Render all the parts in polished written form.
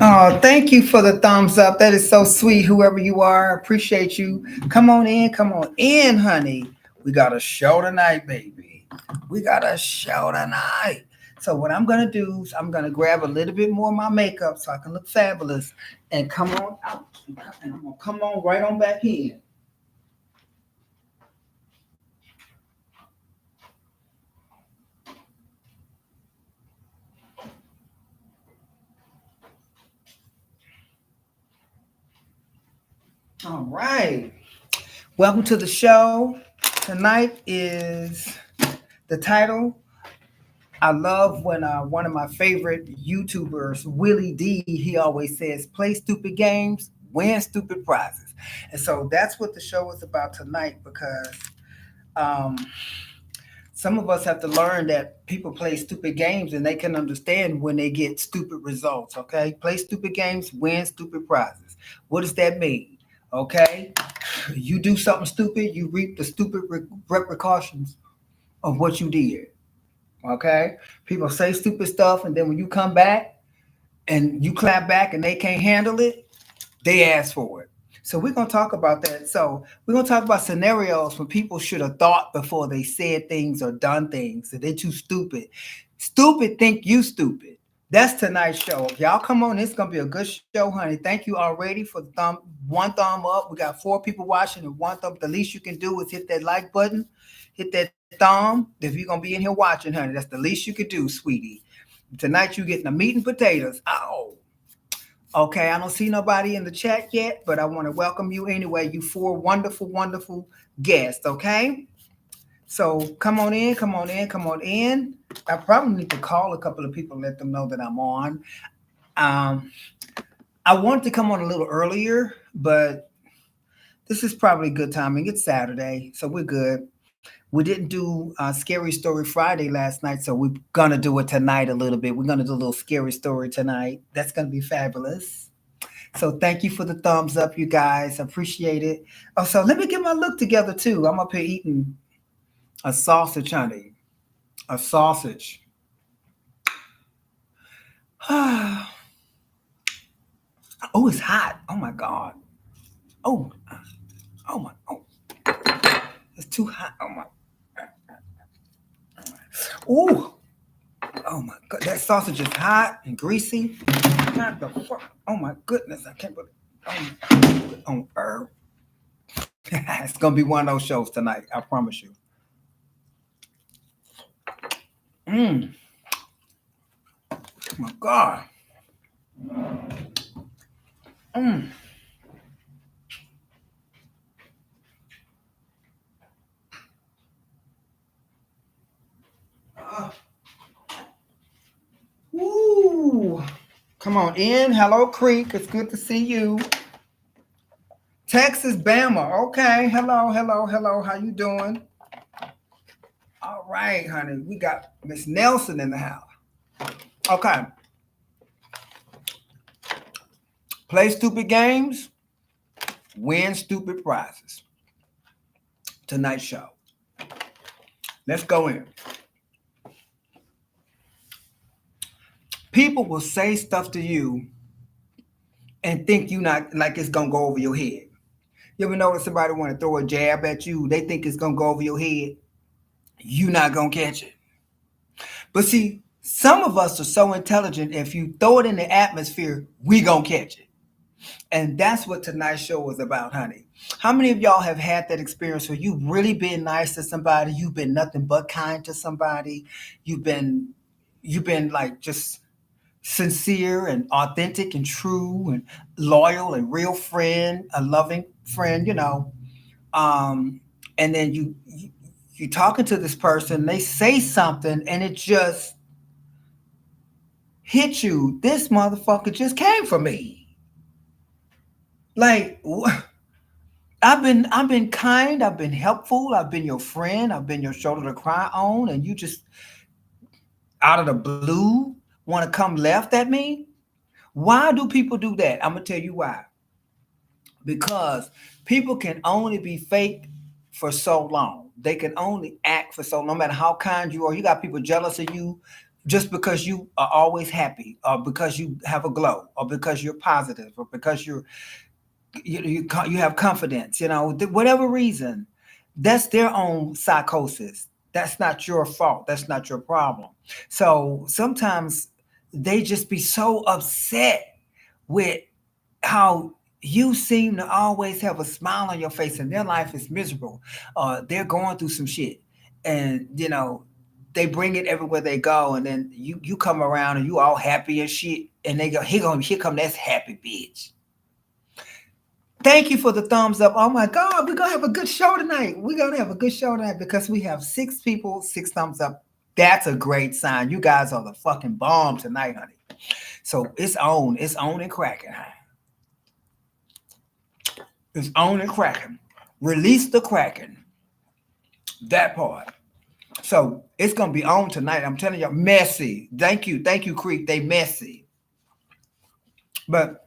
Oh, thank you for the thumbs up. That is so sweet, whoever you are. Appreciate you. Come on in, honey. We got a show tonight, baby. We got a show tonight. So what I'm gonna do is I'm gonna grab a little bit more of my makeup so I can look fabulous and come on out. And I'm gonna come on right on back in. All right. Welcome to the show. Tonight is the title. I love when one of my favorite YouTubers, Willie D, he always says, play stupid games, win stupid prizes. And so that's what the show is about tonight because um, some of us have to learn that people play stupid games and they can understand when they get stupid results, okay? Play stupid games, win stupid prizes. What does that mean? Okay? You do something stupid, you reap the stupid repercussions of what you did. Okay? People say stupid stuff, and then when you come back and you clap back and they can't handle it, they ask for it. So we're gonna talk about that. So we're gonna talk about scenarios when people should have thought before they said things or done things. That they're too stupid. Stupid think you stupid. That's tonight's show. If y'all come on, it's gonna be a good show, honey. Thank you already for the one thumb up. We got 4 people watching and one thumb. The least you can do is hit that like button, hit that thumb. If you're gonna be in here watching, honey, that's the least you could do, sweetie. Tonight you getting the meat and potatoes. Oh, okay, I don't see nobody in the chat yet, but I want to welcome you anyway, you 4 wonderful guests, okay? So come on in, come on in, come on in. I probably need to call a couple of people and let them know that I'm on. Um, I wanted to come on a little earlier, but this is probably good timing. It's Saturday, so we're good. We didn't do Scary Story Friday last night, so we're gonna do it tonight a little bit. We're gonna do a little scary story tonight. That's gonna be fabulous. So thank you for the thumbs up, you guys. Appreciate it. Oh, so let me get my look together too. I'm up here eating a sausage, honey. A sausage. Oh, it's hot. Oh my God. Oh, oh my. Oh, it's too hot. Oh my. Oh, oh my God. That sausage is hot and greasy. What the fuck? Oh my goodness. I can't believe. On earth. It's gonna be one of those shows tonight. I promise you. Mmm. Oh my God. Mmm. Uh, Woo! Come on in. Hello, Creek. It's good to see you. Texas, Bama. Okay. Hello. How you doing? All right, honey. We got Miss Nelson in the house. Okay. Play stupid games, win stupid prizes. Tonight's show. Let's go in. People will say stuff to you and think you not like it's gonna go over your head. You ever notice somebody want to throw a jab at you? They think it's gonna go over your head. You not gonna catch it. But see, some of us are so intelligent. If you throw it in the atmosphere, we gonna catch it. And that's what tonight's show was about, honey. How many of y'all have had that experience where you've really been nice to somebody, you've been nothing but kind to somebody, you've been you've been like just sincere and authentic and true and loyal and real friend, a loving friend, um, and then you talking to this person, they say something, and it just hit you. This motherfucker just came for me. Like I've been kind, I've been helpful, I've been your friend, I've been your shoulder to cry on, and you just out of the blue want to come left at me. Why do people do that? I'm gonna tell you why. Because people can only be fake for so long. They can only act for so, no matter how kind you are. You got people jealous of you just because you are always happy, or because you have a glow, or because you're positive, or because you have confidence, whatever reason, that's their own psychosis. That's not your fault. That's not your problem. So sometimes they just be so upset with how you seem to always have a smile on your face and their life is miserable. They're going through some shit, and they bring it everywhere they go, and then you come around and you all happy and shit, and they go, here come that happy bitch. Thank you for the thumbs up. Oh my God, we're gonna have a good show tonight. We're gonna have a good show tonight because we have 6 people, 6 thumbs up. That's a great sign. You guys are the fucking bomb tonight, honey. So it's on and cracking. It's on and cracking. Release the cracking. That part. So it's gonna be on tonight. I'm telling you, messy. Thank you, Creek. They messy. But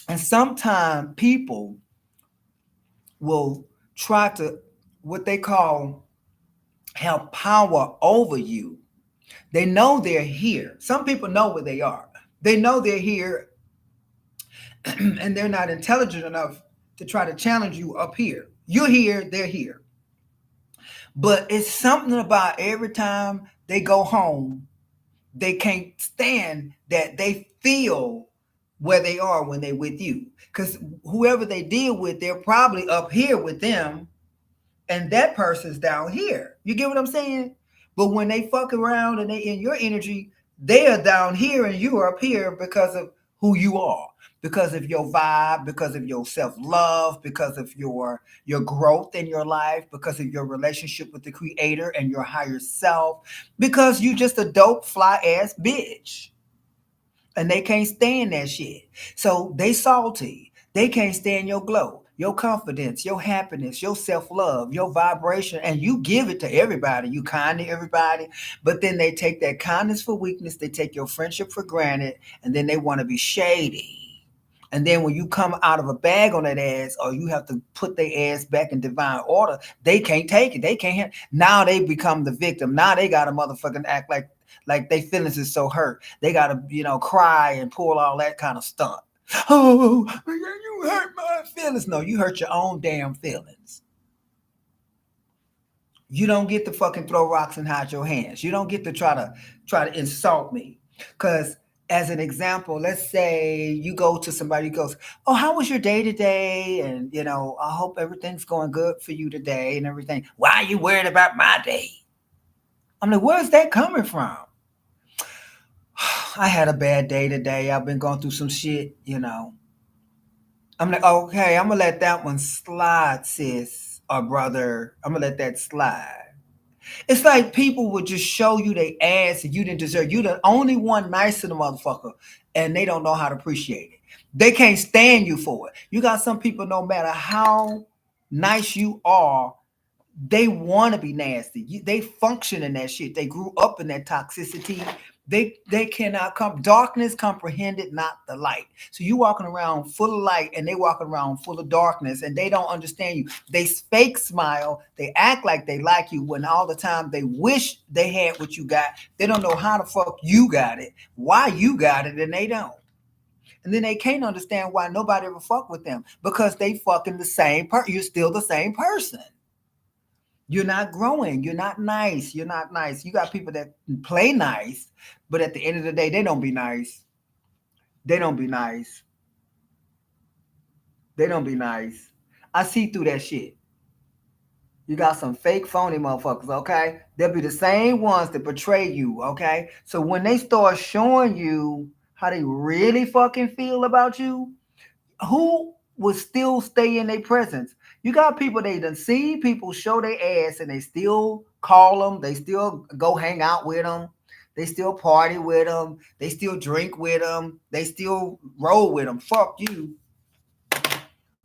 and sometimes people will try to what they call have power over you. They know they're here. Some people know where they are. They know they're here and they're not intelligent enough to try to challenge you up here. You're here, they're here. But it's something about every time they go home, they can't stand that they feel where they are when they're with you. Because whoever they deal with, they're probably up here with them, and that person's down here. You get what I'm saying? But when they fuck around and they in your energy, they are down here and you are up here because of who you are, because of your vibe, because of your self-love, because of your growth in your life, because of your relationship with the creator and your higher self, because you just a dope fly ass bitch. And they can't stand that shit. So they salty. They can't stand your glow, your confidence, your happiness, your self-love, your vibration, and you give it to everybody. You kind to everybody, but then they take that kindness for weakness. They take your friendship for granted, and then they want to be shady. And then when you come out of a bag on that ass, or you have to put their ass back in divine order, they can't take it. They can't. Now they become the victim. Now they got to motherfucking act like they feelings is so hurt. They got to cry and pull all that kind of stuff. Oh, you hurt my feelings. No, you hurt your own damn feelings. You don't get to fucking throw rocks and hide your hands. You don't get to try to insult me. Cause as an example, let's say you go to somebody who goes, "Oh, how was your day today?" And I hope everything's going good for you today and everything. Why are you worried about my day? I'm like, where's that coming from? I had a bad day today. I've been going through some shit. I'm like, okay, I'm gonna let that one slide, sis or brother. I'm gonna let that slide. It's like people would just show you their ass and you didn't deserve. You the only one nice to the motherfucker, and they don't know how to appreciate it. They can't stand you for it. You got some people, no matter how nice you are, they want to be nasty. They function in that shit. They grew up in that toxicity. They cannot come. Darkness comprehended not the light. So you walking around full of light, and they walking around full of darkness, and they don't understand you. They fake smile. They act like they like you when all the time they wish they had what you got. They don't know how the fuck you got it, why you got it, and they don't. And then they can't understand why nobody ever fuck with them because they fucking the same person. You're still the same person. You're not growing. You're not nice. You're not nice. You got people that play nice, but at the end of the day, they don't be nice. They don't be nice. They don't be nice. I see through that shit. You got some fake phony motherfuckers, okay? They'll be the same ones that betray you, okay? So when they start showing you how they really fucking feel about you, who would still stay in their presence? You got people they done see people show their ass and they still call them, they still go hang out with them, they still party with them, they still drink with them, they still roll with them. Fuck you.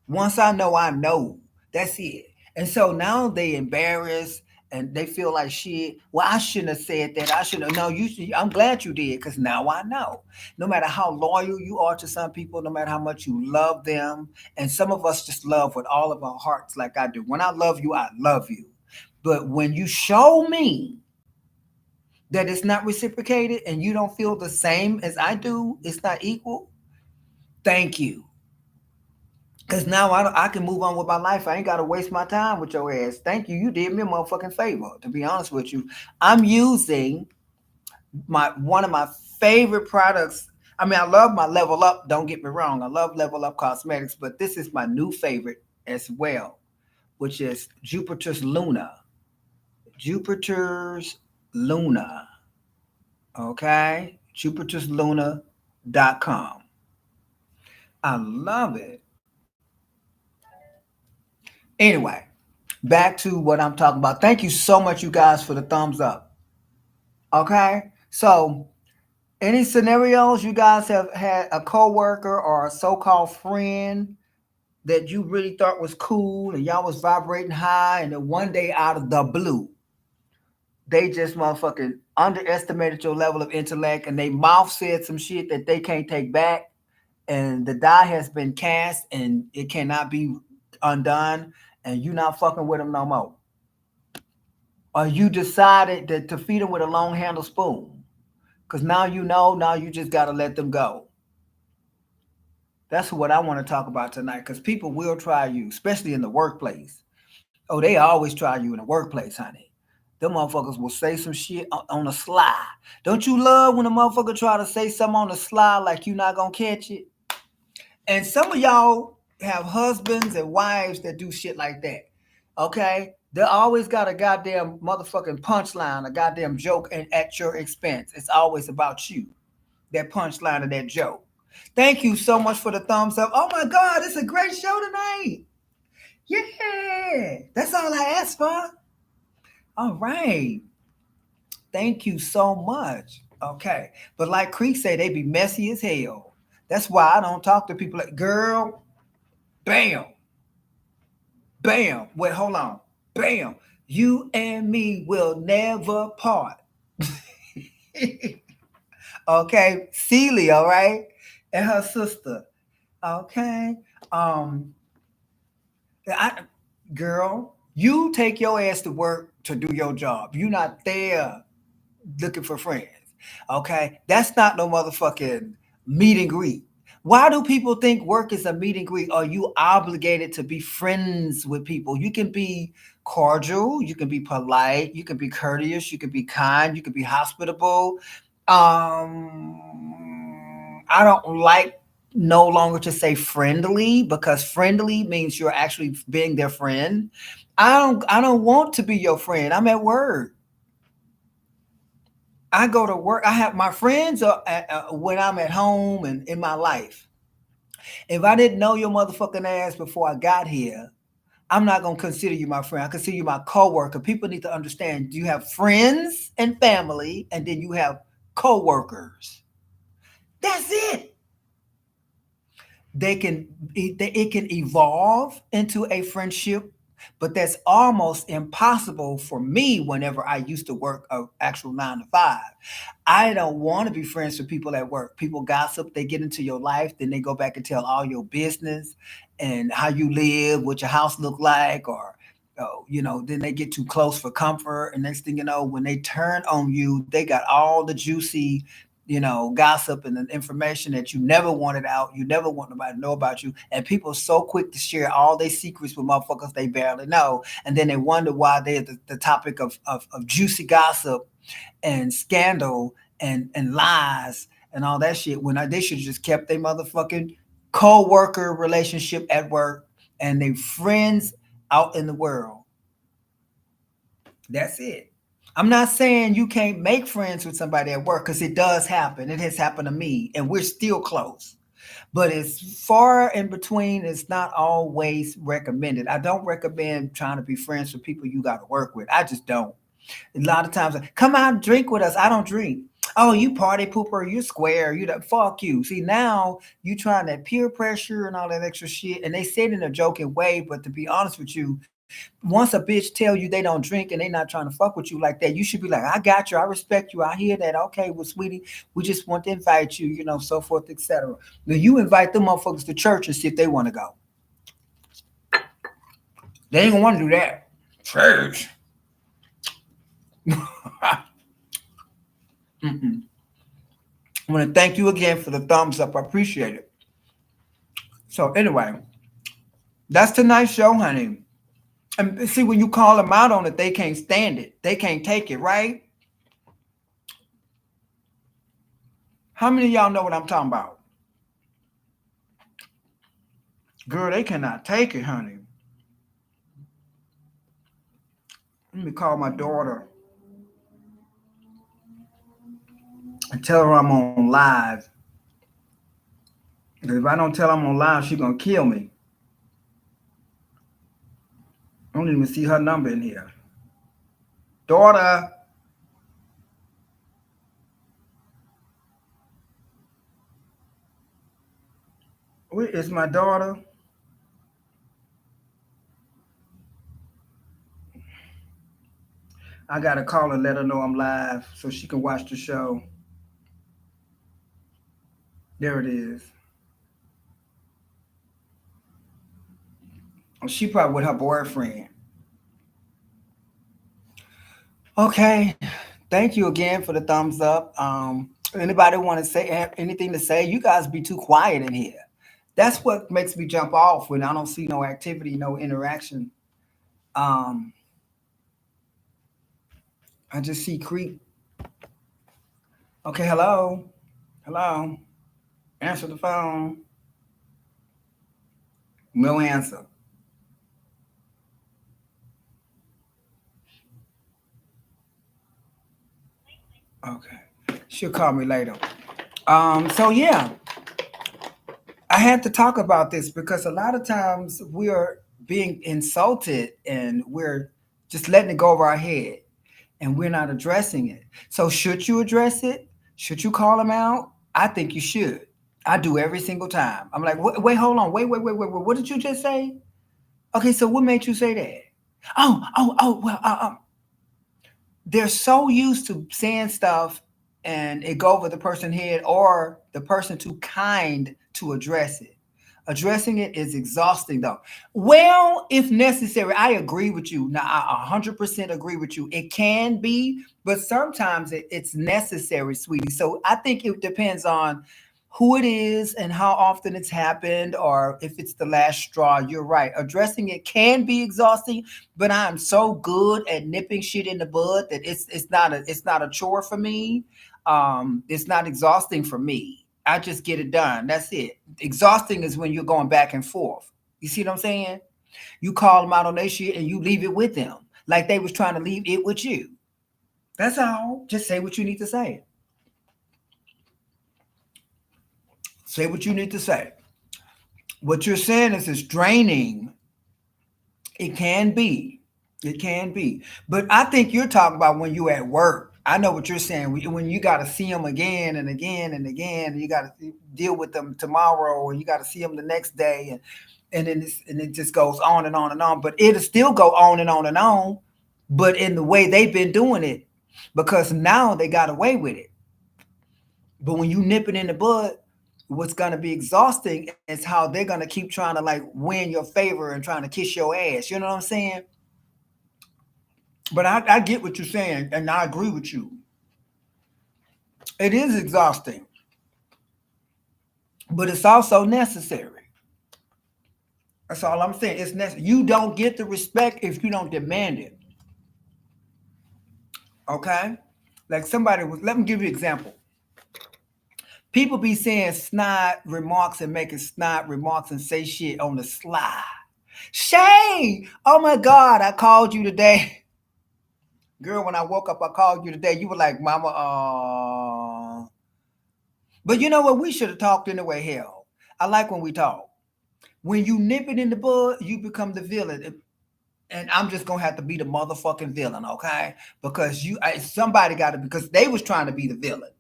Once I know, I know. That's it. And so now they embarrassed and they feel like shit. Well, I shouldn't have said that. I shouldn't have. No, you should. I'm glad you did because now I know. No matter how loyal you are to some people, no matter how much you love them, and some of us just love with all of our hearts, like I do. When I love you, I love you. But when you show me that it's not reciprocated and you don't feel the same as I do, it's not equal, thank you. Because now I can move on with my life. I ain't got to waste my time with your ass. Thank you. You did me a motherfucking favor, to be honest with you. I'm using my one of my favorite products. I mean, I love my Level Up. Don't get me wrong. I love Level Up Cosmetics, but this is my new favorite as well, which is Jupiter's Luna. Jupiter's Luna. Okay? Jupiter'sLuna.com. I love it. Anyway, back to what I'm talking about. Thank you so much, you guys, for the thumbs up. Okay? So, any scenarios you guys have had a coworker or a so-called friend that you really thought was cool and y'all was vibrating high, and then one day out of the blue, they just motherfucking underestimated your level of intellect and they mouth said some shit that they can't take back, and the die has been cast and it cannot be undone, and you not fucking with them no more. Or you decided to feed them with a long handle spoon. Because now you know, now you just got to let them go. That's what I want to talk about tonight, because people will try you, especially in the workplace. Oh, they always try you in the workplace, honey. Them motherfuckers will say some shit on the sly. Don't you love when a motherfucker try to say something on the sly like you not gonna catch it? And some of y'all have husbands and wives that do shit like that. Okay? They always got a goddamn motherfucking punchline, a goddamn joke, and at your expense. It's always about you. That punchline of that joke. Thank you so much for the thumbs up. Oh my God, it's a great show tonight. Yeah. That's all I asked for. All right. Thank you so much. Okay. But like Creek say, they be messy as hell. That's why I don't talk to people like, girl, bam, bam. Wait, hold on. Bam. You and me will never part. Okay. Celie, all right? And her sister. Okay. Um, I, girl, you take your ass to work to do your job. You're not there looking for friends. Okay? That's not no motherfucking meet and greet. Why do people think work is a meet and greet? Are you obligated to be friends with people? You can be cordial, you can be polite, you can be courteous, you can be kind, you can be hospitable. I don't like no longer to say friendly, because friendly means you're actually being their friend. I don't want to be your friend. I'm at work. I go to work. I have my friends when I'm at home and in my life. If I didn't know your motherfucking ass before I got here, I'm not gonna consider you my friend. I consider you my coworker. People need to understand you have friends and family, and then you have coworkers. That's it. It can evolve into a friendship, but that's almost impossible for me whenever I used to work a actual 9 to 5. I don't want to be friends with people at work. People gossip, they get into your life, then they go back and tell all your business and how you live, what your house look like, or then they get too close for comfort. And next thing you know, when they turn on you, they got all the juicy, gossip and the information that you never wanted out. You never want nobody to know about you. And people are so quick to share all their secrets with motherfuckers they barely know. And then they wonder why they're the topic of juicy gossip and scandal and lies and all that shit, when they should have just kept their motherfucking co-worker relationship at work and they friends out in the world. That's it. I'm not saying you can't make friends with somebody at work, because it does happen. It has happened to me and we're still close. But it's far in between. It's not always recommended. I don't recommend trying to be friends with people you got to work with. I just don't. A lot of times, come out and drink with us. I don't drink. Oh, you party pooper, you square, you fuck you. See, now you trying that peer pressure and all that extra shit, and they say it in a joking way, but to be honest with you, once a bitch tell you they don't drink and they not trying to fuck with you like that, you should be like, I got you, I respect you, I hear that. Okay, well, sweetie, we just want to invite you, so forth, etc. Now you invite them motherfuckers to church and see if they want to go. They ain't gonna want to do that. Church. I want to thank you again for the thumbs up. I appreciate it. So anyway, that's tonight's show, honey. And see, when you call them out on it, they can't stand it. They can't take it, right? How many of y'all know what I'm talking about? Girl, they cannot take it, honey. Let me call my daughter and tell her I'm on live. Because if I don't tell her I'm on live, she's going to kill me. I don't even see her number in here. Daughter. Where is my daughter? I got to call her and let her know I'm live so she can watch the show. There it is. She probably with her boyfriend. Okay. Thank you again for the thumbs up. Anybody want to say have anything to say? You guys be too quiet in here. That's what makes me jump off when I don't see no activity, no interaction. Um, I just see creep. Okay, hello, hello. Answer the phone. No answer. Okay, she'll call me later. So yeah, I had to talk about this because a lot of times we are being insulted and we're just letting it go over our head and we're not addressing it. So should you address it? Should you call them out? I think you should. I do every single time. I'm like, wait, hold on, wait. What did you just say? Okay, so what made you say that? Well, they're so used to saying stuff and it go over the person's head or the person too kind to address it. Addressing it is exhausting though. Well, if necessary, I agree with you. Now, I 100% agree with you. It can be, but sometimes it's necessary, sweetie. So I think it depends on who it is and how often it's happened or if it's the last straw. You're right. Addressing it can be exhausting, but I'm so good at nipping shit in the bud that it's not a chore for me. It's not exhausting for me. I just get it done. That's it. Exhausting is when you're going back and forth. You see what I'm saying? You call them out on their shit and you leave it with them like they was trying to leave it with you. That's all. Just say what you need to say. Say what you need to say. What you're saying is it's draining. It can be. It can be. But I think you're talking about when you're at work. I know what you're saying. When you got to see them again and again and again, and you got to deal with them tomorrow, or you got to see them the next day, and then it just goes on and on and on. But it'll still go on and on and on, but in the way they've been doing it, because now they got away with it. But when you nip it in the bud, what's gonna be exhausting is how they're gonna keep trying to like win your favor and trying to kiss your ass. You know what I'm saying? But I get what you're saying, and I agree with you. It is exhausting, but it's also necessary. That's all I'm saying. It's necessary. You don't get the respect if you don't demand it. Okay? Like somebody was. Let me give you an example. People be saying snide remarks and making snide remarks and say shit on the sly. Shay, oh my God, I called you today. Girl, when I woke up, I called you today. You were like, Mama, But you know what? We should have talked anyway. Hell, I like when we talk. When you nip it in the bud, you become the villain. And I'm just gonna have to be the motherfucking villain, okay? Because somebody got to, because they was trying to be the villain.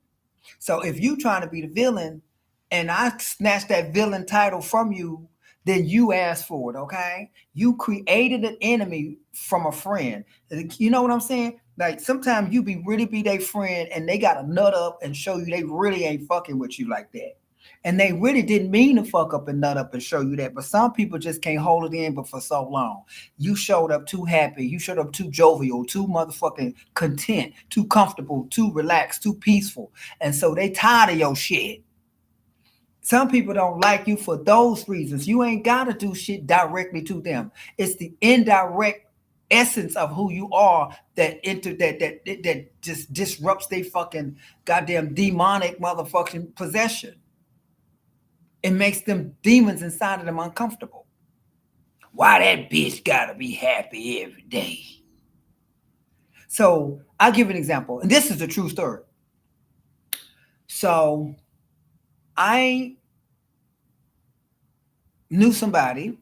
So if you trying to be the villain, and I snatch that villain title from you, then you asked for it, okay? You created an enemy from a friend. You know what I'm saying? Like sometimes you really be their friend, and they got to nut up and show you they really ain't fucking with you like that. And they really didn't mean to fuck up and nut up and show you that. But some people just can't hold it in but for so long. You showed up too happy. You showed up too jovial, too motherfucking content, too comfortable, too relaxed, too peaceful. And so they tired of your shit. Some people don't like you for those reasons. You ain't got to do shit directly to them. It's the indirect essence of who you are that just disrupts their fucking goddamn demonic motherfucking possession. It makes them demons inside of them uncomfortable. Why that bitch gotta be happy every day? So I'll give an example, and this is a true story. So I knew somebody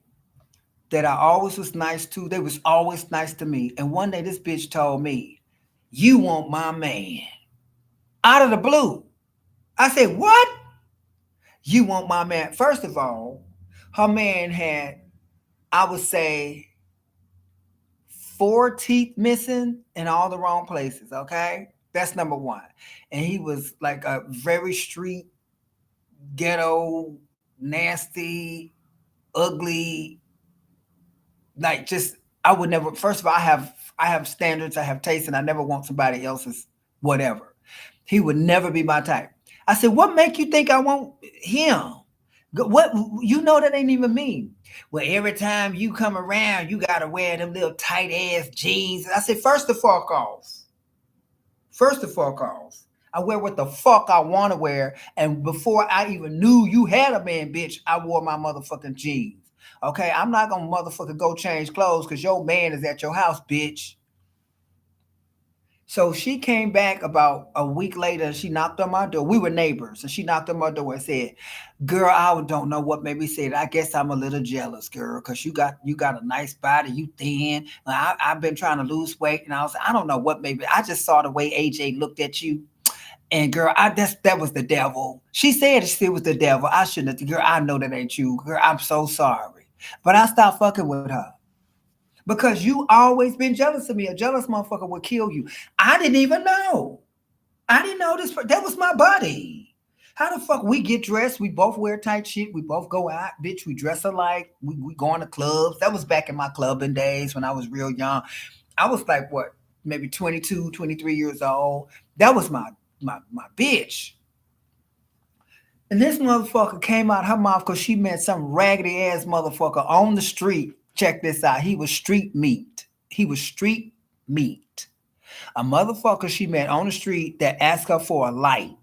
that I always was nice to. They was always nice to me. And one day this bitch told me, "You want my man." Out of the blue. I said, "What? You want my man?" First of all, her man had, I would say, four teeth missing in all the wrong places. Okay. That's number one. And he was like a very street, ghetto, nasty, ugly, like just I would never. First of all, I have standards, I have tastes, and I never want somebody else's whatever. He would never be my type. I said, "What make you think I want him? What, you know that ain't even me." Well, every time you come around, you gotta wear them little tight ass jeans. I said, first the fuck off. First the fuck off. I wear what the fuck I want to wear. And before I even knew you had a man, bitch, I wore my motherfucking jeans. Okay, I'm not gonna motherfucker go change clothes because your man is at your house, bitch. So she came back about a week later and she knocked on my door. We were neighbors, and she knocked on my door and said, "Girl, I don't know what made me say it. I guess I'm a little jealous, girl, because you got a nice body, you thin. I've been trying to lose weight, and I don't know what maybe I just saw the way AJ looked at you. And girl, that was the devil." She said it was the devil. I shouldn't have. Girl, I know that ain't you. Girl, I'm so sorry. But I stopped fucking with her. Because you always been jealous of me. A jealous motherfucker would kill you. I didn't even know. I didn't know this. That was my buddy. How the fuck we get dressed? We both wear tight shit. We both go out, bitch. We dress alike. We go on to clubs. That was back in my clubbing days when I was real young. I was like, what, maybe 22, 23 years old. That was my bitch. And this motherfucker came out her mouth because she met some raggedy ass motherfucker on the street. Check this out. He was street meat. He was street meat. A motherfucker she met on the street that asked her for a light.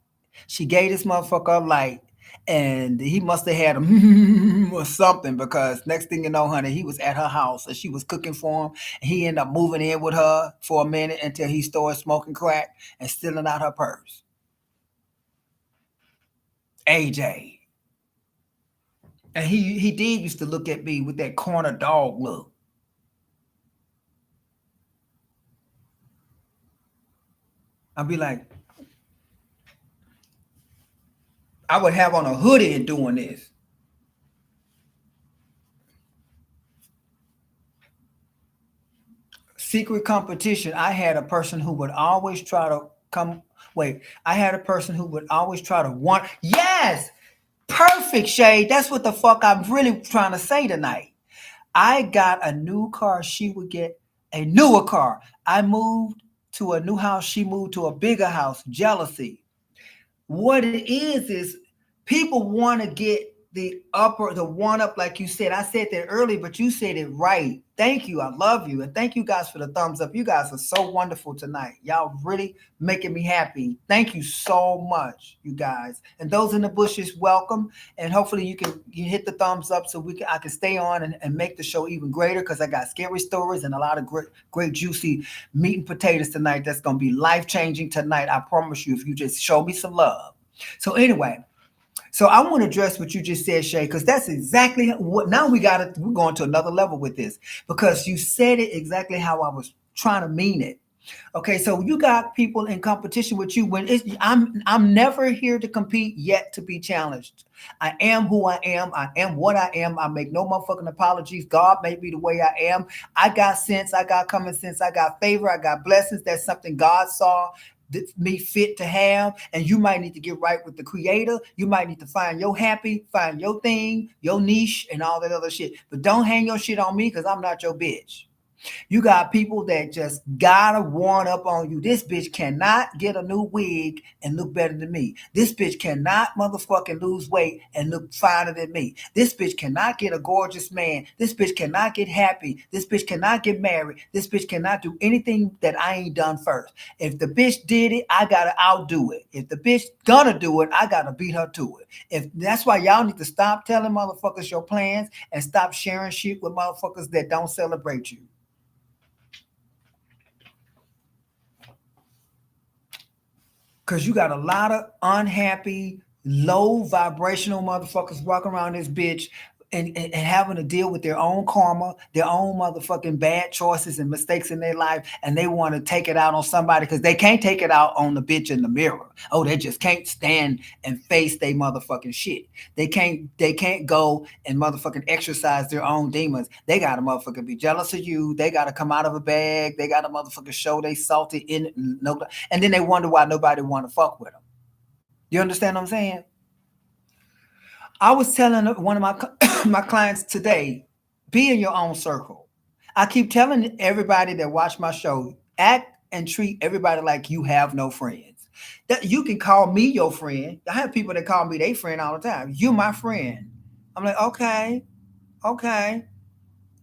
She gave this motherfucker a light, and he must have had a or something, because next thing you know, honey, he was at her house and she was cooking for him. And he ended up moving in with her for a minute until he started smoking crack and stealing out her purse. AJ. And he did used to look at me with that corner dog look. I'd be like, I would have on a hoodie and doing this. Secret competition. I had a person who would always try to come. Wait, I had a person who would always try to want. Yes, perfect, Shade. That's what the fuck I'm really trying to say tonight. I got a new car. She would get a newer car. I moved to a new house. She moved to a bigger house. Jealousy. What it is people want to get the one up, like you said. I said that earlier, but you said it right. Thank you. I love you. And thank you guys for the thumbs up. You guys are so wonderful tonight. Y'all really making me happy. Thank you so much, you guys. And those in the bushes, welcome. And hopefully you hit the thumbs up so I can stay on and make the show even greater, because I got scary stories and a lot of great juicy meat and potatoes tonight. That's gonna be life-changing tonight. I promise you, if you just show me some love. So anyway, so I want to address what you just said, Shay, because that's exactly what. Now we're going to another level with this, because you said it exactly how I was trying to mean it. Okay, so you got people in competition with you when I'm never here to compete, yet to be challenged. I am who I am. I am what I am. I make no motherfucking apologies. God made me the way I am. I got sense. I got common sense. I got favor. I got blessings. That's something God saw me fit to have, and you might need to get right with the creator. You might need to find your happy, find your thing, your niche, and all that other shit. But don't hang your shit on me because I'm not your bitch. You got people that just gotta warn up on you. This bitch cannot get a new wig and look better than me. This bitch cannot motherfucking lose weight and look finer than me. This bitch cannot get a gorgeous man. This bitch cannot get happy. This bitch cannot get married. This bitch cannot do anything that I ain't done first. If the bitch did it, I gotta outdo it. If the bitch gonna do it, I gotta beat her to it. If that's why y'all need to stop telling motherfuckers your plans and stop sharing shit with motherfuckers that don't celebrate you. Because you got a lot of unhappy, low vibrational motherfuckers walking around this bitch and having to deal with their own karma, their own motherfucking bad choices and mistakes in their life, and they want to take it out on somebody because they can't take it out on the bitch in the mirror. Oh, they just can't stand and face their motherfucking shit. They can't go and motherfucking exercise their own demons. They gotta motherfucking be jealous of you. They gotta come out of a bag. They gotta motherfucking show they salty in no, and then they wonder why nobody want to fuck with them. You understand what I'm saying? I was telling one of my my clients today, be in your own circle. I keep telling everybody that watch my show, act and treat everybody like you have no friends. That you can call me your friend. I have people that call me their friend all the time. You my friend. I'm like, okay, okay.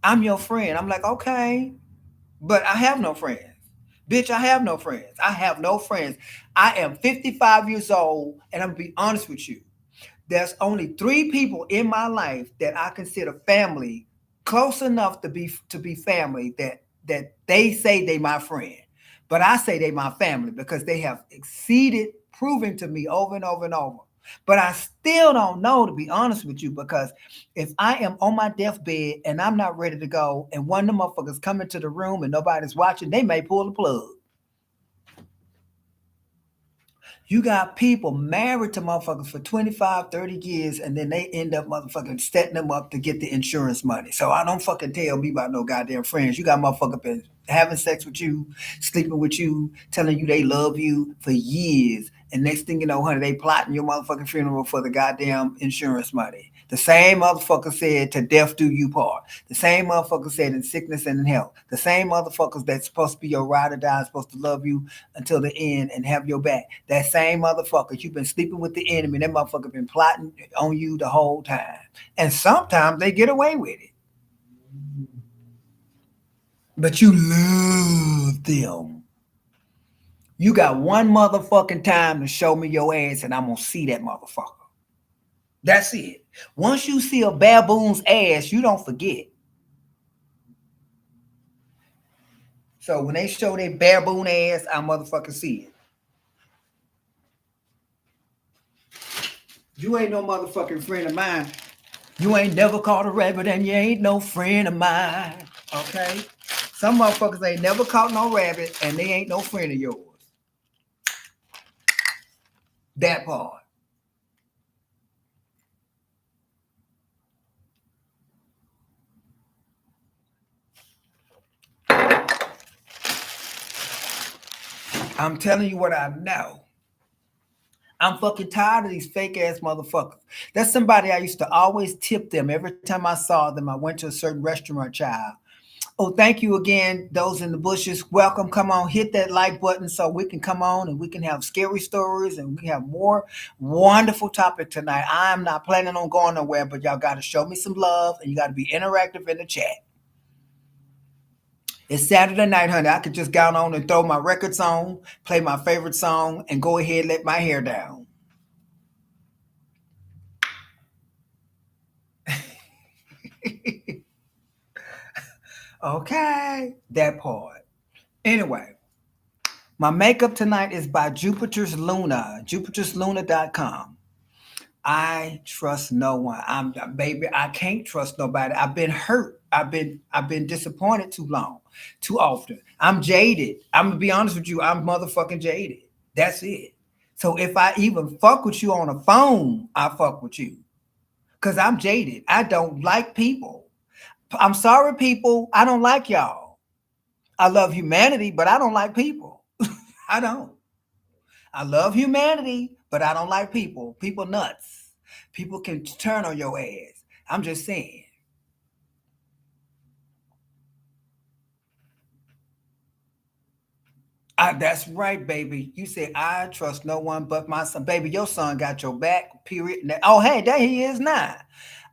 I'm your friend. I'm like, okay, but I have no friends. Bitch, I have no friends. I have no friends. I am 55 years old, and I'm gonna be honest with you. There's only three people in my life that I consider family, close enough to be family that they say they my friend, but I say they my family because they have exceeded proving to me over and over and over. But I still don't know, to be honest with you, because if I am on my deathbed and I'm not ready to go, and one of the motherfuckers come into the room and nobody's watching, they may pull the plug. You got people married to motherfuckers for 25, 30 years, and then they end up motherfucking setting them up to get the insurance money. So I don't fucking tell me about no goddamn friends. You got motherfuckers been having sex with you, sleeping with you, telling you they love you for years. And next thing you know, honey, they plotting your motherfucking funeral for the goddamn insurance money. The same motherfucker said to death do you part. The same motherfucker said in sickness and in health. The same motherfuckers that's supposed to be your ride or die, supposed to love you until the end and have your back. That same motherfucker, you've been sleeping with the enemy. That motherfucker been plotting on you the whole time. And sometimes they get away with it. But you love them. You got one motherfucking time to show me your ass, and I'm gonna see that motherfucker. That's it. Once you see a baboon's ass, you don't forget. So when they show their baboon ass, I motherfucking see it. You ain't no motherfucking friend of mine. You ain't never caught a rabbit, and you ain't no friend of mine. Okay? Some motherfuckers ain't never caught no rabbit, and they ain't no friend of yours. That part. I'm telling you what I know. I'm fucking tired of these fake ass motherfuckers. That's somebody I used to always tip them every time I saw them. I went to a certain restaurant, child. Oh, thank you again, those in the bushes. Welcome. Come on, hit that like button so we can come on and we can have scary stories and we have more wonderful topic tonight. I'm not planning on going nowhere, but y'all got to show me some love and you got to be interactive in the chat. It's Saturday night, honey. I could just go on and throw my records on, play my favorite song, and go ahead and let my hair down. Okay, that part. Anyway, my makeup tonight is by Jupiter's Luna, jupitersluna.com. I trust no one. Baby, I can't trust nobody. I've been hurt. I've been disappointed too long, too often. I'm jaded. I'm gonna be honest with you, I'm motherfucking jaded. That's it. So if I even fuck with you on the phone, I fuck with you. Cause I'm jaded. I don't like people. I'm sorry, people. I don't like y'all. I love humanity, but I don't like people. I don't. I love humanity, but I don't like people. People nuts. People can turn on your ass. I'm just saying. That's right, baby. You say I trust no one but my son. Baby, your son got your back, period. Oh, hey, there he is now.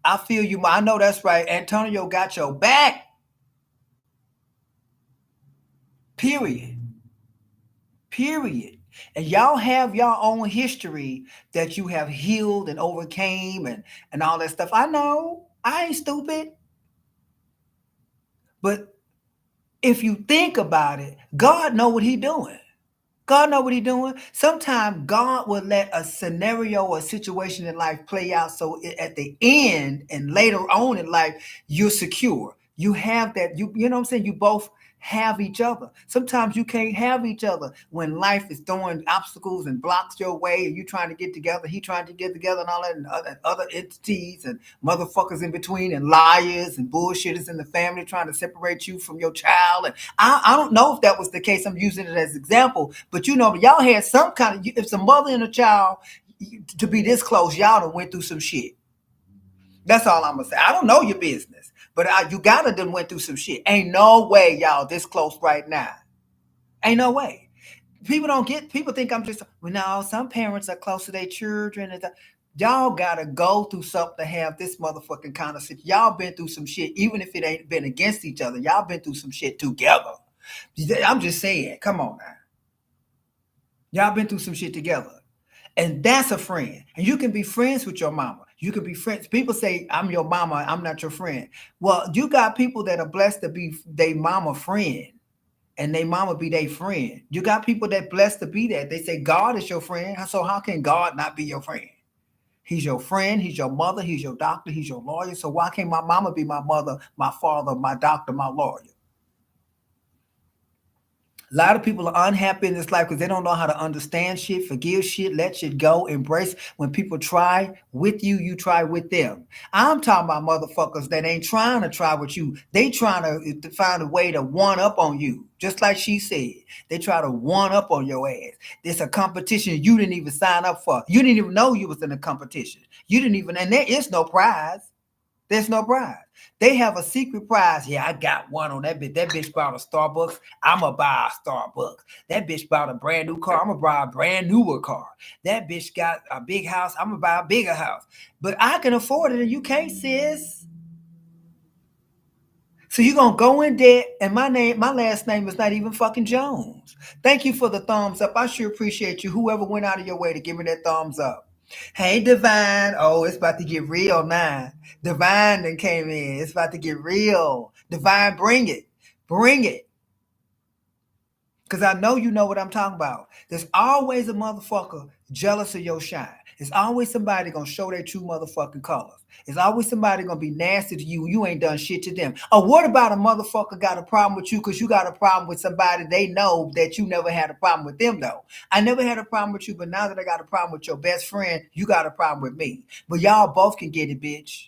I feel you. I know that's right. Antonio got your back, period. Period. And y'all have your own history that you have healed and overcame and all that stuff. I know. I ain't stupid. But if you think about it, God know what he doing. God know what he doing. Sometimes God will let a scenario or a situation in life play out so at the end and later on in life, you're secure. You have that, you know what I'm saying? You both have each other. Sometimes you can't have each other when life is throwing obstacles and blocks your way and you trying to get together, he trying to get together and all that and other entities and motherfuckers in between and liars and bullshitters in the family trying to separate you from your child. And I don't know if that was the case. I'm using it as an example, but you know, y'all had some kind of, if it's a mother and a child to be this close, y'all done went through some shit. That's all I'm gonna say. I don't know your business, but you gotta done went through some shit. Ain't no way y'all this close right now. Ain't no way. People don't get. People think I'm just. Well, no, some parents are close to their children. Y'all gotta go through something to have this motherfucking kind of shit. Y'all been through some shit, even if it ain't been against each other. Y'all been through some shit together. I'm just saying. Come on now. Y'all been through some shit together. And that's a friend. And you can be friends with your mama. You can be friends. People say, I'm your mama, I'm not your friend. Well, you got people that are blessed to be their mama friend and their mama be their friend. You got people that blessed to be that. They say God is your friend. So how can God not be your friend? He's your friend, he's your mother, he's your doctor, he's your lawyer. So why can't my mama be my mother, my father, my doctor, my lawyer? A lot of people are unhappy in this life because they don't know how to understand shit, forgive shit, let shit go, embrace. When people try with you, you try with them. I'm talking about motherfuckers that ain't trying to try with you. They trying to find a way to one up on you. Just like she said, they try to one up on your ass. It's a competition you didn't even sign up for. You didn't even know you was in a competition. You didn't even, and there is no prize. There's no prize. They have a secret prize. Yeah, I got one on that bitch. That bitch bought a Starbucks. I'ma buy a Starbucks. That bitch bought a brand new car. I'ma buy a brand newer car. That bitch got a big house. I'ma buy a bigger house. But I can afford it and you can't, sis. So you're gonna go in debt, and my last name is not even fucking Jones. Thank you for the thumbs up. I sure appreciate you. Whoever went out of your way to give me that thumbs up. Hey Divine. Oh, it's about to get real now. Divine then came in. It's about to get real. Divine, bring it. Bring it. Because I know you know what I'm talking about. There's always a motherfucker jealous of your shine. There's always somebody gonna show their true motherfucking colors. There's always somebody gonna be nasty to you. You ain't done shit to them. Or what about a motherfucker got a problem with you because you got a problem with somebody they know that you never had a problem with them though? I never had a problem with you, but now that I got a problem with your best friend, you got a problem with me. But y'all both can get it, bitch.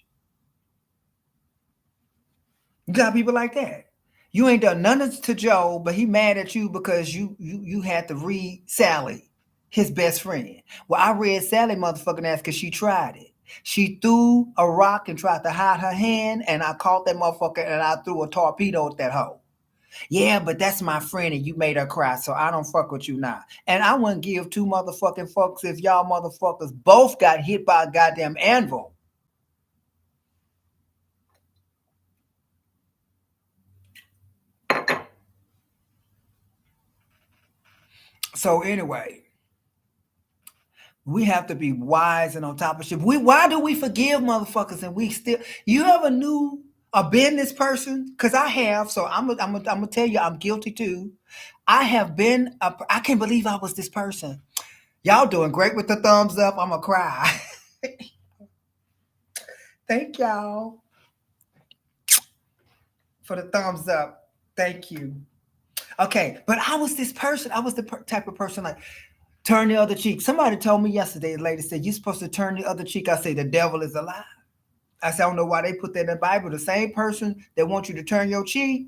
You got people like that. You ain't done nothing to Joe, but he mad at you because you had to read Sally, his best friend. Well, I read Sally motherfucking ass because she tried it. She threw a rock and tried to hide her hand, and I caught that motherfucker and I threw a torpedo at that hoe. Yeah, but that's my friend and you made her cry, so I don't fuck with you now. And I wouldn't give two motherfucking fucks if y'all motherfuckers both got hit by a goddamn anvil. So anyway, we have to be wise and on top of shit. Why do we forgive motherfuckers and we still? You ever knew a business person? Because I have. So I'm gonna tell you, I'm guilty too. I have been. I can't believe I was this person. Y'all doing great with the thumbs up. I'm gonna cry. Thank y'all for the thumbs up. Thank you. Okay, but I was this person. I was the type of person like turn the other cheek. Somebody told me yesterday. The lady said you're supposed to turn the other cheek. I say the devil is alive. I said, I don't know why they put that in the Bible. The same person that wants you to turn your cheek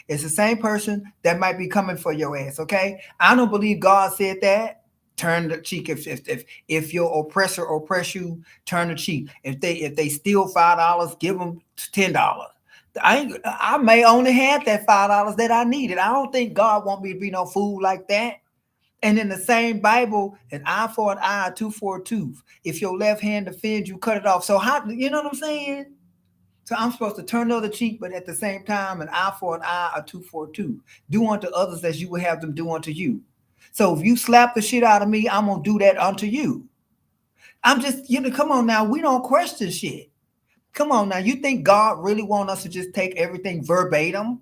is the same person that might be coming for your ass, okay? I don't believe God said that. Turn the cheek. If your oppressor oppress you, turn the cheek. If they steal $5, give them $10. I may only have that $5 that I needed. I don't think God want me to be no fool like that. And in the same Bible, an eye for an eye, a tooth for a tooth. If your left hand offends you, cut it off. So how, you know what I'm saying? So I'm supposed to turn the other cheek, but at the same time, an eye for an eye, a tooth for a tooth. Do unto others as you would have them do unto you. So if you slap the shit out of me, I'm gonna do that unto you. I'm just, come on now. We don't question shit. Come on now. You think God really want us to just take everything verbatim?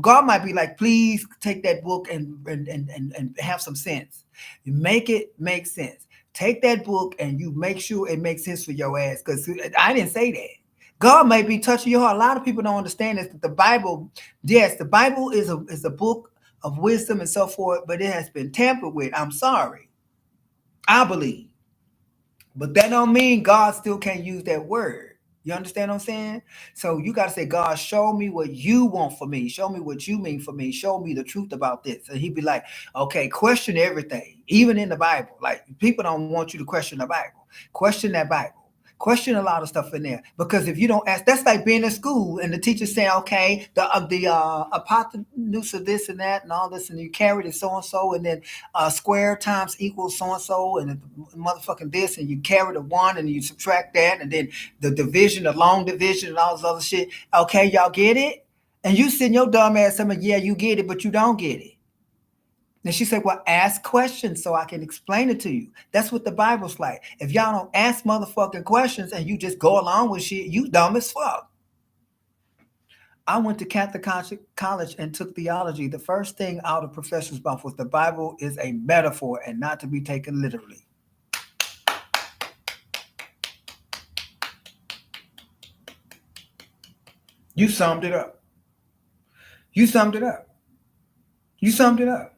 God might be like, please take that book and have some sense. Make it make sense. Take that book and you make sure it makes sense for your ass. Because I didn't say that. God may be touching your heart. A lot of people don't understand this. That the Bible, yes, the Bible is a book of wisdom and so forth, but it has been tampered with. I'm sorry. I believe. But that don't mean God still can't use that word. You understand what I'm saying? So you got to say, God, show me what you want for me. Show me what you mean for me. Show me the truth about this. And he'd be like, okay, question everything, even in the Bible. Like, people don't want you to question the Bible. Question that Bible. Question a lot of stuff in there, because if you don't ask, that's like being in school and the teacher saying, okay, the hypotenuse of this and that and all this, and you carry it so and so, and then square times equals so and so, and motherfucking this, and you carry the one and you subtract that, and then the division, the long division, and all this other shit. Okay, y'all get it? And you sitting your dumb ass saying, yeah, you get it, but you don't get it. And she said, well, ask questions so I can explain it to you. That's what the Bible's like. If y'all don't ask motherfucking questions and you just go along with shit, you dumb as fuck. I went to Catholic college and took theology. The first thing out of professor's mouth was the Bible is a metaphor and not to be taken literally. You summed it up. You summed it up. You summed it up.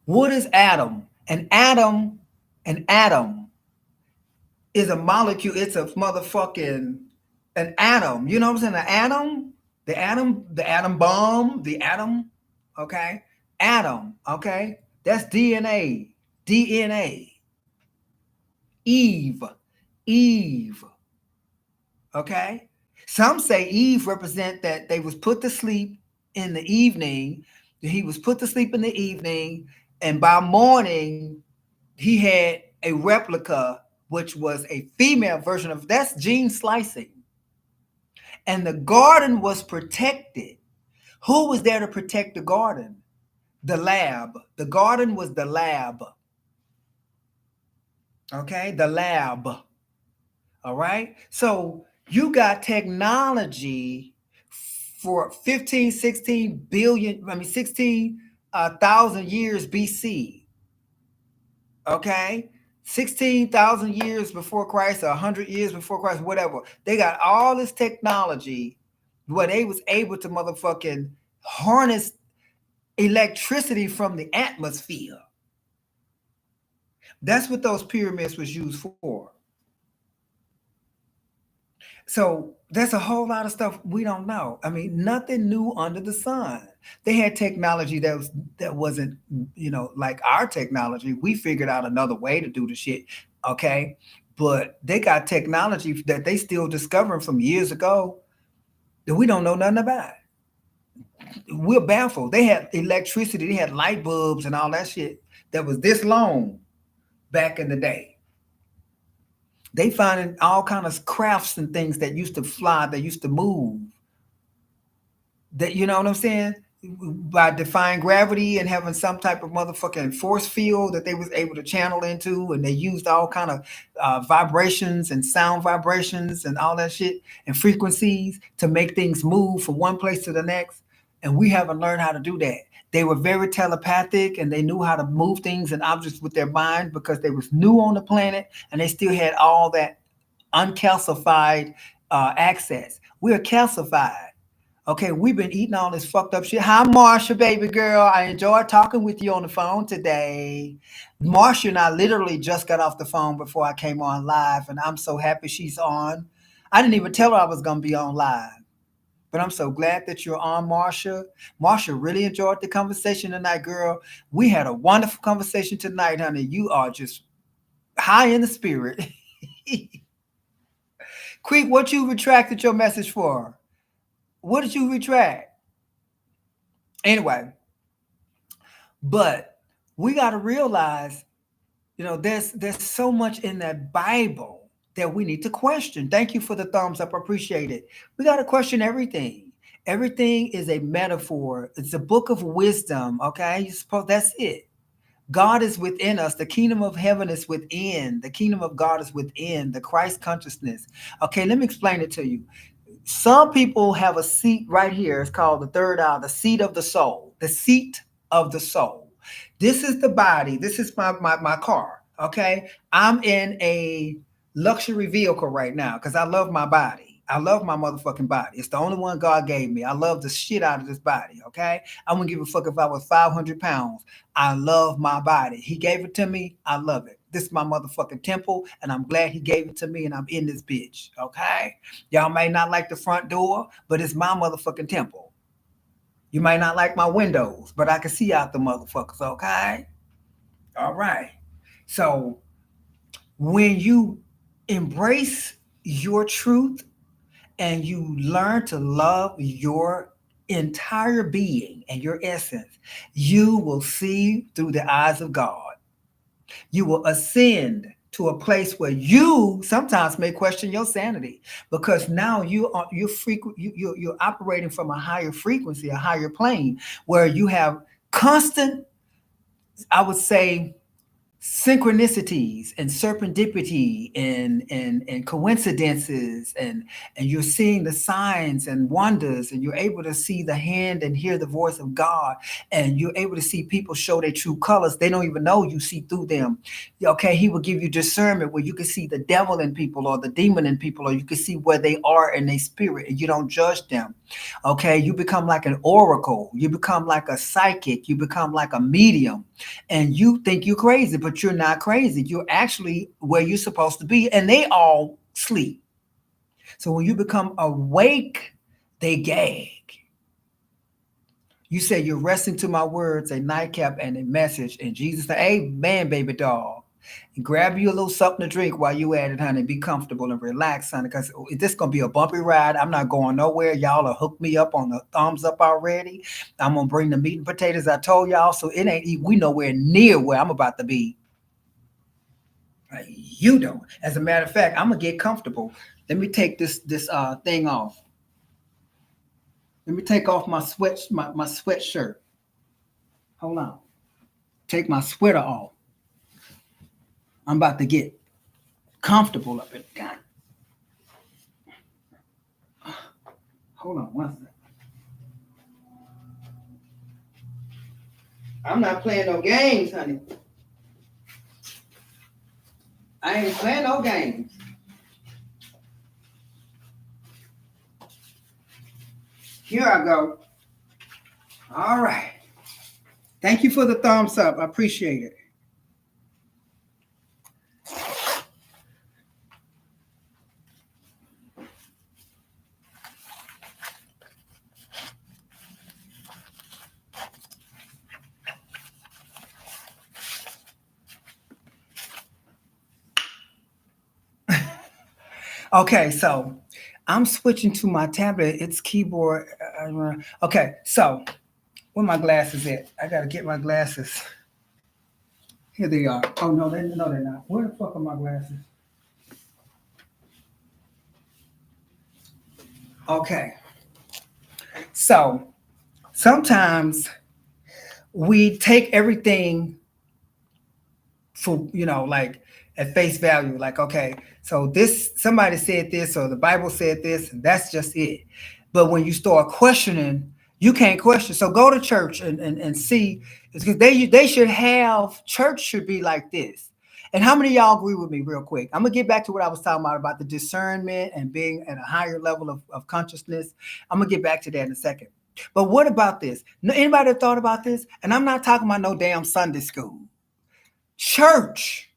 What is atom? An atom is a molecule. It's a motherfucking an atom. You know what I'm saying? An atom, the atom bomb, the atom. Okay, atom. Okay, that's DNA. DNA. Eve. Eve. Okay. Some say Eve represent that they was put to sleep in the evening. He was put to sleep in the evening, and by morning he had a replica, which was a female version of that's gene slicing. And the garden was protected. Who was there to protect the garden? The lab. The garden was the lab. Okay, the lab. All right. So you got technology for 15, 16 billion, 16,000 years BC. Okay. 16,000 years before Christ, 100 years before Christ, whatever. They got all this technology where they was able to motherfucking harness electricity from the atmosphere. That's what those pyramids was used for. So there's a whole lot of stuff we don't know. I mean, nothing new under the sun. They had technology that wasn't, like our technology. We figured out another way to do the shit. Okay. But they got technology that they still discovering from years ago that we don't know nothing about. We're baffled. They had electricity, they had light bulbs and all that shit that was this long back in the day. They finding all kind of crafts and things that used to fly, that used to move. That, you know what I'm saying? By defying gravity and having some type of motherfucking force field that they was able to channel into, and they used all kind of vibrations and sound vibrations and all that shit and frequencies to make things move from one place to the next. And we haven't learned how to do that. They were very telepathic and they knew how to move things and objects with their mind because they was new on the planet and they still had all that uncalcified access. We're calcified. Okay, we've been eating all this fucked up shit. Hi, Marsha, baby girl. I enjoyed talking with you on the phone today. Marsha and I literally just got off the phone before I came on live, and I'm so happy she's on. I didn't even tell her I was going to be on live. But I'm so glad that you're on, Marsha. Marsha really enjoyed the conversation tonight, girl. We had a wonderful conversation tonight, honey. You are just high in the spirit. Quick, what you retracted your message for? What did you retract? Anyway, but we got to realize, there's so much in that Bible that we need to question. Thank you for the thumbs up. I appreciate it. We got to question everything. Everything is a metaphor. It's a book of wisdom. Okay, that's it. God is within us. The kingdom of heaven is within. The kingdom of God is within. The Christ consciousness. Okay, let me explain it to you. Some people have a seat right here. It's called the third eye, the seat of the soul. The seat of the soul. This is the body. This is my car. Okay. I'm in a luxury vehicle right now because I love my body. I love my motherfucking body. It's the only one God gave me. I love the shit out of this body. Okay. I wouldn't give a fuck if I was 500 pounds. I love my body. He gave it to me. I love it. This is my motherfucking temple, and I'm glad he gave it to me, and I'm in this bitch. Okay. Y'all may not like the front door, but it's my motherfucking temple. You might not like my windows, but I can see out the motherfuckers, okay? All right. So when you embrace your truth and you learn to love your entire being and your essence, you will see through the eyes of God. You will ascend to a place where you sometimes may question your sanity because now you're operating from a higher frequency, a higher plane where you have constant, I would say, synchronicities and serendipity and coincidences, and you're seeing the signs and wonders, and you're able to see the hand and hear the voice of God, and you're able to see people show their true colors. They don't even know you see through them. Okay, he will give you discernment where you can see the devil in people or the demon in people, or you can see where they are in their spirit, and you don't judge them. Okay, you become like an oracle, you become like a psychic, you become like a medium, and you think you're crazy, but you're not crazy. You're actually where you're supposed to be, and they all sleep. So when you become awake, they gag. You say you're resting to my words, a nightcap and a message, and Jesus said, amen, baby doll. And grab you a little something to drink while you at it, honey. Be comfortable and relax, honey, because this is going to be a bumpy ride. I'm not going nowhere. Y'all are hooked me up on the thumbs up already. I'm going to bring the meat and potatoes I told y'all, so it ain't we nowhere near where I'm about to be. You don't. As a matter of fact, I'm going to get comfortable. Let me take this thing off. Let me take off my sweatshirt. Hold on. Take my sweater off. I'm about to get comfortable up in God. Hold on one second. I'm not playing no games, honey. I ain't playing no games. Here I go. All right. Thank you for the thumbs up. I appreciate it. Okay, so I'm switching to my tablet. It's keyboard. Okay, so where my glasses at? I gotta get my glasses. Here they are. Oh no, they're not. Where the fuck are my glasses? Okay, so sometimes we take everything for like at face value, like, okay, so this somebody said this or the Bible said this, and that's just it. But when you start questioning, you can't question. So go to church and see, because they should have, church should be like this. And how many of y'all agree with me real quick? I'm gonna get back to what I was talking about the discernment and being at a higher level of consciousness. I'm gonna get back to that in a second. But what about this? Anybody have thought about this? And I'm not talking about no damn Sunday school. Church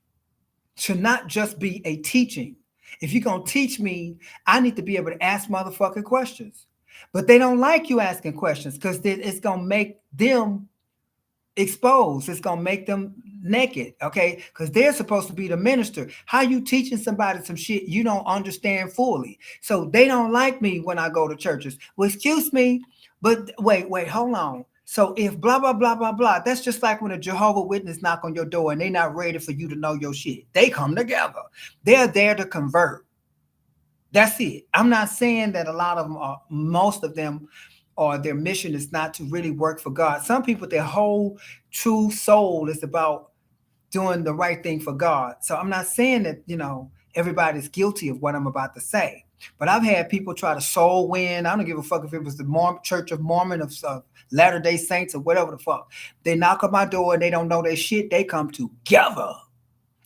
should not just be a teaching. If you're going to teach me, I need to be able to ask motherfucking questions. But they don't like you asking questions because it's gonna make them exposed. It's gonna make them naked, okay? Because they're supposed to be the minister. How you teaching somebody some shit you don't understand fully? So they don't like me when I go to churches. Well, excuse me, but wait, hold on. So if blah blah blah blah blah, that's just like when a Jehovah Witness knock on your door and they're not ready for you to know your shit. They come together. They're there to convert. That's it. I'm not saying that a lot of them are, most of them, or their mission is not to really work for God. Some people, their whole true soul is about doing the right thing for God. So I'm not saying that, everybody's guilty of what I'm about to say. But I've had people try to soul win. I don't give a fuck if it was the Church of Mormon of Latter-day Saints or whatever the fuck. They knock on my door and they don't know their shit. They come together.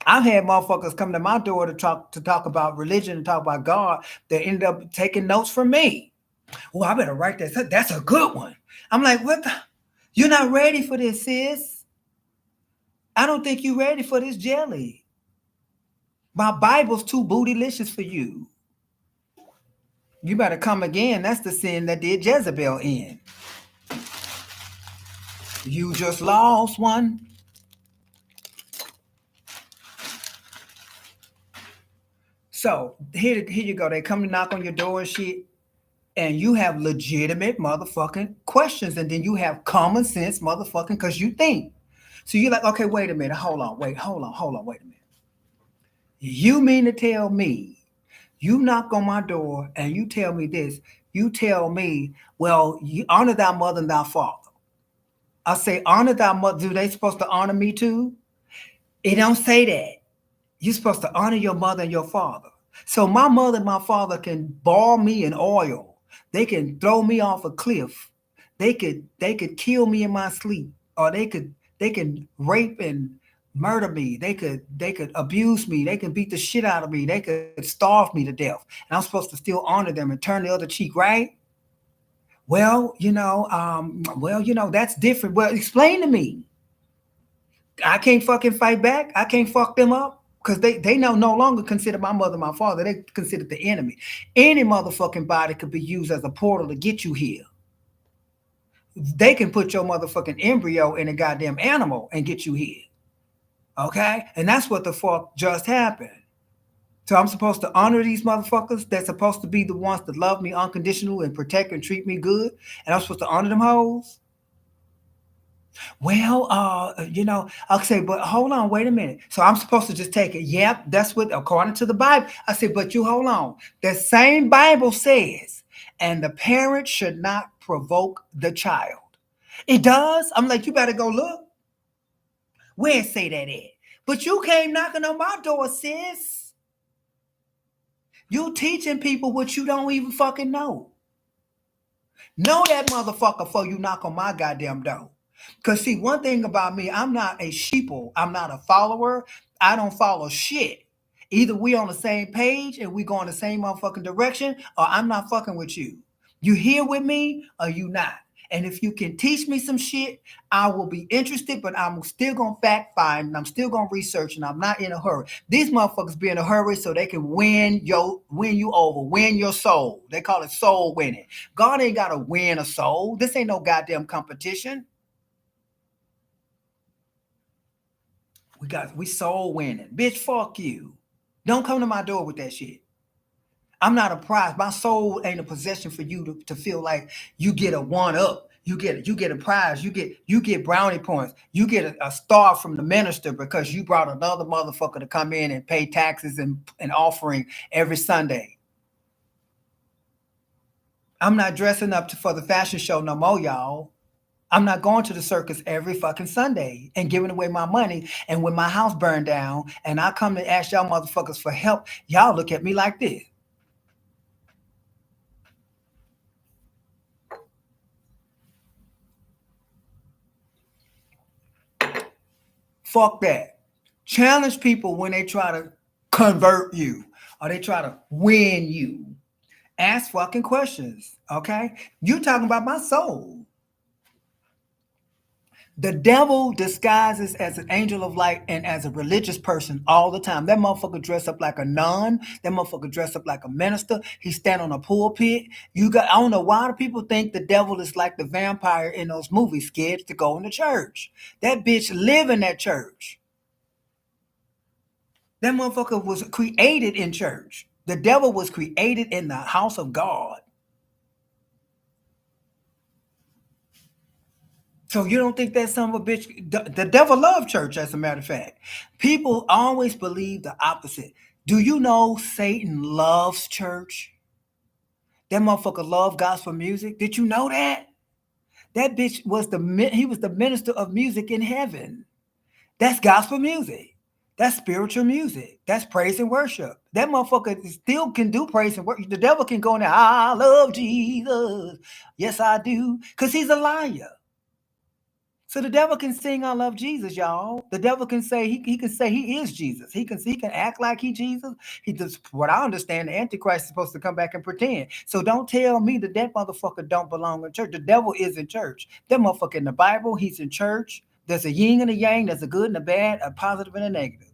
I've had motherfuckers come to my door to talk about religion and talk about God that ended up taking notes from me. Oh, I better write that. That's a good one. I'm like, what the? You're not ready for this, sis. I don't think you're ready for this jelly. My Bible's too bootylicious for you. You better come again. That's the sin that did Jezebel in. You just lost one. So here you go. They come to knock on your door and shit. And you have legitimate motherfucking questions, and then you have common sense motherfucking because you think. So you're like, okay, wait a minute, hold on, wait a minute. You mean to tell me you knock on my door and you tell me this? You tell me, well, you honor thy mother and thy father. I say, honor thy mother. Do they supposed to honor me too? It don't say that. You're supposed to honor your mother and your father. So my mother and my father can ball me in oil. They can throw me off a cliff. They could kill me in my sleep, or they can rape and murder me. They could abuse me. They can beat the shit out of me. They could starve me to death. And I'm supposed to still honor them and turn the other cheek, right? That's different. Well, explain to me. I can't fucking fight back. I can't fuck them up because they now no longer consider my mother my father. They consider the enemy. Any motherfucking body could be used as a portal to get you here. They can put your motherfucking embryo in a goddamn animal and get you here. Okay? And that's what the fuck just happened. So I'm supposed to honor these motherfuckers that's supposed to be the ones that love me unconditional and protect and treat me good. And I'm supposed to honor them hoes. Well, I'll say, but hold on, wait a minute. So I'm supposed to just take it. Yep, that's what, according to the Bible. I said, but you hold on. The same Bible says, and the parent should not provoke the child. It does. I'm like, you better go look. Where it say that at? But you came knocking on my door, sis. You teaching people what you don't even fucking know. Know that motherfucker before you knock on my goddamn door. Because, see, one thing about me, I'm not a sheeple. I'm not a follower. I don't follow shit. Either we on the same page and we go in the same motherfucking direction, or I'm not fucking with you. You here with me or you not? And if you can teach me some shit, I will be interested, but I'm still going to fact find and I'm still going to research and I'm not in a hurry. These motherfuckers be in a hurry so they can win you over, win your soul. They call it soul winning. God ain't got to win a soul. This ain't no goddamn competition. We soul winning. Bitch, fuck you. Don't come to my door with that shit. I'm not a prize. My soul ain't a possession for you to feel like you get a one up. You get a prize. You get brownie points. You get a star from the minister because you brought another motherfucker to come in and pay taxes and offering every Sunday. I'm not dressing up for the fashion show no more, y'all. I'm not going to the circus every fucking Sunday and giving away my money. And when my house burned down and I come to ask y'all motherfuckers for help, y'all look at me like this. Fuck that. Challenge people when they try to convert you or they try to win you. Ask fucking questions, okay? You talking about my soul. The devil disguises as an angel of light and as a religious person all the time. That motherfucker dress up like a nun. That motherfucker dress up like a minister. He stand on a pulpit. I don't know why the people think the devil is like the vampire in those movies, scared to go into church. That bitch live in that church. That motherfucker was created in church. The devil was created in the house of God. So you don't think that son of a bitch? The devil loved church, as a matter of fact. People always believe the opposite. Do you know Satan loves church? That motherfucker loved gospel music. Did you know that? That bitch was he was the minister of music in heaven. That's gospel music. That's spiritual music. That's praise and worship. That motherfucker still can do praise and worship. The devil can go in there, I love Jesus. Yes, I do. Because he's a liar. So the devil can sing I love Jesus, y'all. The devil can say he can say he is Jesus. He can act like he Jesus. He does what I understand, the Antichrist is supposed to come back and pretend. So don't tell me that motherfucker don't belong in church. The devil is in church. That motherfucker in the Bible, he's in church. There's a yin and a yang, there's a good and a bad, a positive and a negative.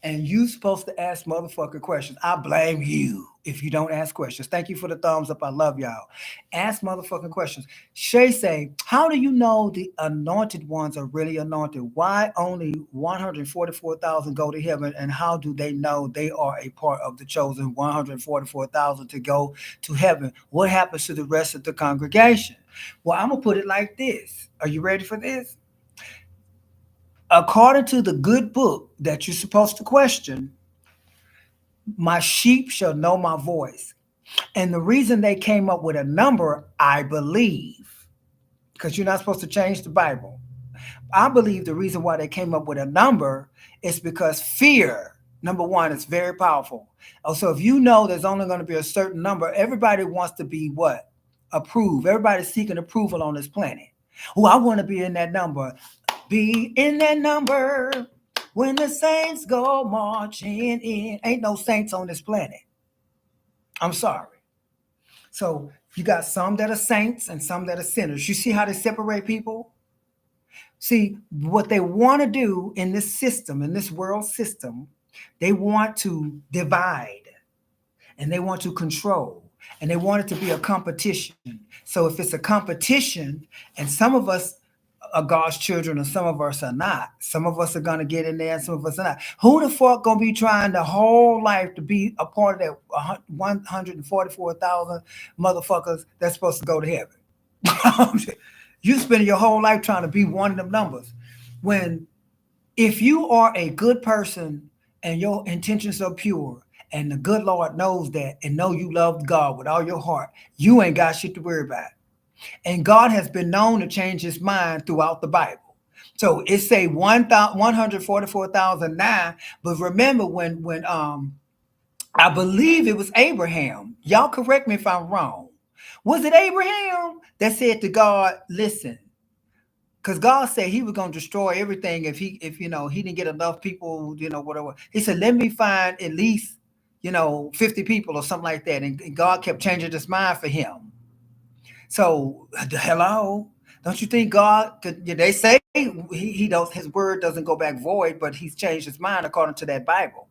And you supposed to ask motherfucking questions. I blame you if you don't ask questions. Thank you for the thumbs up. I love y'all. Ask motherfucking questions. Shay say, how do you know the anointed ones are really anointed? Why only 144,000 go to heaven? And how do they know they are a part of the chosen 144,000 to go to heaven? What happens to the rest of the congregation? Well, I'm going to put it like this. Are you ready for this? According to the good book that you're supposed to question, my sheep shall know my voice. And the reason they came up with a number, I believe, because you're not supposed to change the Bible. I believe the reason why they came up with a number is because fear, number one, is very powerful. Also, if you know there's only going to be a certain number, everybody wants to be what? Approved. Everybody's seeking approval on this planet. Oh, I want to be in that number. Be in that number when the saints go marching in. Ain't no saints on this planet. I'm sorry. So you got some that are saints and some that are sinners. You see how they separate people? See, what they want to do in this system, in this world system, they want to divide and they want to control and they want it to be a competition. So if it's a competition and some of us are God's children and some of us are not, some of us are going to get in there and some of us are not. Who the fuck going to be trying the whole life to be a part of that 144,000 motherfuckers that's supposed to go to heaven? You spend your whole life trying to be one of them numbers. When if you are a good person and your intentions are pure, and the good Lord knows that and know you love God with all your heart, you ain't got shit to worry about. And God has been known to change his mind throughout the Bible. So it say 144,009, but remember when I believe it was Abraham. Y'all correct me if I'm wrong. Was it Abraham that said to God, listen, because God said he was going to destroy everything if he didn't get enough people, whatever. He said, let me find at least 50 people or something like that. And God kept changing his mind for him. So hello, don't you think God could? They say he does, his word doesn't go back void, but he's changed his mind according to that Bible.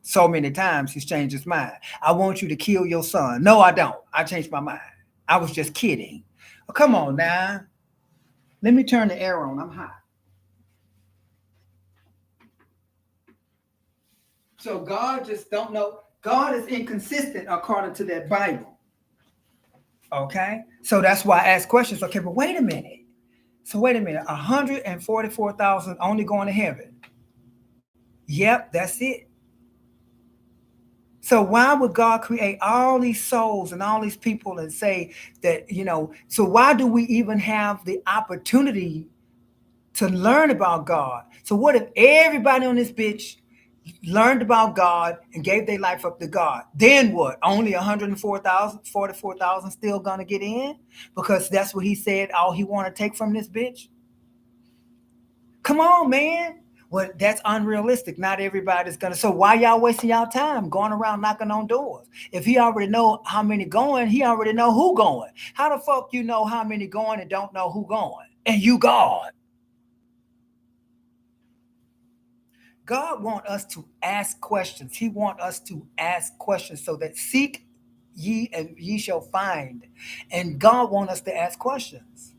So many times he's changed his mind. I want you to kill your son. No, I don't. I changed my mind. I was just kidding. Oh, come on now. Let me turn the air on. I'm hot. So God just don't know. God is inconsistent according to that Bible. Okay? So that's why I ask questions. Okay, but wait a minute. So wait a minute. 144,000 only going to heaven. Yep, that's it. So why would God create all these souls and all these people and say that, so why do we even have the opportunity to learn about God? So what if everybody on this bitch learned about God and gave their life up to God? Then what? Only 104,000, 44,000 still gonna get in? Because that's what he said all he want to take from this bitch? Come on, man. Well, that's unrealistic. Not everybody's gonna. So why y'all wasting y'all time going around knocking on doors? If he already know how many going, he already know who going. How the fuck you know how many going and don't know who going? And you God. God want us to ask questions. He want us to ask questions so that seek ye and ye shall find. And God want us to ask questions.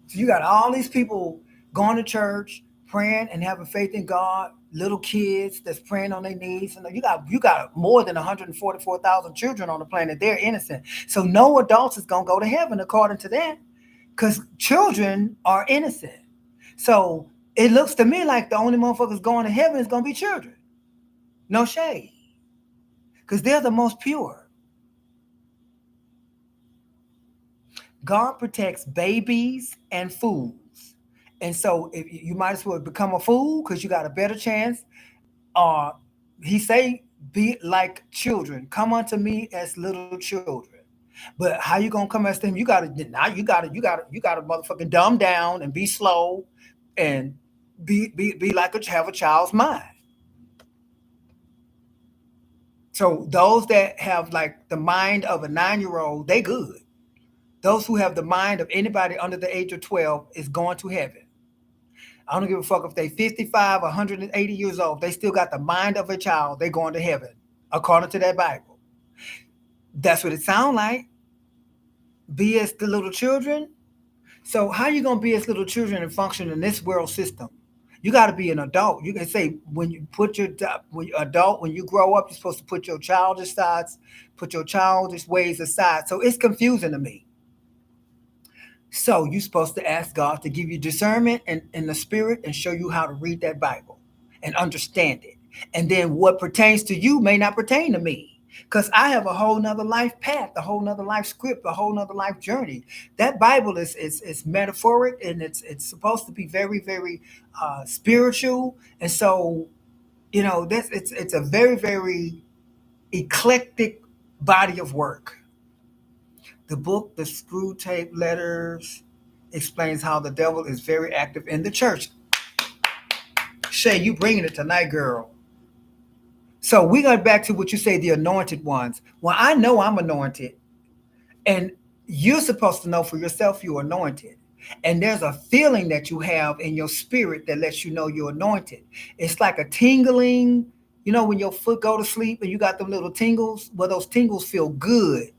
So you got all these people going to church, praying and having faith in God, little kids that's praying on their knees. And you got more than 144,000 children on the planet. They're innocent. So no adults is gonna go to heaven according to that. Because children are innocent. So it looks to me like the only motherfuckers going to heaven is gonna be children. No shade. Because they're the most pure. God protects babies and fools. And so if you might as well become a fool because you got a better chance. Or he say, be like children. Come unto me as little children. But how you gonna come as them? You gotta motherfucking dumb down and be slow and be like have a child's mind. So those that have like the mind of a 9 year old, they good. Those who have the mind of anybody under the age of 12 is going to heaven. I don't give a fuck if they 55, 180 years old. They still got the mind of a child. They going to heaven, according to that Bible. That's what it sounds like. Be as the little children. So how you gonna be as little children and function in this world system? You got to be an adult. You can say when you put your when you adult when you grow up, you're supposed to put your childish sides, put your childish ways aside. So it's confusing to me. So you're supposed to ask God to give you discernment and in the spirit and show you how to read that Bible and understand it. And then what pertains to you may not pertain to me. Because I have a whole nother life path, a whole nother life script, a whole nother life journey. That Bible is metaphoric and it's supposed to be very, very spiritual. And so, this it's a very, very eclectic body of work. The book, The Screw Tape Letters, explains how the devil is very active in the church. Shay, you bringing it tonight, girl. So we got back to what you say, the anointed ones. Well, I know I'm anointed, and you're supposed to know for yourself you're anointed. And there's a feeling that you have in your spirit that lets you know you're anointed. It's like a tingling, when your foot go to sleep and you got them little tingles. Well, those tingles feel good.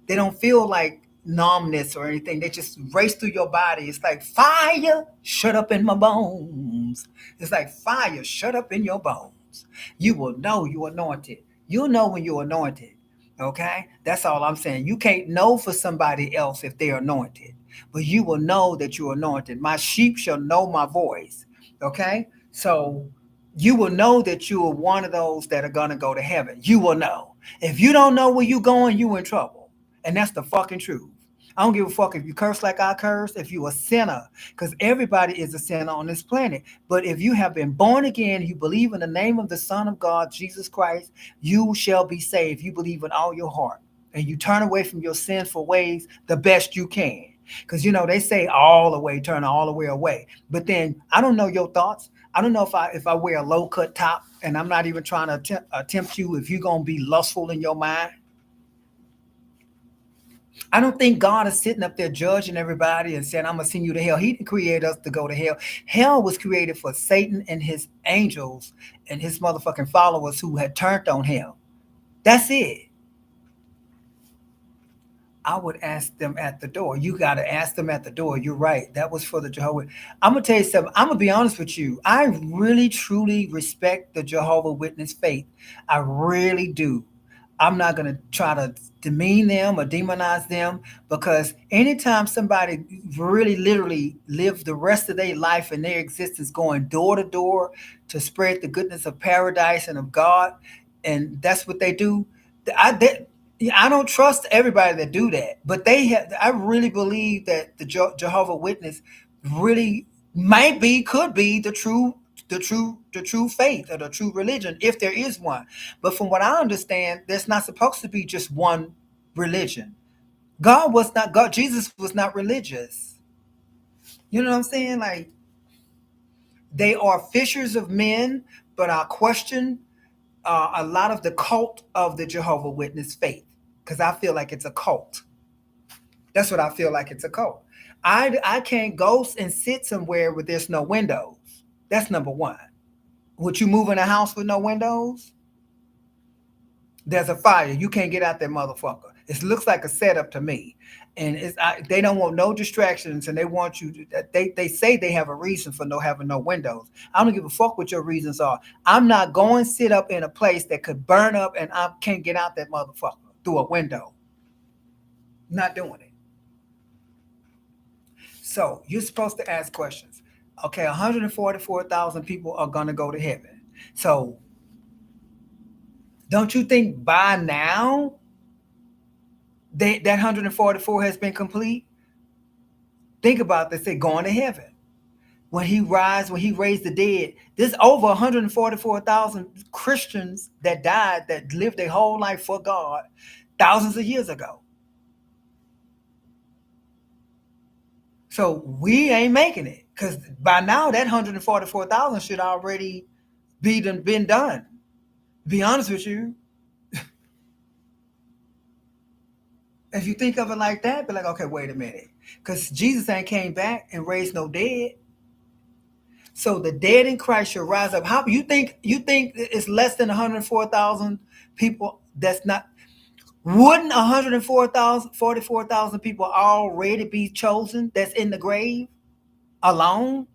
They don't feel like numbness or anything. They just race through your body. It's like fire shut up in my bones. It's like fire shut up in your bones. You will know you're anointed. You'll know when you're anointed. Okay? That's all I'm saying. You can't know for somebody else if they're anointed, but you will know that you're anointed. My sheep shall know my voice. Okay? So you will know that you are one of those that are going to go to heaven. You will know. If you don't know where you're going, you in trouble. And that's the fucking truth. I don't give a fuck if you curse like I curse, if you a sinner, because everybody is a sinner on this planet. But if you have been born again, you believe in the name of the Son of God, Jesus Christ, you shall be saved. You believe in all your heart. And you turn away from your sinful ways the best you can. Because they say all the way, turn all the way away. But then I don't know your thoughts. I don't know if I wear a low cut top and I'm not even trying to attempt you if you're gonna be lustful in your mind. I don't think God is sitting up there judging everybody and saying, I'm going to send you to hell. He didn't create us to go to hell. Hell was created for Satan and his angels and his motherfucking followers who had turned on him. That's it. I would ask them at the door. You got to ask them at the door. You're right. That was for the Jehovah. I'm going to tell you something. I'm going to be honest with you. I really, truly respect the Jehovah Witness faith. I really do. I'm not going to try to demean them or demonize them because anytime somebody really literally lives the rest of their life and their existence going door to door to spread the goodness of paradise and of God, and that's what they do, I don't trust everybody that do that, but they have. I really believe that the Jehovah Witness really might be, could be the true faith or the true religion if there is one. But from what I understand, there's not supposed to be just one religion. God was not God. Jesus was not religious. You know what I'm saying? Like They are fishers of men, but I question a lot of the cult of the Jehovah Witness faith because I feel like it's a cult. That's what I feel like it's a cult. I can't go and sit somewhere where there's no windows. That's number one. Would you move in a house with no windows? There's a fire. You can't get out that motherfucker. It looks like a setup to me. And they don't want no distractions, and they want you to. They say they have a reason for no having no windows. I don't give a fuck what your reasons are. I'm not going to sit up in a place that could burn up, and I can't get out that motherfucker through a window. Not doing it. So you're supposed to ask questions. Okay, 144,000 people are gonna go to heaven. So don't you think by now that 144 has been complete? Think about this. They're going to heaven. When he raised the dead, there's over 144,000 Christians that died that lived their whole life for God thousands of years ago. So we ain't making it because by now that 144,000 should already been done. Be honest with you, if you think of it like that, be like, okay, wait a minute, because Jesus ain't came back and raised no dead. So the dead in Christ shall rise up. How you think it's less than 104,000 people? That's not. Wouldn't 144,000 people already be chosen? That's in the grave alone.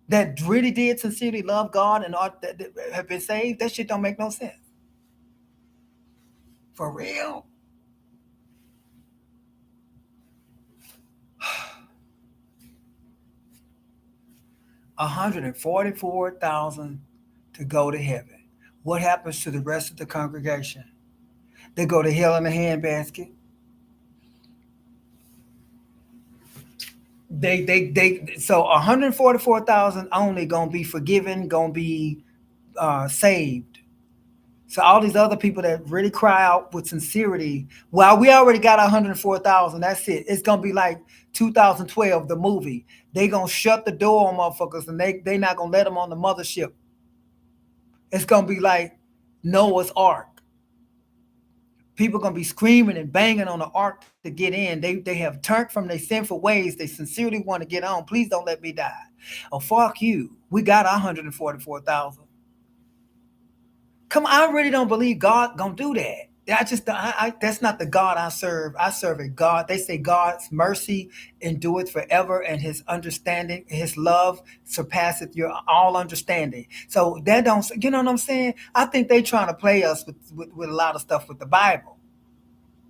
That really did sincerely love God and that have been saved. That shit don't make no sense. For real. 144,000 to go to heaven. What happens to the rest of the congregation? They go to hell in a handbasket. So 144,000 only gonna be forgiven, gonna be saved. So all these other people that really cry out with sincerity, well, we already got 104,000. That's it. It's gonna be like 2012, the movie. They gonna shut the door on motherfuckers, and they not gonna let them on the mothership. It's gonna be like Noah's Ark. People gonna be screaming and banging on the ark to get in. They have turned from their sinful ways. They sincerely want to get on. Please don't let me die. Oh fuck you. We got 144,000. Come on, I really don't believe God gonna do that. That's not the God I serve. I serve a God. They say God's mercy endureth forever, and His understanding, His love surpasseth your all understanding. So that don't, you know what I'm saying? I think they trying to play us with a lot of stuff with the Bible.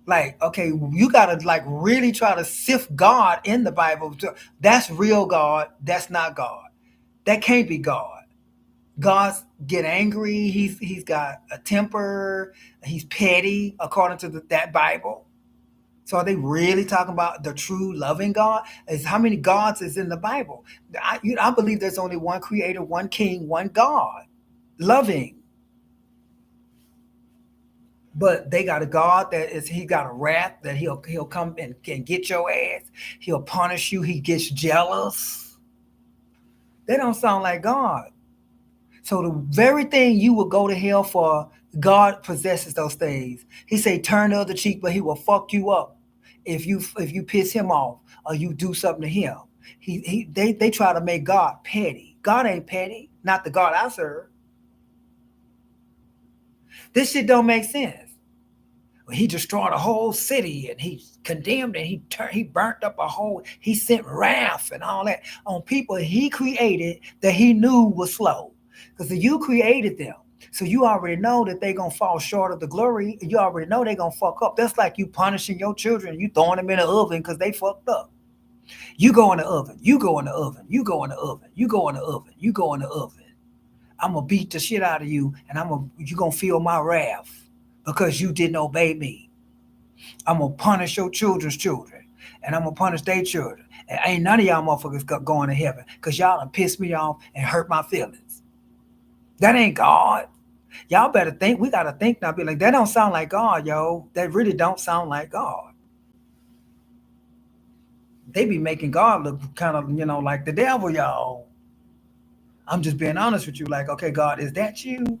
Like, okay, you gotta like really try to sift God in the Bible. That's real God. That's not God. That can't be God. God's get angry. He's got a temper. He's petty, according to that Bible. So are they really talking about the true loving God? Is how many gods is in the Bible? I believe there's only one Creator, one King, one God, loving. But they got a God that is He got a wrath that he'll come and can get your ass. He'll punish you. He gets jealous. They don't sound like God. So the very thing you will go to hell for, God possesses those things. He say turn the other cheek, but He will fuck you up if you piss Him off or you do something to Him. They try to make God petty. God ain't petty. Not the God I serve. This shit don't make sense. He destroyed a whole city and he condemned and he burnt up a whole. He sent wrath and all that on people He created that He knew was slow, because you created them. So you already know that they're gonna fall short of the glory. You already know they're gonna fuck up. That's like you punishing your children. You throwing them in the oven because they fucked up. You go in the oven. You go in the oven. You go in the oven. You go in the oven. You go in the oven. I'm gonna beat the shit out of you, and you gonna feel my wrath because you didn't obey me. I'm gonna punish your children's children, and I'm gonna punish their children. And ain't none of y'all motherfuckers going to heaven because y'all done pissed me off and hurt my feelings. That ain't God. Y'all better think. We gotta think now. Be like, that don't sound like God, yo. That really don't sound like God. They be making God look kind of, like the devil, y'all. I'm just being honest with you. Like, okay, God, is that you?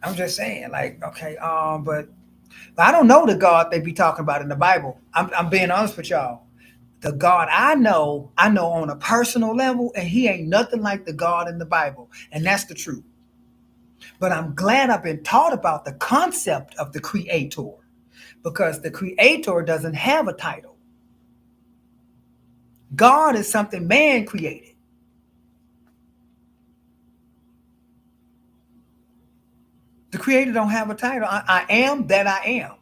I'm just saying, like, okay, but I don't know the God they be talking about in the Bible. I'm being honest with y'all. The God I know on a personal level, and he ain't nothing like the God in the Bible. And that's the truth. But I'm glad I've been taught about the concept of the creator because the creator doesn't have a title. God is something man created. The creator don't have a title. I am that I am.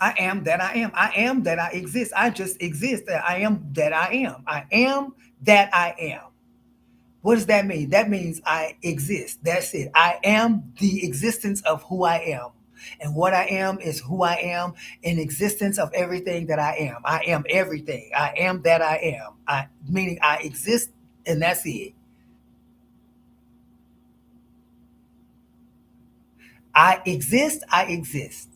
I am that I am. I am that I exist. I just exist. I am that I am. I am that I am. What does that mean? That means I exist. That's it. I am the existence of who I am. And what I am is who I am in existence of everything that I am. I am everything. I am that I am. I meaning I exist and that's it. I exist, I exist.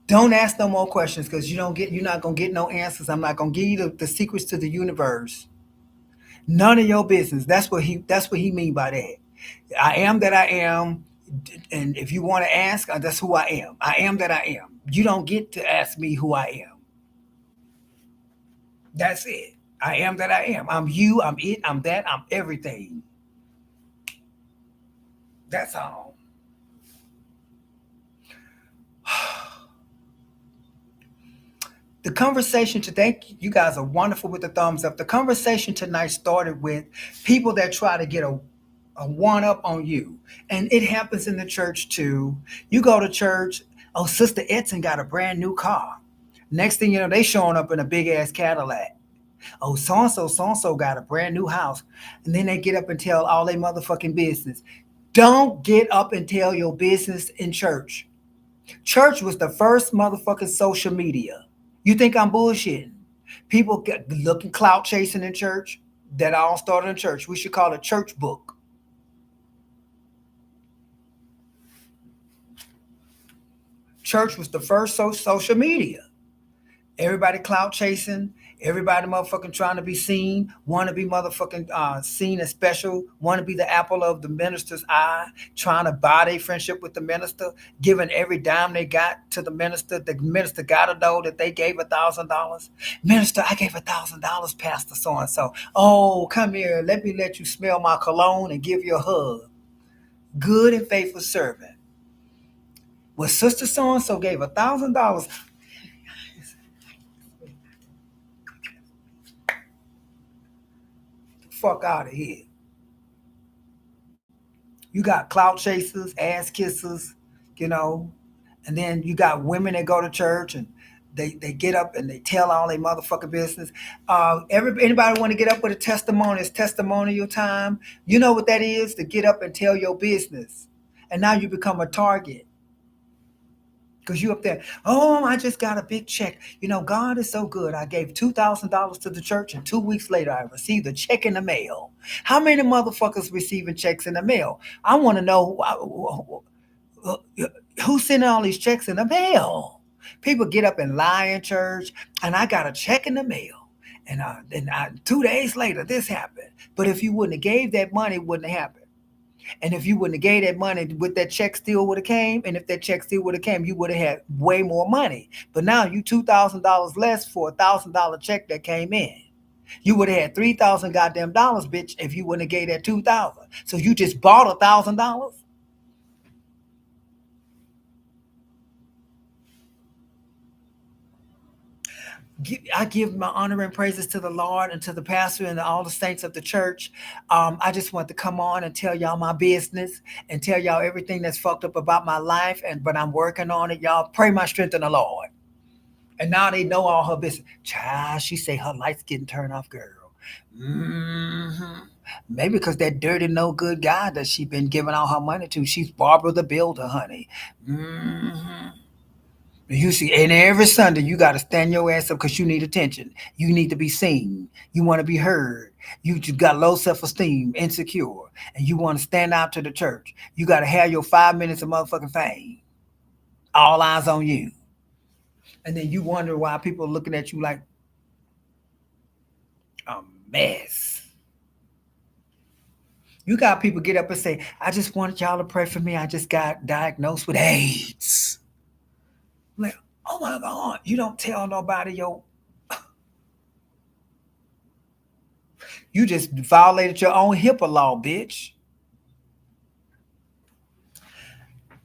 Don't ask no more questions because you're not gonna get no answers. I'm not gonna give you the secrets to the universe. None of your business. That's what he mean by that. I am that I am, and if you want to ask, that's who I am. I am that I am. You don't get to ask me who I am. That's it. I am that I am. I'm you. I'm it. I'm that. I'm everything. That's all. The conversation today, you guys are wonderful with the thumbs up. The conversation tonight started with people that try to get a one up on you. And it happens in the church too. You go to church, oh, Sister Edson got a brand new car. Next thing you know, they showing up in a big ass Cadillac. Oh, so and so got a brand new house. And then they get up and tell all their motherfucking business. Don't get up and tell your business in church. Church was the first motherfucking social media. You think I'm bullshitting? People get looking clout chasing in church. That all started in church. We should call it church book. Church was the first social media. Everybody clout chasing. Everybody motherfucking trying to be seen. Want to be motherfucking seen as special. Want to be the apple of the minister's eye. Trying to buy their friendship with the minister. Giving every dime they got to the minister. The minister got to know that they gave $1,000. Minister, I gave $1,000, Pastor so and so. Oh, come here. Let you smell my cologne and give you a hug. Good and faithful servant. Well, Sister so and so gave $1,000. Fuck out of here. You got clout chasers, ass kissers, you know, and then you got women that go to church and they get up and they tell all their motherfucking business. Anybody want to get up with a testimony? It's testimonial time. You know what that is to get up and tell your business, and now you become a target. Because you up there, oh, I just got a big check. God is so good. I gave $2,000 to the church, and 2 weeks later, I received a check in the mail. How many motherfuckers receiving checks in the mail? I want to know who's sending all these checks in the mail. People get up and lie in church, and I got a check in the mail. And 2 days later, this happened. But if you wouldn't have gave that money, it wouldn't have happened. And if you wouldn't have gave that money, with that check still would have came. And if that check still would have came, you would have had way more money. But now you $2,000 less for $1,000 check that came in. You would have had 3,000 goddamn dollars, bitch, if you wouldn't have gave that 2,000. So you just bought $1,000. I give my honor and praises to the Lord and to the pastor and all the saints of the church. I just want to come on and tell y'all my business and tell y'all everything that's fucked up about my life. But I'm working on it. Y'all pray my strength in the Lord. And now they know all her business. Child, she say her lights getting turned off, girl. Mm-hmm. Maybe because that dirty, no good guy that she been giving all her money to. She's Barbara the Builder, honey. Mm-hmm. You see, and every Sunday you got to stand your ass up because you need attention. You need to be seen. You want to be heard. You got low self esteem, insecure, and you want to stand out to the church. You got to have your 5 minutes of motherfucking fame. All eyes on you. And then you wonder why people are looking at you like a mess. You got people get up and say, I just wanted y'all to pray for me. I just got diagnosed with AIDS. Like, oh my God, you don't tell nobody you just violated your own HIPAA law, bitch.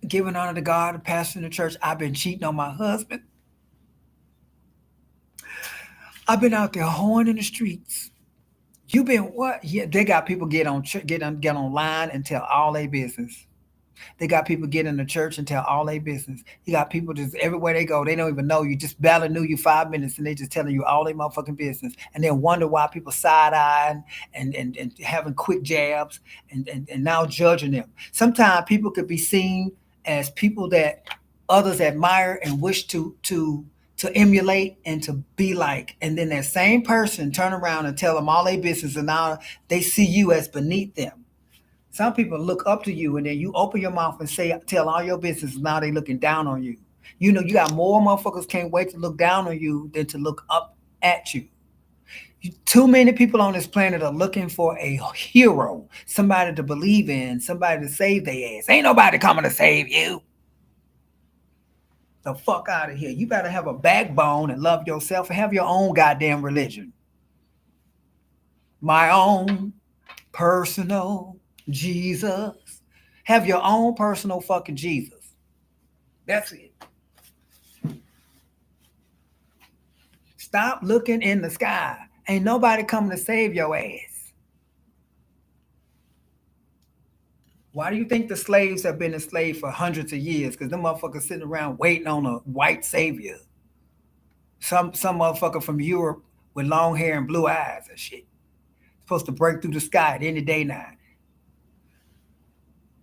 Giving honor to God, the pastor in the church. I've been cheating on my husband. I've been out there hoeing in the streets. You been what? Yeah, they got people get online and tell all their business. They got people get in the church and tell all their business. You got people just everywhere they go, they don't even know you. Just barely knew you 5 minutes, and they just telling you all their motherfucking business, and then wonder why people side eyeing and having quick jabs and now judging them. Sometimes people could be seen as people that others admire and wish to emulate and to be like, and then that same person turn around and tell them all their business, and now they see you as beneath them. Some people look up to you, and then you open your mouth and tell all your business, and now they looking down on you. You know, you got more motherfuckers can't wait to look down on you than to look up at you. Too many people on this planet are looking for a hero, somebody to believe in, somebody to save their ass. Ain't nobody coming to save you. The fuck out of here. You better have a backbone and love yourself and have your own goddamn religion. My own personal Jesus. Have your own personal fucking Jesus. That's it. Stop looking in the sky. Ain't nobody coming to save your ass. Why do you think the slaves have been enslaved for hundreds of years? Because them motherfuckers sitting around waiting on a white savior. Some motherfucker from Europe with long hair and blue eyes and shit. Supposed to break through the sky at any day now.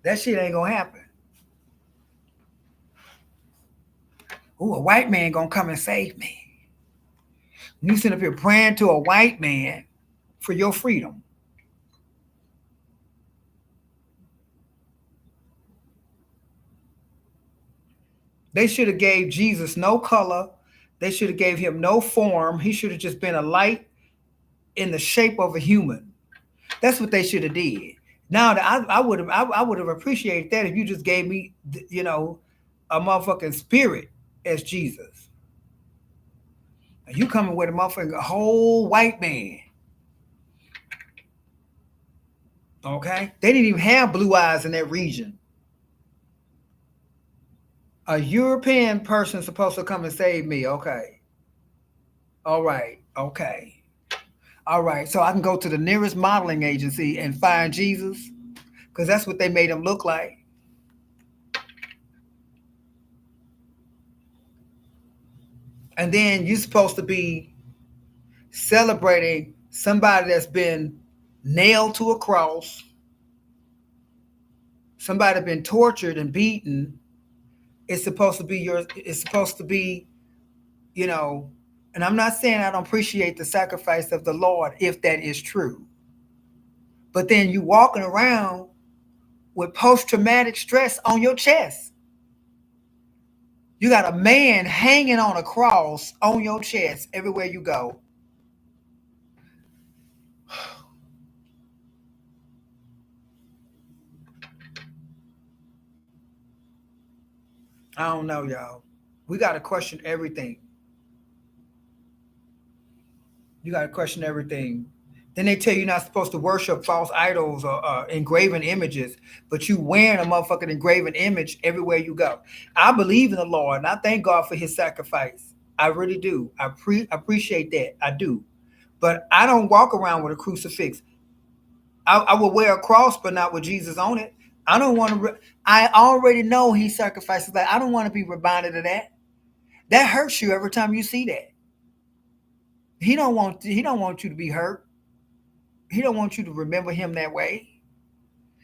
That shit ain't gonna happen. Ooh, a white man gonna come and save me. You sit up here praying to a white man for your freedom. They should have gave Jesus no color. They should have gave him no form. He should have just been a light in the shape of a human. That's what they should have did. Now I would have appreciated that if you just gave me, a motherfucking spirit as Jesus. And you coming with a motherfucking whole white man. Okay? They didn't even have blue eyes in that region. A European person supposed to come and save me. Okay. All right. Okay. All right. So I can go to the nearest modeling agency and find Jesus because that's what they made him look like. And then you're supposed to be celebrating somebody that's been nailed to a cross, somebody been tortured and beaten. It's supposed to be, you know, and I'm not saying I don't appreciate the sacrifice of the Lord if that is true. But then you walking around with post-traumatic stress on your chest. You got a man hanging on a cross on your chest everywhere you go. I don't know, y'all. We got to question everything. You got to question everything. Then they tell you not supposed to worship false idols or engraven images, but you wearing a motherfucking engraven image everywhere you go. I believe in the Lord, and I thank God for His sacrifice. I really do. Appreciate that. I do. But I don't walk around with a crucifix. I will wear a cross, but not with Jesus on it. I don't want to. I already know He sacrifices that. I don't want to be reminded of that. That hurts you every time you see that. He don't want. He don't want you to be hurt. He don't want you to remember Him that way.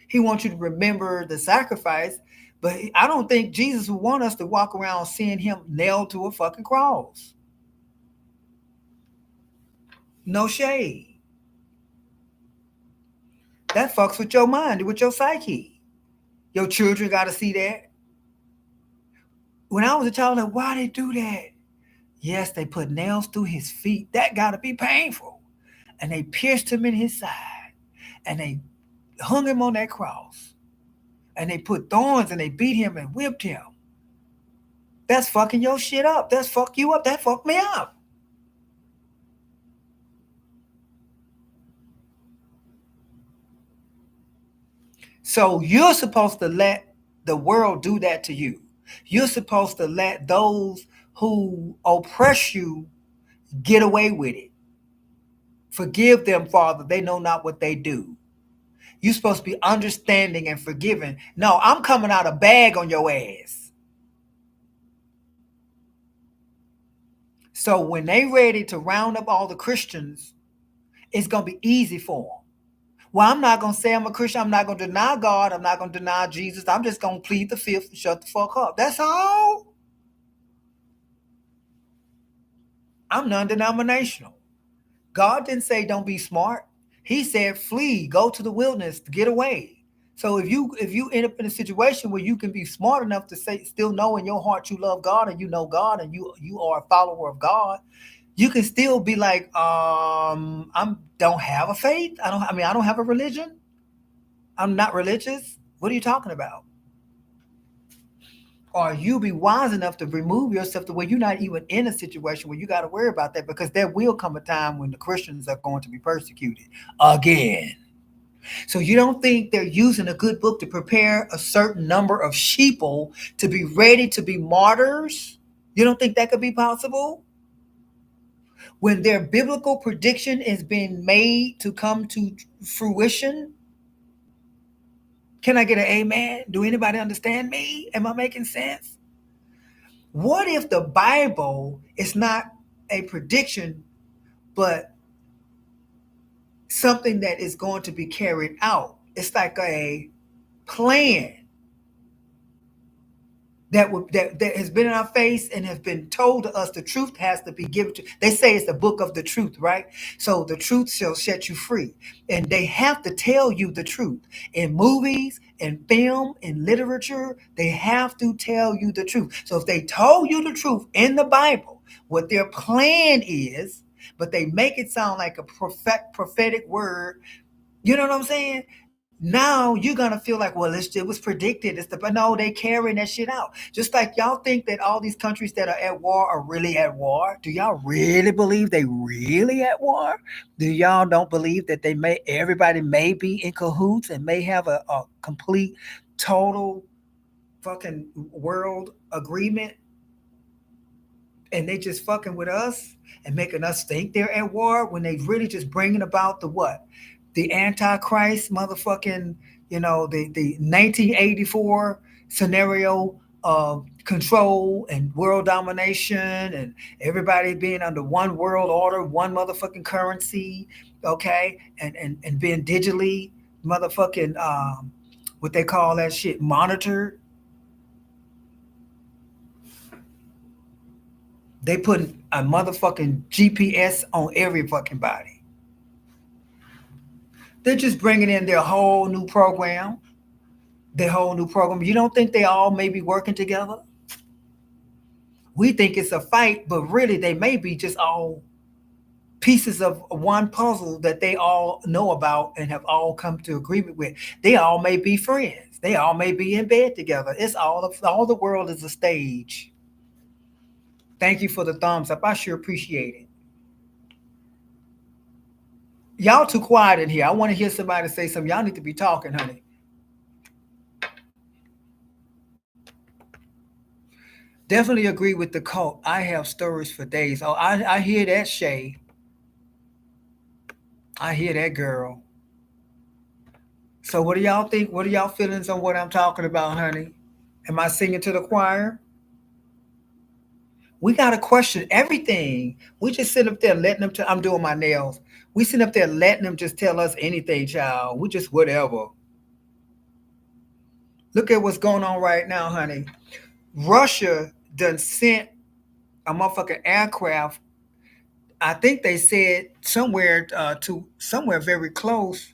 He wants you to remember the sacrifice. But I don't think Jesus would want us to walk around seeing Him nailed to a fucking cross. No shade. That fucks with your mind, with your psyche. Your children got to see that. When I was a child, I'm like, why they do that? Yes, they put nails through His feet. That got to be painful. And they pierced Him in His side. And they hung him on that cross, and they put thorns and they beat him and whipped him. That's fucking your shit up. That's fuck you up. That fucked me up. So you're supposed to let the world do that to you. You're supposed to let those who oppress you get away with it. Forgive them, Father. They know not what they do. You're supposed to be understanding and forgiving. No, I'm coming out a bag on your ass. So when they ready to round up all the Christians, it's going to be easy for them. Well, I'm not going to say I'm a Christian. I'm not going to deny God. I'm not going to deny Jesus. I'm just going to plead the fifth and shut the fuck up. That's all. I'm non-denominational. God didn't say don't be smart. He said flee, go to the wilderness to get away. So if you end up in a situation where you can be smart enough to say still know in your heart you love God and you know God and you are a follower of God, you can still be like, I don't have a faith. I don't have a religion. I'm not religious. What are you talking about? Or you be wise enough to remove yourself to where you're not even in a situation where you got to worry about that, because there will come a time when the Christians are going to be persecuted again. So you don't think they're using a good book to prepare a certain number of sheeple to be ready to be martyrs? You don't think that could be possible? When their biblical prediction is being made to come to fruition? Can I get an amen? Do anybody understand me? Am I making sense? What if the Bible is not a prediction, but something that is going to be carried out? It's like a plan that has been in our face and has been told to us. The truth has to be given to. They say it's the book of the truth, right? So the truth shall set you free, and they have to tell you the truth in movies, in film, in literature. They have to tell you the truth. So if they told you the truth in the Bible, what their plan is, but they make it sound like a prophetic word. You know what I'm saying? Now you're gonna feel like, well, it was predicted. But no, they carrying that shit out. Just like y'all think that all these countries that are at war are really at war. Do y'all really believe they really at war? Do y'all don't believe that everybody may be in cahoots and may have a complete, total, fucking world agreement, and they just fucking with us and making us think they're at war when they really just bringing about the what? The Antichrist motherfucking, the 1984 scenario of control and world domination and everybody being under one world order, one motherfucking currency, okay, and being digitally motherfucking what they call that shit monitored. They put a motherfucking GPS on every fucking body. They're just bringing in their whole new program. Their whole new program. You don't think they all may be working together? We think it's a fight, but really they may be just all pieces of one puzzle that they all know about and have all come to agreement with. They all may be friends. They all may be in bed together. It's all the world is a stage. Thank you for the thumbs up. I sure appreciate it. Y'all too quiet in here. I want to hear somebody say something. Y'all need to be talking, honey. Definitely agree with the cult. I have stories for days. Oh, I hear that, Shay. I hear that, girl. So what do y'all think? What are y'all feelings on what I'm talking about, honey? Am I singing to the choir? We got to question everything. We just sit up there letting them I'm doing my nails. We sit up there letting them just tell us anything, child. We just whatever. Look at what's going on right now, honey. Russia done sent a motherfucking aircraft. I think they said somewhere to somewhere very close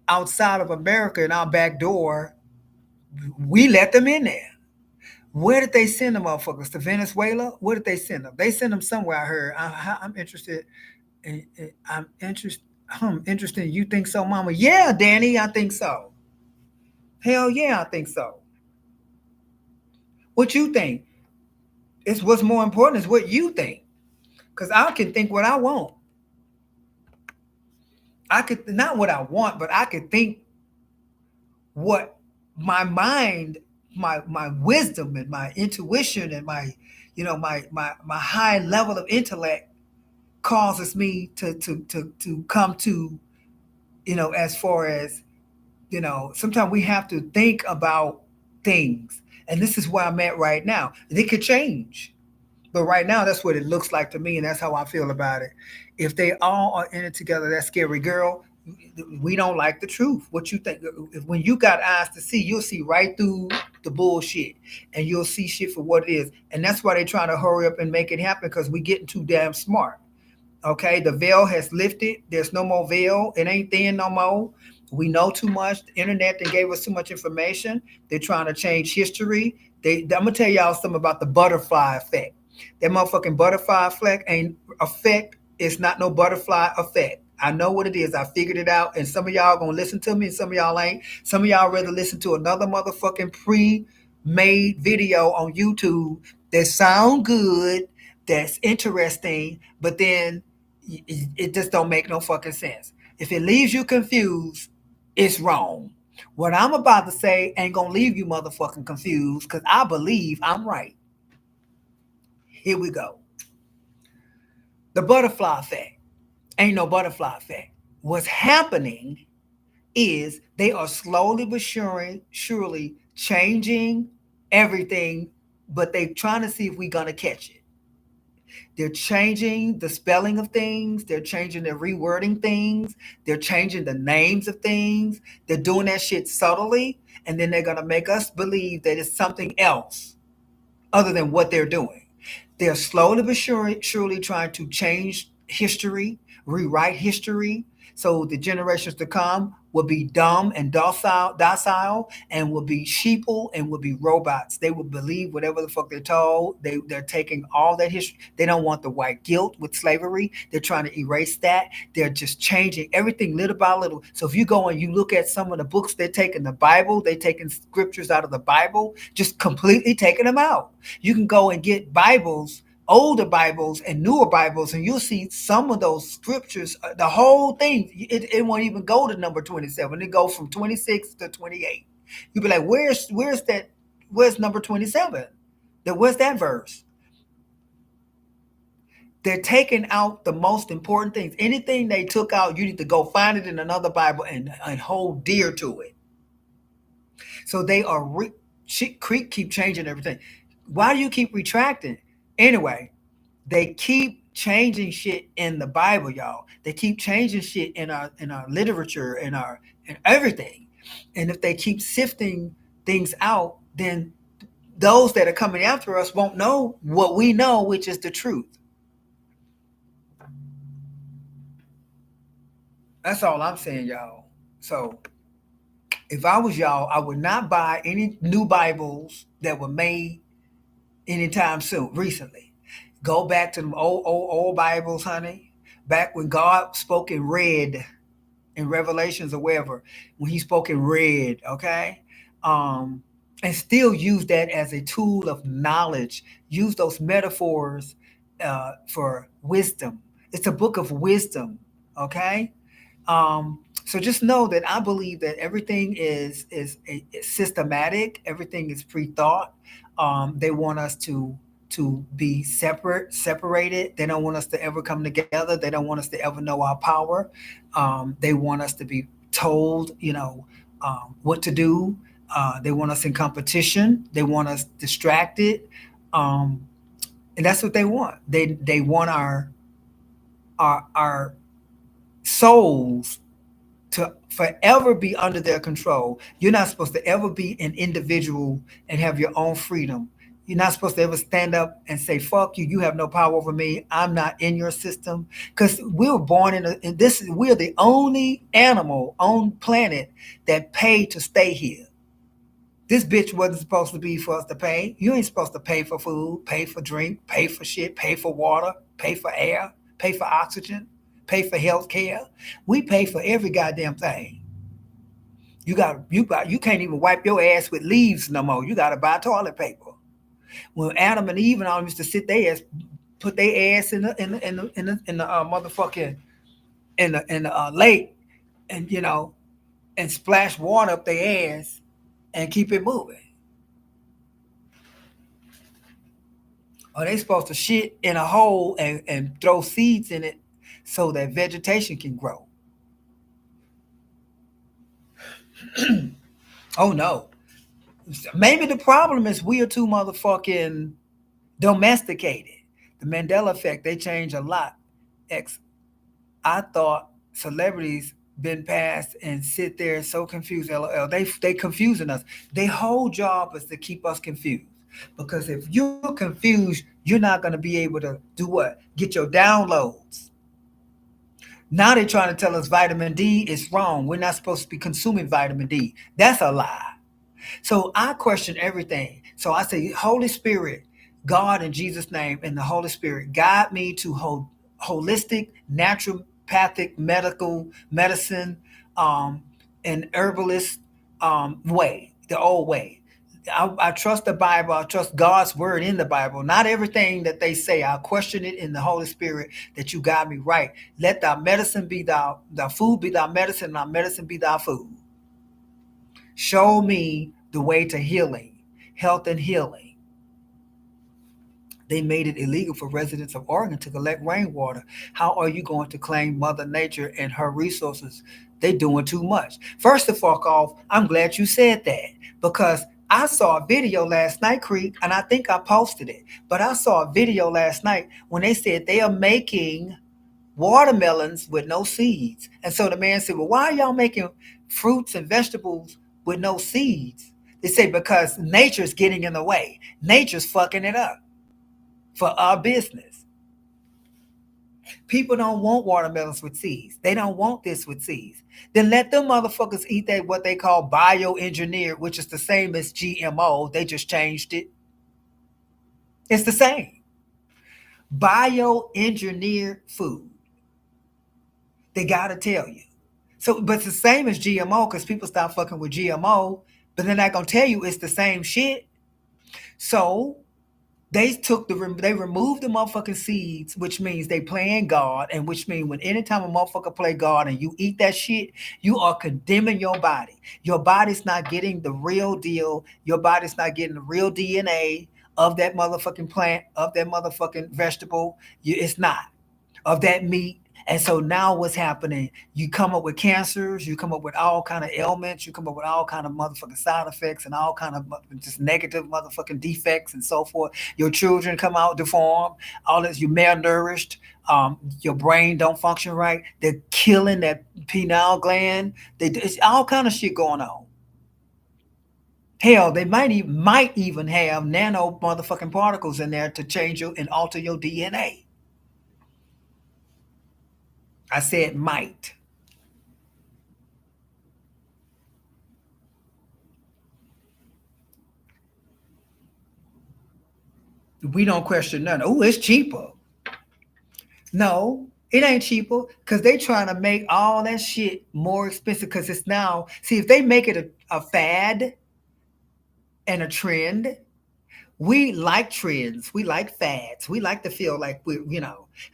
outside of America in our back door. We let them in there. Where did they send the motherfuckers? To Venezuela? Where did they send them? They sent them somewhere. I heard. I'm interested. I'm interested. Interesting. You think so, Mama? Yeah, Danny, I think so. Hell yeah, I think so. What you think? It's what's more important is what you think. Because I can think what I want. I could not what I want, but I could think what my mind, my wisdom and my intuition and my, my high level of intellect causes me to come to, as far as, sometimes we have to think about things. And this is where I'm at right now. And it could change. But right now, that's what it looks like to me, and that's how I feel about it. If they all are in it together, that scary girl, we don't like the truth. What you think? When you got eyes to see, you'll see right through the bullshit, and you'll see shit for what it is. And that's why they're trying to hurry up and make it happen because we're getting too damn smart. Okay, the veil has lifted. There's no more veil. It ain't thin no more. We know too much. The internet they gave us too much information. They're trying to change history. I'm gonna tell y'all something about the butterfly effect. That motherfucking butterfly effect ain't effect. It's not no butterfly effect. I know what it is. I figured it out. And some of y'all gonna listen to me, and some of y'all ain't. Some of y'all rather listen to another motherfucking pre-made video on YouTube that sound good, that's interesting, but then it just don't make no fucking sense. If it leaves you confused, it's wrong. What I'm about to say ain't gonna leave you motherfucking confused because I believe I'm right. Here we go. The butterfly effect. Ain't no butterfly effect. What's happening is they are slowly but surely changing everything, but they trying to see if we're gonna catch it. They're changing the spelling of things. They're changing the rewording things. They're changing the names of things. They're doing that shit subtly. And then they're going to make us believe that it's something else other than what they're doing. They're slowly but surely trying to change history, rewrite history, so the generations to come will be dumb and docile, and will be sheeple and will be robots. They will believe whatever the fuck they're told. They're taking all that history. They don't want the white guilt with slavery. They're trying to erase that. They're just changing everything little by little. So if you go and you look at some of the books, they're taking the Bible, they're taking scriptures out of the Bible, just completely taking them out. You can go and get Bibles, older Bibles and newer Bibles, and you'll see some of those scriptures, the whole thing, it won't even go to number 27. It goes from 26 to 28. You'll be like, where's that? Where's number 27? Where's that verse? They're taking out the most important things. Anything they took out, you need to go find it in another Bible and hold dear to it. So they are keep changing everything. Why do you keep retracting? Anyway, they keep changing shit in the Bible, y'all. They keep changing shit in our literature, in everything. And if they keep sifting things out, then those that are coming after us won't know what we know, which is the truth. That's all I'm saying, y'all. So if I was y'all, I would not buy any new Bibles that were made anytime soon, recently. Go back to them old Bibles, honey. Back when God spoke in red in Revelations or wherever, when he spoke in red, okay? And still use that as a tool of knowledge. Use those metaphors for wisdom. It's a book of wisdom, okay? So just know that I believe that everything is systematic. Everything is pre-thought. They want us to be separated. They don't want us to ever come together. They don't want us to ever know our power. They want us to be told, what to do. They want us in competition. They want us distracted, and that's what they want. They want our souls to forever be under their control. You're not supposed to ever be an individual and have your own freedom. You're not supposed to ever stand up and say, fuck you, you have no power over me. I'm not in your system. Because we were born we're the only animal on planet that paid to stay here. This bitch wasn't supposed to be for us to pay. You ain't supposed to pay for food, pay for drink, pay for shit, pay for water, pay for air, pay for oxygen, pay for health care. We pay for every goddamn thing. You can't even wipe your ass with leaves no more. You gotta buy toilet paper. When Adam and Eve and all used to sit their ass, put their ass in the motherfucking in the lake, and and splash water up their ass and keep it moving. Or they supposed to shit in a hole and throw seeds in it so that vegetation can grow. Oh no. Maybe the problem is we are too motherfucking domesticated. The Mandela effect, they change a lot. X I thought celebrities been passed and sit there so confused. LOL. They confusing us. Their whole job is to keep us confused. Because if you're confused, you're not going to be able to do what? Get your downloads. Now they're trying to tell us vitamin D is wrong. We're not supposed to be consuming vitamin D. That's a lie. So I question everything. So I say, Holy Spirit, God in Jesus' name, and the Holy Spirit, guide me to holistic, naturopathic, medical medicine, um, and herbalist way, the old way. I trust the Bible. I trust God's word in the Bible. Not everything that they say. I question it in the Holy Spirit that you got me right. Let thy medicine be thy food be thy medicine, and thy medicine be thy food. Show me the way to healing, health and healing. They made it illegal for residents of Oregon to collect rainwater. How are you going to claim Mother Nature and her resources? They doing too much. First of all, I'm glad you said that because I saw a video last night, Creek, and I think I posted it. But I saw a video last night when they said they are making watermelons with no seeds. And so the man said, well, why are y'all making fruits and vegetables with no seeds? They say, because nature's getting in the way. Nature's fucking it up for our business. People don't want watermelons with seeds. They don't want this with seeds. Then let them motherfuckers eat that what they call bioengineered, which is the same as GMO. They just changed it. It's the same. Bioengineered food. They gotta tell you. So, but it's the same as GMO because people stop fucking with GMO, but they're not gonna tell you it's the same shit. So they removed the motherfucking seeds, which means they playing God, and which means when anytime a motherfucker play God and you eat that shit, you are condemning your body. Your body's not getting the real deal. Your body's not getting the real DNA of that motherfucking plant, of that motherfucking vegetable. It's not of that meat. And so now what's happening? You come up with cancers, you come up with all kind of ailments, you come up with all kind of motherfucking side effects and all kind of just negative motherfucking defects and so forth. Your children come out deformed, all this, you're malnourished, your brain don't function right. They're killing that pineal gland. It's all kind of shit going on. Hell, they might even have nano motherfucking particles in there to change you and alter your DNA. I said might. We don't question none. Oh, it's cheaper. No, it ain't cheaper because they trying to make all that shit more expensive because it's now, see, if they make it a fad and a trend, we like trends. We like fads. We like to feel like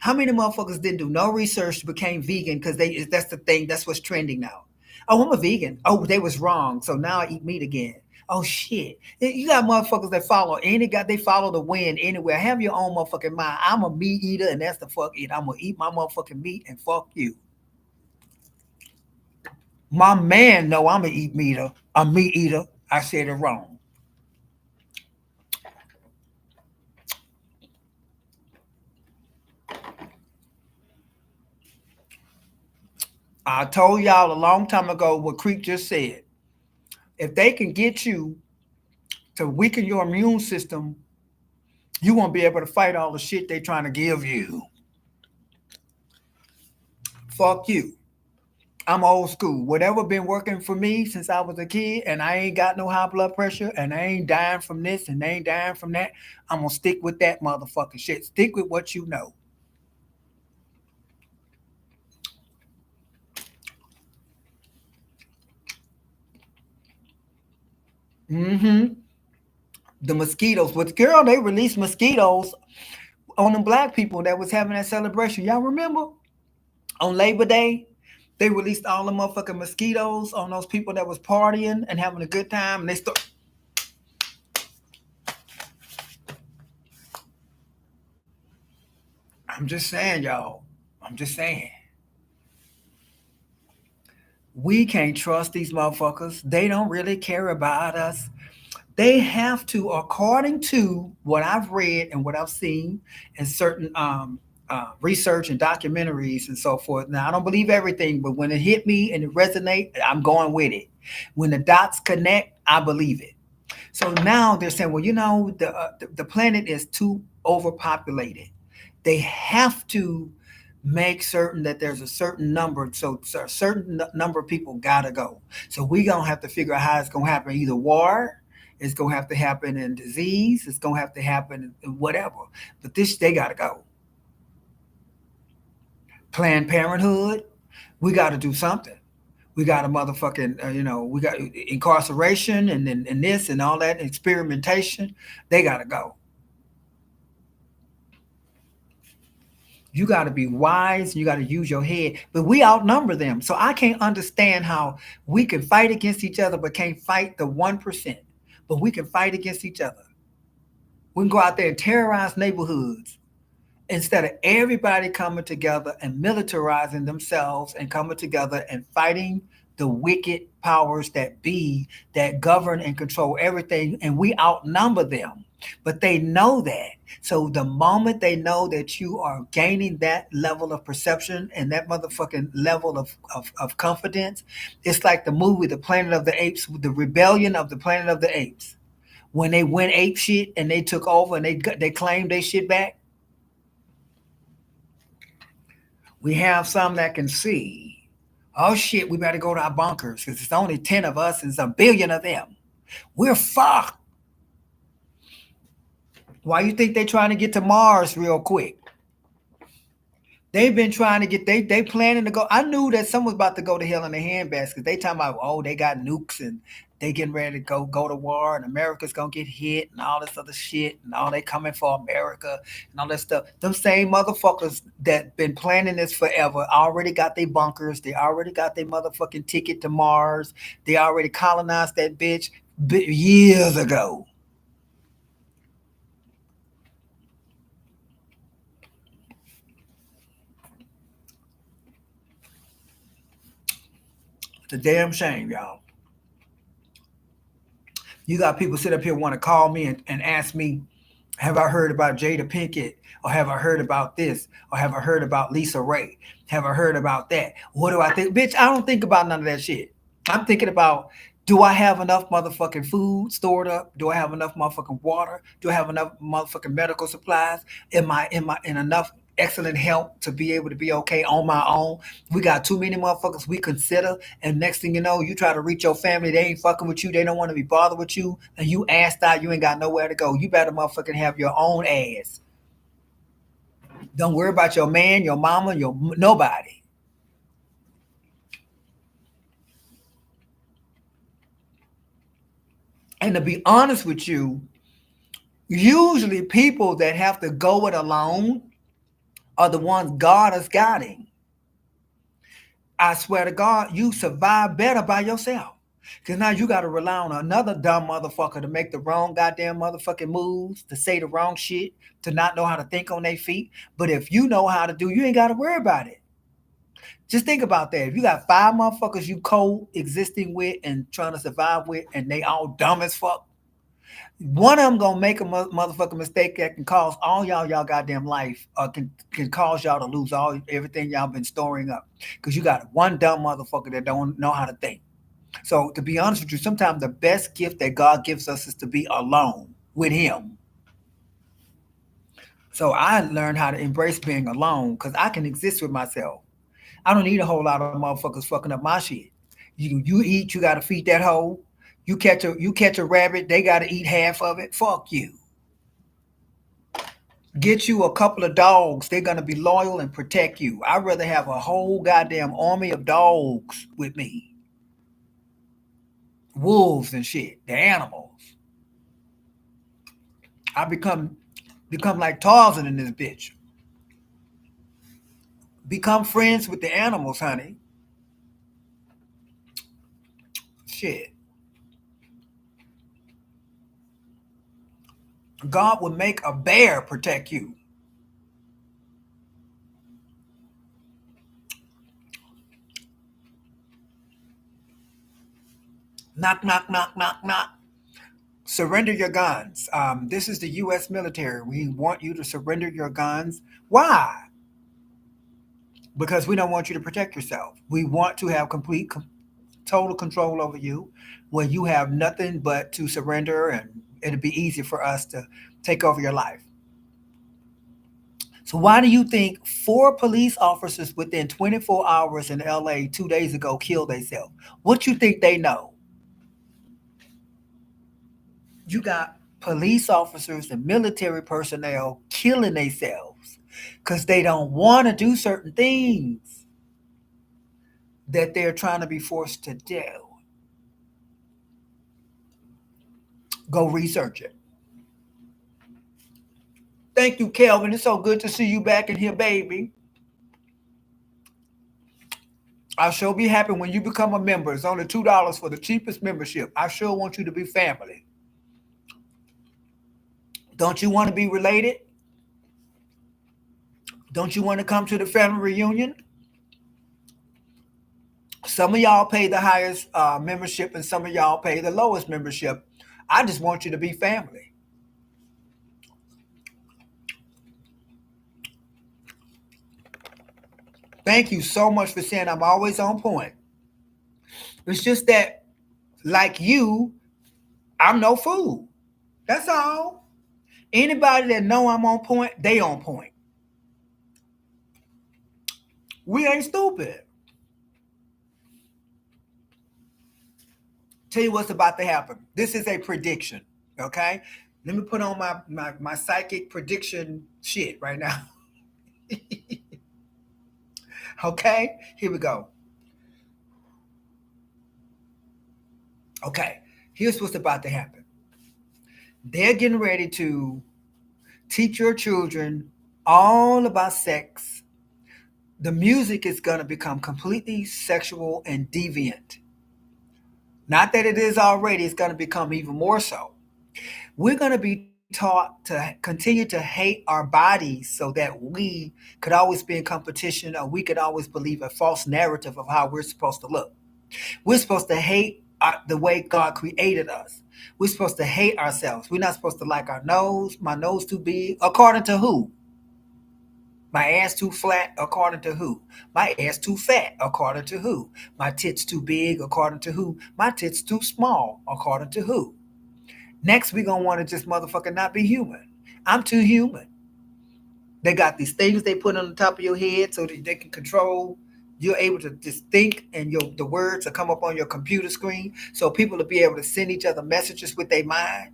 how many motherfuckers didn't do no research became vegan because that's the thing. That's what's trending now. Oh, I'm a vegan. Oh, they was wrong. So now I eat meat again. Oh shit. You got motherfuckers that they follow the wind anywhere. Have your own motherfucking mind. I'm a meat eater and that's the fuck it. I'm gonna eat my motherfucking meat and fuck you. My man know I'm a meat eater. I said it wrong. I told y'all a long time ago what Creek just said. If they can get you to weaken your immune system, you won't be able to fight all the shit they trying to give you. Fuck you. I'm old school. Whatever been working for me since I was a kid, and I ain't got no high blood pressure, and I ain't dying from this, and I ain't dying from that. I'm gonna stick with that motherfucking shit. Stick with what you know. Mm-hmm. The mosquitoes. But girl, they released mosquitoes on the black people that was having that celebration. Y'all remember? On Labor Day, they released all the motherfucking mosquitoes on those people that was partying and having a good time. And they start. I'm just saying, y'all. I'm just saying. We can't trust these motherfuckers. They don't really care about us. They have to, according to what I've read and what I've seen in certain research and documentaries and so forth. Now, I don't believe everything, but when it hit me and it resonate, I'm going with it. When the dots connect, I believe it. So now they're saying, well, the planet is too overpopulated. They have to make certain that there's a certain number, so a certain number of people gotta go. So we gonna have to figure out how it's gonna happen. Either war, it's gonna have to happen in disease, it's gonna have to happen in whatever. But this they gotta go. Planned Parenthood, we got to do something. We got a motherfucking, we got incarceration and this and all that experimentation. They got to go. You got to be wise. You got to use your head. But we outnumber them. So I can't understand how we can fight against each other, but can't fight the 1%. But we can fight against each other. We can go out there and terrorize neighborhoods instead of everybody coming together and militarizing themselves and coming together and fighting the wicked powers that be that govern and control everything, and we outnumber them, but they know that. So the moment they know that you are gaining that level of perception and that motherfucking level of confidence, it's like the movie The Planet of the Apes, the rebellion of the Planet of the Apes, when they went ape shit and they took over and they claimed they shit back. We have some that can see. Oh shit, we better go to our bunkers because it's only 10 of us and it's a billion of them. We're fucked. Why you think they're trying to get to Mars real quick? They've been trying to get they planning to go. I knew that someone was about to go to hell in a handbasket. They talking about, oh, they got nukes and they getting ready to go to war and America's gonna get hit and all this other shit and all they coming for America and all that stuff. Them same motherfuckers that been planning this forever already got their bunkers. They already got their motherfucking ticket to Mars. They already colonized that bitch years ago. It's a damn shame, y'all. You got people sit up here want to call me and ask me, have I heard about Jada Pinkett? Or have I heard about this? Or have I heard about Lisa Ray? Have I heard about that? What do I think? Bitch, I don't think about none of that shit. I'm thinking about, do I have enough motherfucking food stored up? Do I have enough motherfucking water? Do I have enough motherfucking medical supplies? Am I in enough excellent health to be able to be okay on my own? We got too many motherfuckers we consider, and next thing you know, you try to reach your family, they ain't fucking with you, they don't want to be bothered with you, and you assed out, you ain't got nowhere to go. You better motherfucking have your own ass. Don't worry about your man, your mama, your nobody. And to be honest with you, usually people that have to go it alone are the ones God is guiding. I swear to God, you survive better by yourself. Because now you got to rely on another dumb motherfucker to make the wrong goddamn motherfucking moves, to say the wrong shit, to not know how to think on their feet. But if you know how to do, you ain't got to worry about it. Just think about that. If you got five motherfuckers you coexisting with and trying to survive with, and they all dumb as fuck, one of them gonna make a motherfucking mistake that can cause all y'all goddamn life, can cause y'all to lose all everything y'all been storing up. Because you got one dumb motherfucker that don't know how to think. So to be honest with you, sometimes the best gift that God gives us is to be alone with Him. So I learned how to embrace being alone because I can exist with myself. I don't need a whole lot of motherfuckers fucking up my shit. You eat, you gotta feed that hoe. You catch a rabbit, they gotta eat half of it. Fuck you. Get you a couple of dogs, they're gonna be loyal and protect you. I'd rather have a whole goddamn army of dogs with me. wolves and shit, the animals. I become like Tarzan in this bitch. Become friends with the animals, honey. Shit. God would make a bear protect you. Knock, knock, knock, knock, knock. Surrender your guns. This is the U.S. military. We want you to surrender your guns. Why? Because we don't want you to protect yourself. We want to have total control over you, where you have nothing but to surrender, and it'll be easy for us to take over your life. So why do you think four police officers within 24 hours in LA 2 days ago killed themselves? What you think they know? You got police officers and military personnel killing themselves because they don't want to do certain things that they're trying to be forced to do. Go research it. Thank you, Kelvin. It's so good to see you back in here, baby. I sure be happy when you become a member. It's only $2 for the cheapest membership. I sure want you to be family. Don't you want to be related? Don't you want to come to the family reunion? Some of y'all pay the highest membership and some of y'all pay the lowest membership. I just want you to be family. Thank you so much for saying I'm always on point. It's just that, like you, I'm no fool. That's all. Anybody that know I'm on point, they on point. We ain't stupid. Tell you what's about to happen. This is a prediction. Okay? Let me put on my psychic prediction shit right now. Okay? Here we go. Okay. Here's what's about to happen. They're getting ready to teach your children all about sex. The music is going to become completely sexual and deviant. Not that it is already, it's going to become even more so. We're going to be taught to continue to hate our bodies so that we could always be in competition, or we could always believe a false narrative of how we're supposed to look. We're supposed to hate the way God created us. We're supposed to hate ourselves. We're not supposed to like our nose. My nose too big. According to who? My ass too flat, according to who? My ass too fat, according to who? My tits too big, according to who? My tits too small, according to who? Next, we gonna want to just motherfucker not be human. I'm too human. They got these things they put on the top of your head so that they can control. You're able to just think, and the words will come up on your computer screen, so people will be able to send each other messages with their mind,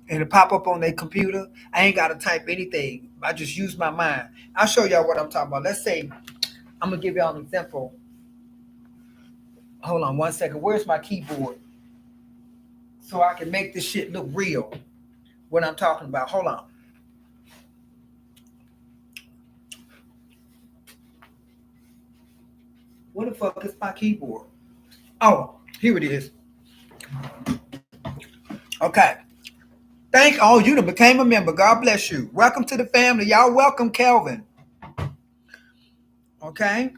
and it pop up on their computer. I ain't gotta type anything. I just use my mind. I'll show y'all what I'm talking about. Let's say I'm gonna give y'all an example. Hold on one second. Where's my keyboard? So I can make this shit look real. What I'm talking about. Hold on. What the fuck is my keyboard? Oh, here it is. Okay. You done became a member. God bless you. Welcome to the family. Y'all welcome Kelvin. Okay.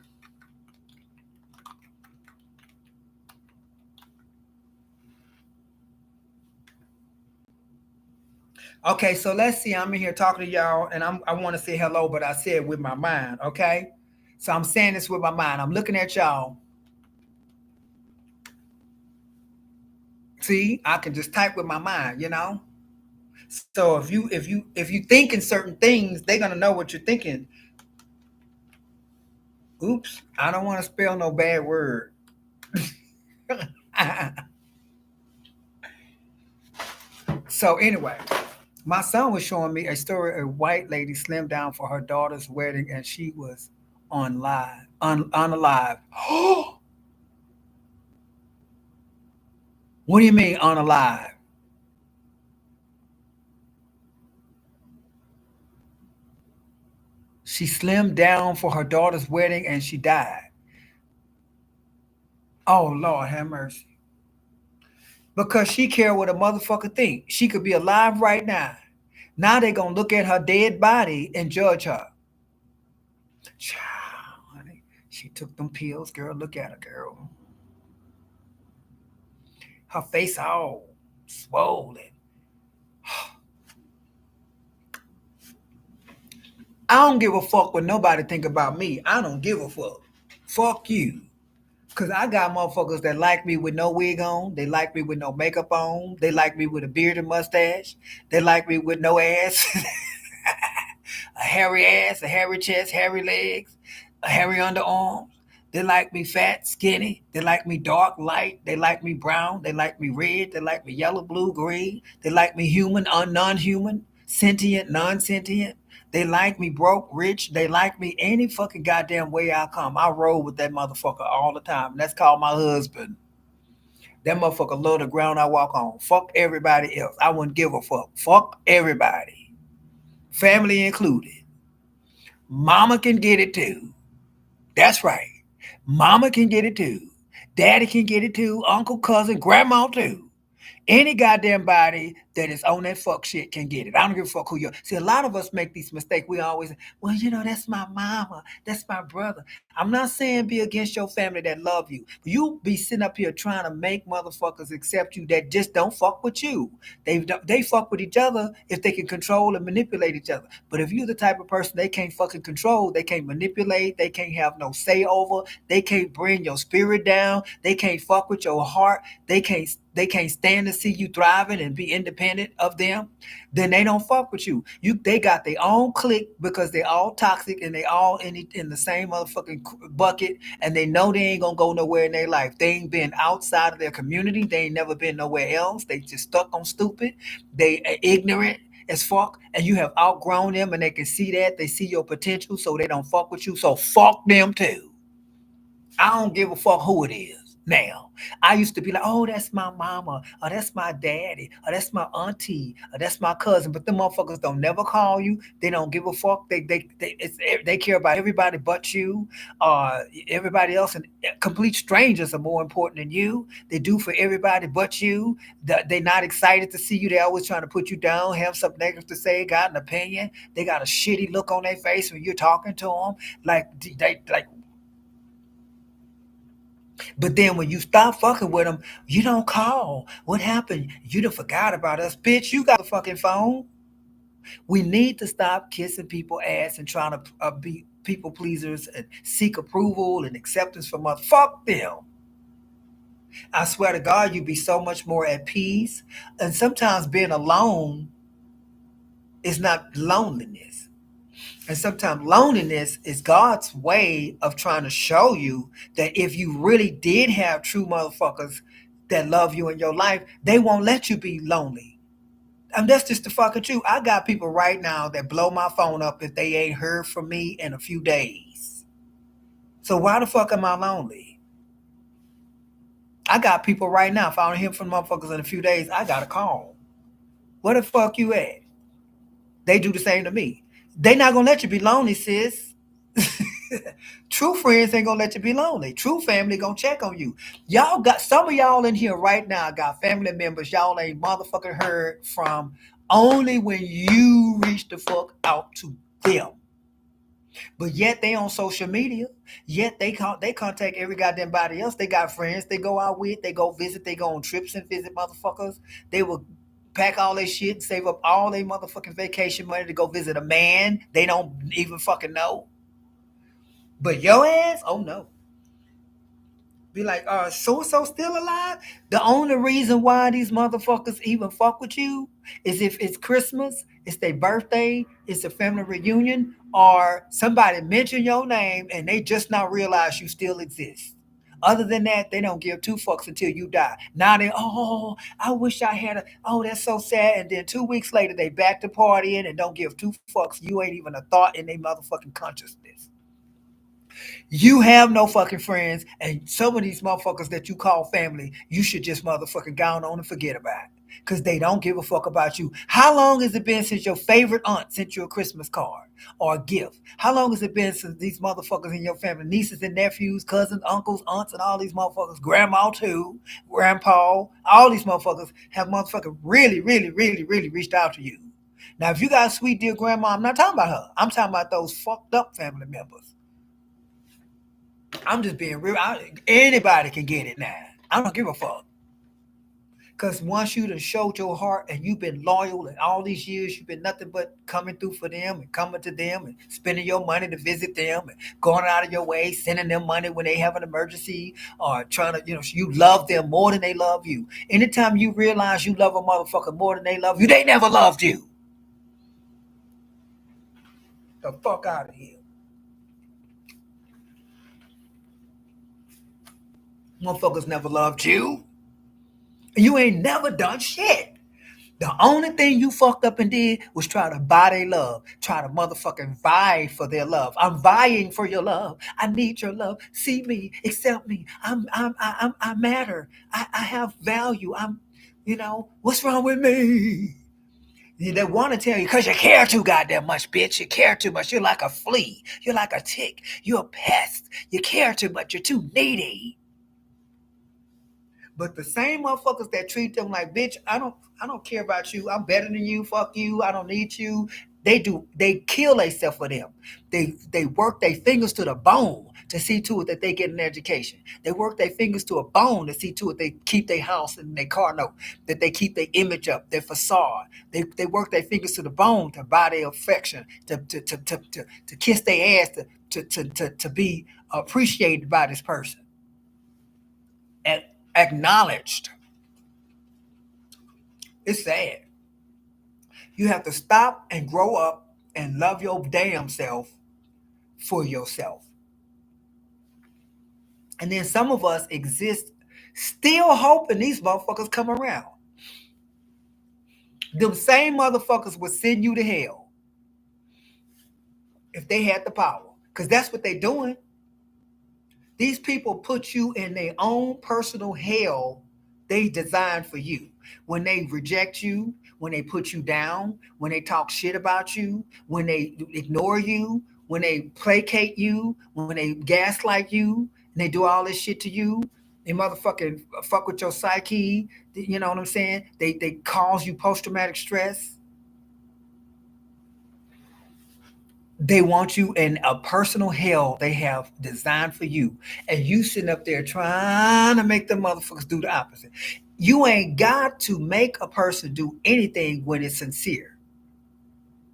Okay, so let's see. I'm in here talking to y'all, and I want to say hello, but I said with my mind. Okay. So I'm saying this with my mind. I'm looking at y'all. See, I can just type with my mind. So if you thinking certain things, they're gonna know what you're thinking. Oops, I don't want to spell no bad word. So anyway, my son was showing me a story. A white lady slimmed down for her daughter's wedding, and she was on live, on alive. What do you mean unalive? She slimmed down for her daughter's wedding and she died. Oh Lord have mercy. Because she care what a motherfucker think. She could be alive right now. Now they gonna look at her dead body and judge her. Child, honey, she took them pills, girl. Look at her, girl. Her face all swollen. I don't give a fuck what nobody think about me. I don't give a fuck. Fuck you. Cause I got motherfuckers that like me with no wig on. They like me with no makeup on. They like me with a beard and mustache. They like me with no ass. A hairy ass, a hairy chest, hairy legs, a hairy underarms. They like me fat, skinny. They like me dark, light. They like me brown. They like me red. They like me yellow, blue, green. They like me human, non-human, sentient, non-sentient. They like me broke, rich. They like me any fucking goddamn way I come. I roll with that motherfucker all the time. That's called my husband. That motherfucker love the ground I walk on. Fuck everybody else. I wouldn't give a fuck. Fuck everybody. Family included. Mama can get it too. That's right. Mama can get it too. Daddy can get it too. Uncle, cousin, grandma too. Any goddamn body that is on that fuck shit can get it. I don't give a fuck who you are. See, a lot of us make these mistakes. We always, well, that's my mama. That's my brother. I'm not saying be against your family that love you. You be sitting up here trying to make motherfuckers accept you that just don't fuck with you. They fuck with each other if they can control and manipulate each other. But if you're the type of person they can't fucking control, they can't manipulate, they can't have no say over, they can't bring your spirit down, they can't fuck with your heart, they can't stand to see you thriving and be independent of them, then they don't fuck with you. They got their own clique because they all toxic and they all in the same motherfucking bucket, and they know they ain't gonna go nowhere in their life. They ain't been outside of their community. They ain't never been nowhere else. They just stuck on stupid. They are ignorant as fuck, and you have outgrown them, and they can see that. They see your potential, so they don't fuck with you. So fuck them too. I don't give a fuck who it is. Now, I used to be like, oh, that's my mama, or that's my daddy, or that's my auntie, or that's my cousin. But the motherfuckers don't never call you. They don't give a fuck. They care about everybody but you. Everybody else, and complete strangers are more important than you. They do for everybody but you. They're not excited to see you. They're always trying to put you down, have something negative to say, got an opinion. They got a shitty look on their face when you're talking to them. Like, but then when you stop fucking with them, you don't call. What happened? You done forgot about us. Bitch, you got the fucking phone. We need to stop kissing people ass and trying to be people pleasers and seek approval and acceptance from us. Fuck them. I swear to God, you'd be so much more at peace. And sometimes being alone is not loneliness. And sometimes loneliness is God's way of trying to show you that if you really did have true motherfuckers that love you in your life, they won't let you be lonely. And that's just the fucking truth. I got people right now that blow my phone up if they ain't heard from me in a few days. So why the fuck am I lonely? I got people right now. If I don't hear from motherfuckers in a few days, I got to call. Where the fuck you at? They do the same to me. They not gonna let you be lonely, sis. True friends ain't gonna let you be lonely. True family gonna check on you. Y'all got some of y'all in here right now got family members y'all ain't motherfucking heard from only when you reach the fuck out to them. But yet they on social media. Yet they contact every goddamn body else. They got friends they go out with. They go visit. They go on trips and visit motherfuckers. They will pack all their shit, save up all their motherfucking vacation money to go visit a man they don't even fucking know. But your ass, oh no. Be like, so and so still alive? The only reason why these motherfuckers even fuck with you is if it's Christmas, it's their birthday, it's a family reunion, or somebody mention your name and they just not realize you still exist. Other than that, they don't give two fucks until you die. Now they, oh, I wish I had oh, that's so sad. And then 2 weeks later, they back to partying and don't give two fucks. You ain't even a thought in their motherfucking consciousness. You have no fucking friends, and some of these motherfuckers that you call family, you should just motherfucking go on and forget about. Because they don't give a fuck about you. How long has it been since your favorite aunt sent you a Christmas card or a gift? How long has it been since these motherfuckers in your family, nieces and nephews, cousins, uncles, aunts, and all these motherfuckers, grandma too, grandpa, all these motherfuckers have motherfucking really, really, really, really reached out to you. Now, if you got a sweet dear grandma, I'm not talking about her. I'm talking about those fucked up family members. I'm just being real. Anybody can get it now. I don't give a fuck. Because once you done showed your heart and you've been loyal and all these years you've been nothing but coming through for them and coming to them and spending your money to visit them and going out of your way, sending them money when they have an emergency or trying to, you love them more than they love you. Anytime you realize you love a motherfucker more than they love you, they never loved you. The fuck out of here. Motherfuckers never loved you. You ain't never done shit. The only thing you fucked up and did was try to buy their love, try to motherfucking vie for their love. I'm vying for your love. I need your love. See me, accept me. I matter. I have value. What's wrong with me? They want to tell you because you care too goddamn much, bitch. You care too much. You're like a flea. You're like a tick. You're a pest. You care too much. You're too needy. But the same motherfuckers that treat them like, bitch, I don't care about you. I'm better than you. Fuck you. I don't need you. They kill themselves for them. They work their fingers to the bone to see to it that they get an education. They work their fingers to a bone to see to it they keep their house and their car note, that they keep their image up, their facade. They work their fingers to the bone to buy their affection, to kiss their ass, to be appreciated by this person and acknowledged. It's sad. You have to stop and grow up and love your damn self for yourself. And then some of us exist still hoping these motherfuckers come around. Them same motherfuckers would send you to hell if they had the power. Because that's what they're doing. These people put you in their own personal hell they designed for you. When they reject you, when they put you down, when they talk shit about you, when they ignore you, when they placate you, when they gaslight you, and they do all this shit to you, they motherfucking fuck with your psyche. You know what I'm saying? They cause you post traumatic stress. They want you in a personal hell they have designed for you. And you sitting up there trying to make the motherfuckers do the opposite. You ain't got to make a person do anything when it's sincere.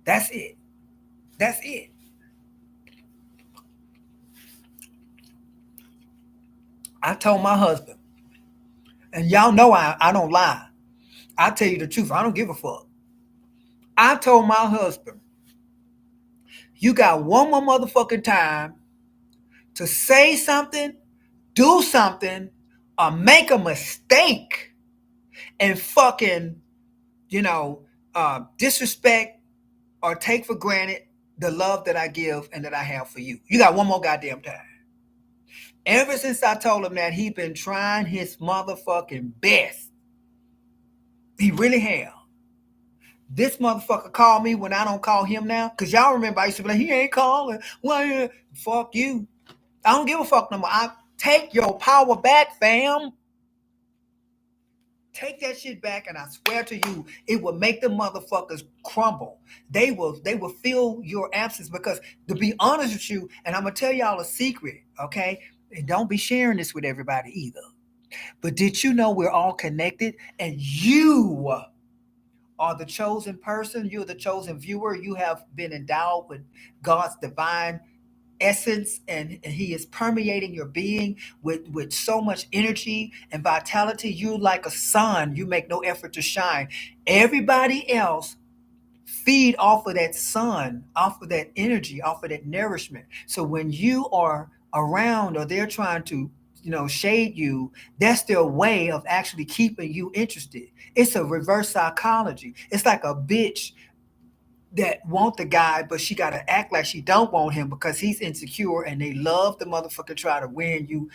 That's it. That's it. I told my husband, and y'all know I don't lie. I tell you the truth. I don't give a fuck. I told my husband, you got one more motherfucking time to say something, do something, or make a mistake and fucking, disrespect or take for granted the love that I give and that I have for you. You got one more goddamn time. Ever since I told him that, he been trying his motherfucking best. He really have. This motherfucker call me when I don't call him now. Because y'all remember I used to be like, he ain't calling. Why? Fuck you. I don't give a fuck no more. I take your power back, fam. Take that shit back, and I swear to you, it will make the motherfuckers crumble. They will feel your absence because, to be honest with you, and I'm gonna tell y'all a secret, okay? And don't be sharing this with everybody either. But did you know we're all connected, and you are the chosen person? You're the chosen viewer. You have been endowed with God's divine essence, and he is permeating your being with so much energy and vitality. You like a sun, you make no effort to shine. Everybody else feed off of that sun, off of that energy, off of that nourishment. So when you are around or they're trying to shade you, that's their way of actually keeping you interested. It's a reverse psychology. It's like a bitch that want the guy, but she gotta act like she don't want him because he's insecure, and they love the motherfucker try to win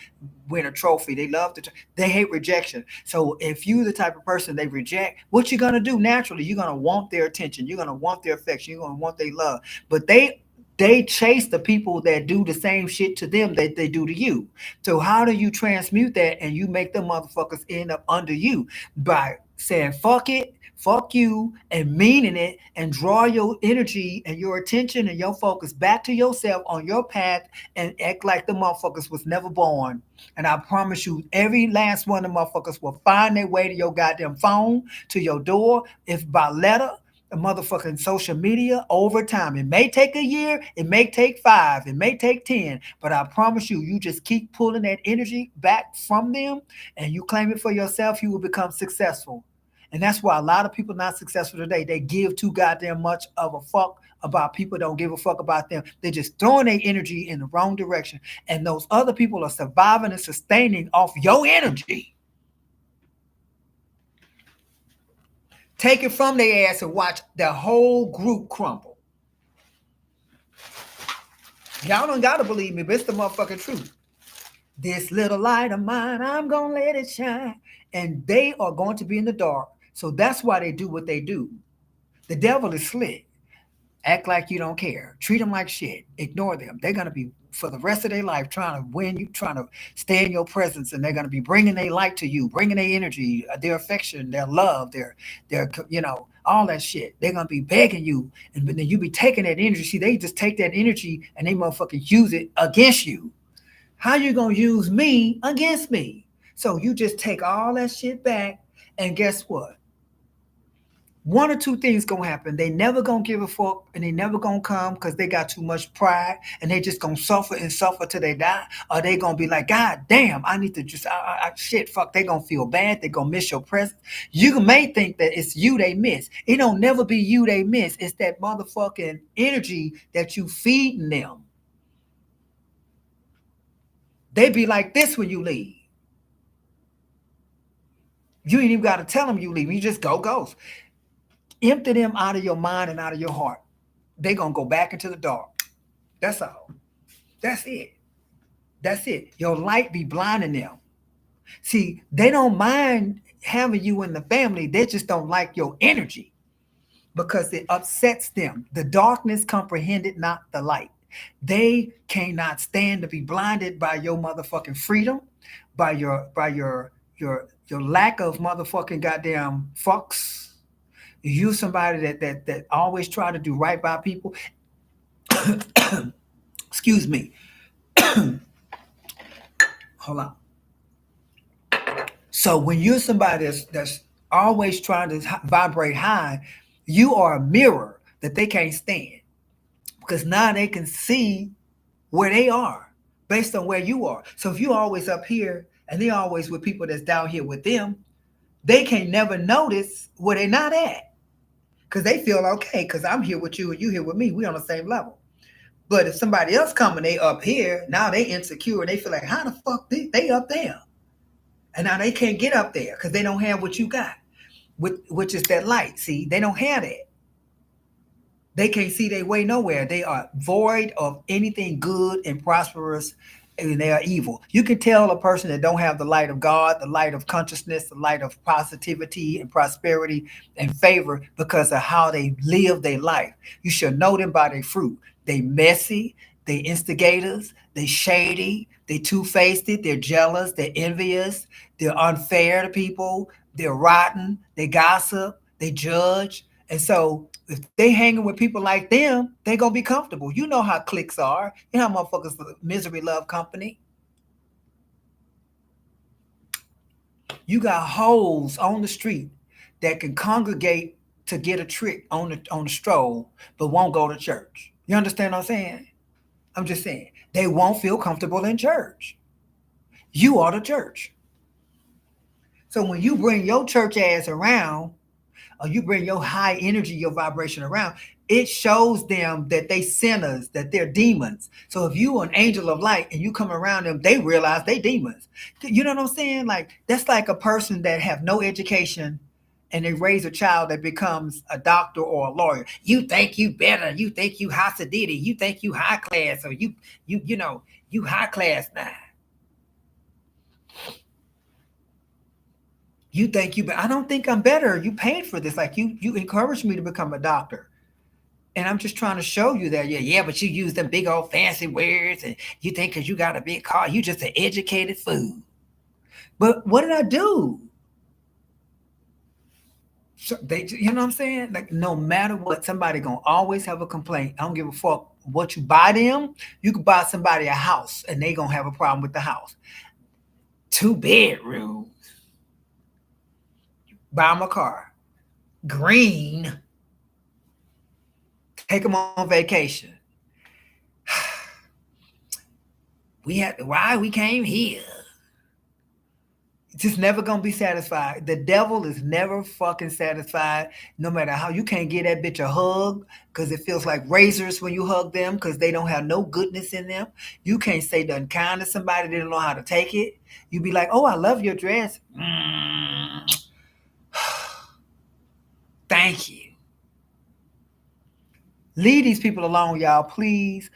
a trophy. They love they hate rejection. So if you the type of person they reject, what you gonna do naturally? You're gonna want their attention. You're gonna want their affection. You're gonna want their love. But they chase the people that do the same shit to them that they do to you. So how do you transmute that and you make them motherfuckers end up under you by saying fuck it, fuck you, and meaning it, and draw your energy and your attention and your focus back to yourself on your path and act like the motherfuckers was never born. And I promise you, every last one of the motherfuckers will find their way to your goddamn phone, to your door, if by letter, the motherfucking social media over time. It may take a year, it may take 5, it may take 10, but I promise you, you just keep pulling that energy back from them and you claim it for yourself, you will become successful. And that's why a lot of people not successful today, they give too goddamn much of a fuck about people don't give a fuck about them. They're just throwing their energy in the wrong direction. And those other people are surviving and sustaining off your energy. Take it from their ass and watch the whole group crumble. Y'all don't gotta believe me, but it's the motherfucking truth. This little light of mine, I'm gonna let it shine. And they are going to be in the dark. So that's why they do what they do. The devil is slick. Act like you don't care. Treat them like shit. Ignore them. They're going to be, for the rest of their life, trying to win you, trying to stay in your presence. And they're going to be bringing their light to you, bringing their energy, their affection, their love, all that shit. They're going to be begging you. And then you be taking that energy. See, they just take that energy and they motherfucking use it against you. How you going to use me against me? So you just take all that shit back. And guess what? One or two things gonna happen. They never gonna give a fuck and they never gonna come because they got too much pride and they just gonna suffer and suffer till they die. Or they gonna be like, God damn, I need to just shit, fuck. They gonna feel bad. They gonna miss your presence. You may think that it's you they miss. It don't never be you they miss. It's that motherfucking energy that you feeding them. They be like this when you leave. You ain't even gotta tell them you leave. You just go ghost. Empty them out of your mind and out of your heart. They're going to go back into the dark. That's all. That's it. That's it. Your light be blinding them. See, they don't mind having you in the family. They just don't like your energy because it upsets them. The darkness comprehended not the light. They cannot stand to be blinded by your motherfucking freedom, by your lack of motherfucking goddamn fucks. You somebody that always try to do right by people. Excuse me. Hold on. So when you're somebody that's always trying to vibrate high, you are a mirror that they can't stand because now they can see where they are based on where you are. So if you're always up here and they're always with people that's down here with them, they can never notice where they're not at. Because they feel okay, because I'm here with you and you here with me. We on the same level. But if somebody else coming, they up here, now they insecure. And they feel like, how the fuck they up there? And now they can't get up there because they don't have what you got, which is that light. See, they don't have that. They can't see their way nowhere. They are void of anything good and prosperous, and they are evil. You can tell a person that don't have the light of God, the light of consciousness, the light of positivity and prosperity and favor because of how they live their life. You should know them by their fruit. They messy, they instigators, they shady, they two-faced, they're jealous, they're envious, they're unfair to people, they're rotten, they gossip, they judge. And so if they hanging with people like them, they gonna be comfortable. You know how cliques are. You know how motherfuckers misery love company. You got hoes on the street that can congregate to get a trick on the stroll, but won't go to church. You understand what I'm saying? I'm just saying they won't feel comfortable in church. You are the church. So when you bring your church ass around, or you bring your high energy, your vibration around, it shows them that they sinners, that they're demons. So if you an angel of light and you come around them, they realize they demons. You know what I'm saying? Like that's like a person that have no education and they raise a child that becomes a doctor or a lawyer. You think you better. You think you Hasididi. You think you high class, or you high class now. You think you, I don't think I'm better. You paid for this. Like you encouraged me to become a doctor. And I'm just trying to show you that, yeah, but you use them big old fancy words, and you think because you got a big car, you just an educated fool. But what did I do? So you know what I'm saying? Like, no matter what, somebody gonna always have a complaint. I don't give a fuck what you buy them. You could buy somebody a house, and they gonna have a problem with the house. 2 bedrooms. Buy them a car. Green. Take them on vacation. Why we came here? Just never gonna be satisfied. The devil is never fucking satisfied, no matter how. You can't get that bitch a hug because it feels like razors when you hug them because they don't have no goodness in them. You can't say nothing kind to somebody that don't know how to take it. You be like, oh, I love your dress. Thank you. Leave these people alone, y'all, please.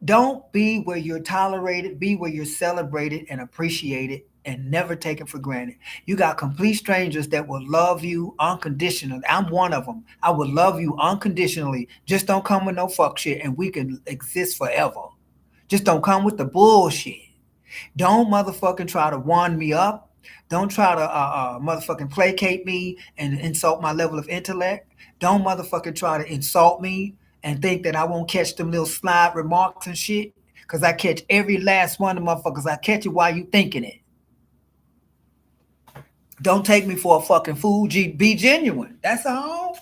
Don't be where you're tolerated. Be where you're celebrated and appreciated and never taken for granted. You got complete strangers that will love you unconditionally. I'm one of them. I will love you unconditionally. Just don't come with no fuck shit and we can exist forever. Just don't come with the bullshit. Don't motherfucking try to wind me up. Don't try to motherfucking placate me and insult my level of intellect. Don't motherfucking try to insult me and think that I won't catch them little slide remarks and shit. Because I catch every last one of them motherfuckers. I catch it while you thinking it. Don't take me for a fucking fool. Be genuine. That's all.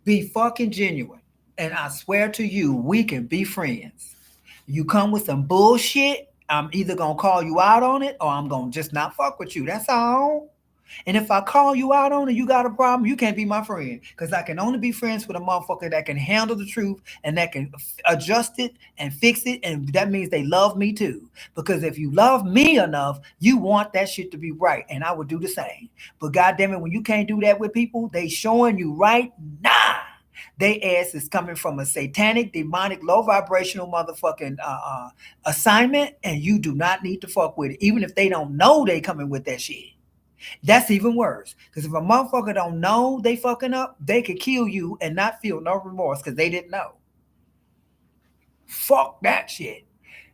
Be fucking genuine. And I swear to you, we can be friends. You come with some bullshit, I'm either gonna call you out on it or I'm gonna just not fuck with you. That's all. And if I call you out on it, you got a problem, you can't be my friend. Because I can only be friends with a motherfucker that can handle the truth and that can adjust it and fix it. And that means they love me too. Because if you love me enough, you want that shit to be right. And I would do the same. But goddamn it, when you can't do that with people, they showing you right now. They ass is coming from a satanic, demonic, low vibrational motherfucking assignment, and you do not need to fuck with it, even if they don't know they coming with that shit. That's even worse. Because if a motherfucker don't know they fucking up, they could kill you and not feel no remorse because they didn't know. Fuck that shit.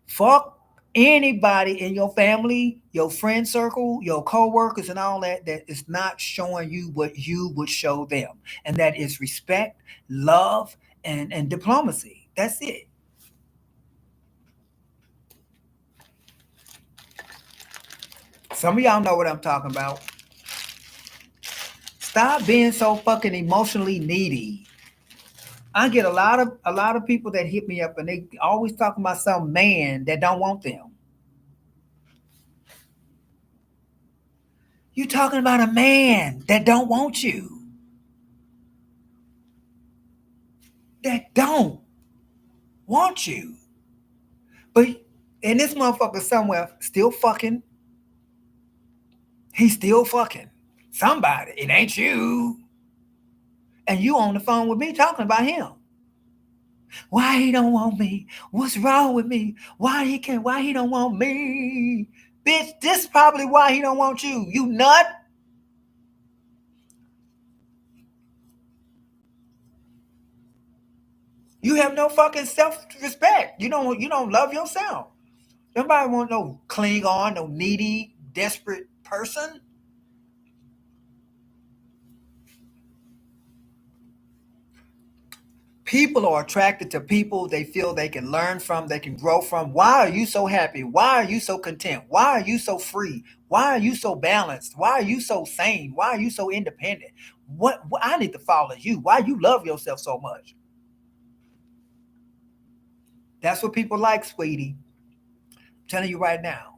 Fuck anybody in your family, your friend circle, your co-workers and all that is not showing you what you would show them. And that is respect, love, and diplomacy. That's it. Some of y'all know what I'm talking about. Stop being so fucking emotionally needy. I get a lot of people that hit me up and they always talking about some man that don't want them. You talking about a man that don't want you. That don't want you. But and this motherfucker somewhere still fucking. He's still fucking somebody. It ain't you. And you on the phone with me talking about him. Why he don't want me? What's wrong with me? Why he don't want me? Bitch, this is probably why he don't want you. You nut. You have no fucking self-respect. You don't love yourself. Nobody want no cling on, no needy, desperate person. People are attracted to people they feel they can learn from, they can grow from. Why are you so happy? Why are you so content? Why are you so free? Why are you so balanced? Why are you so sane? Why are you so independent? What I need to follow you. Why you love yourself so much? That's what people like, sweetie. I'm telling you right now.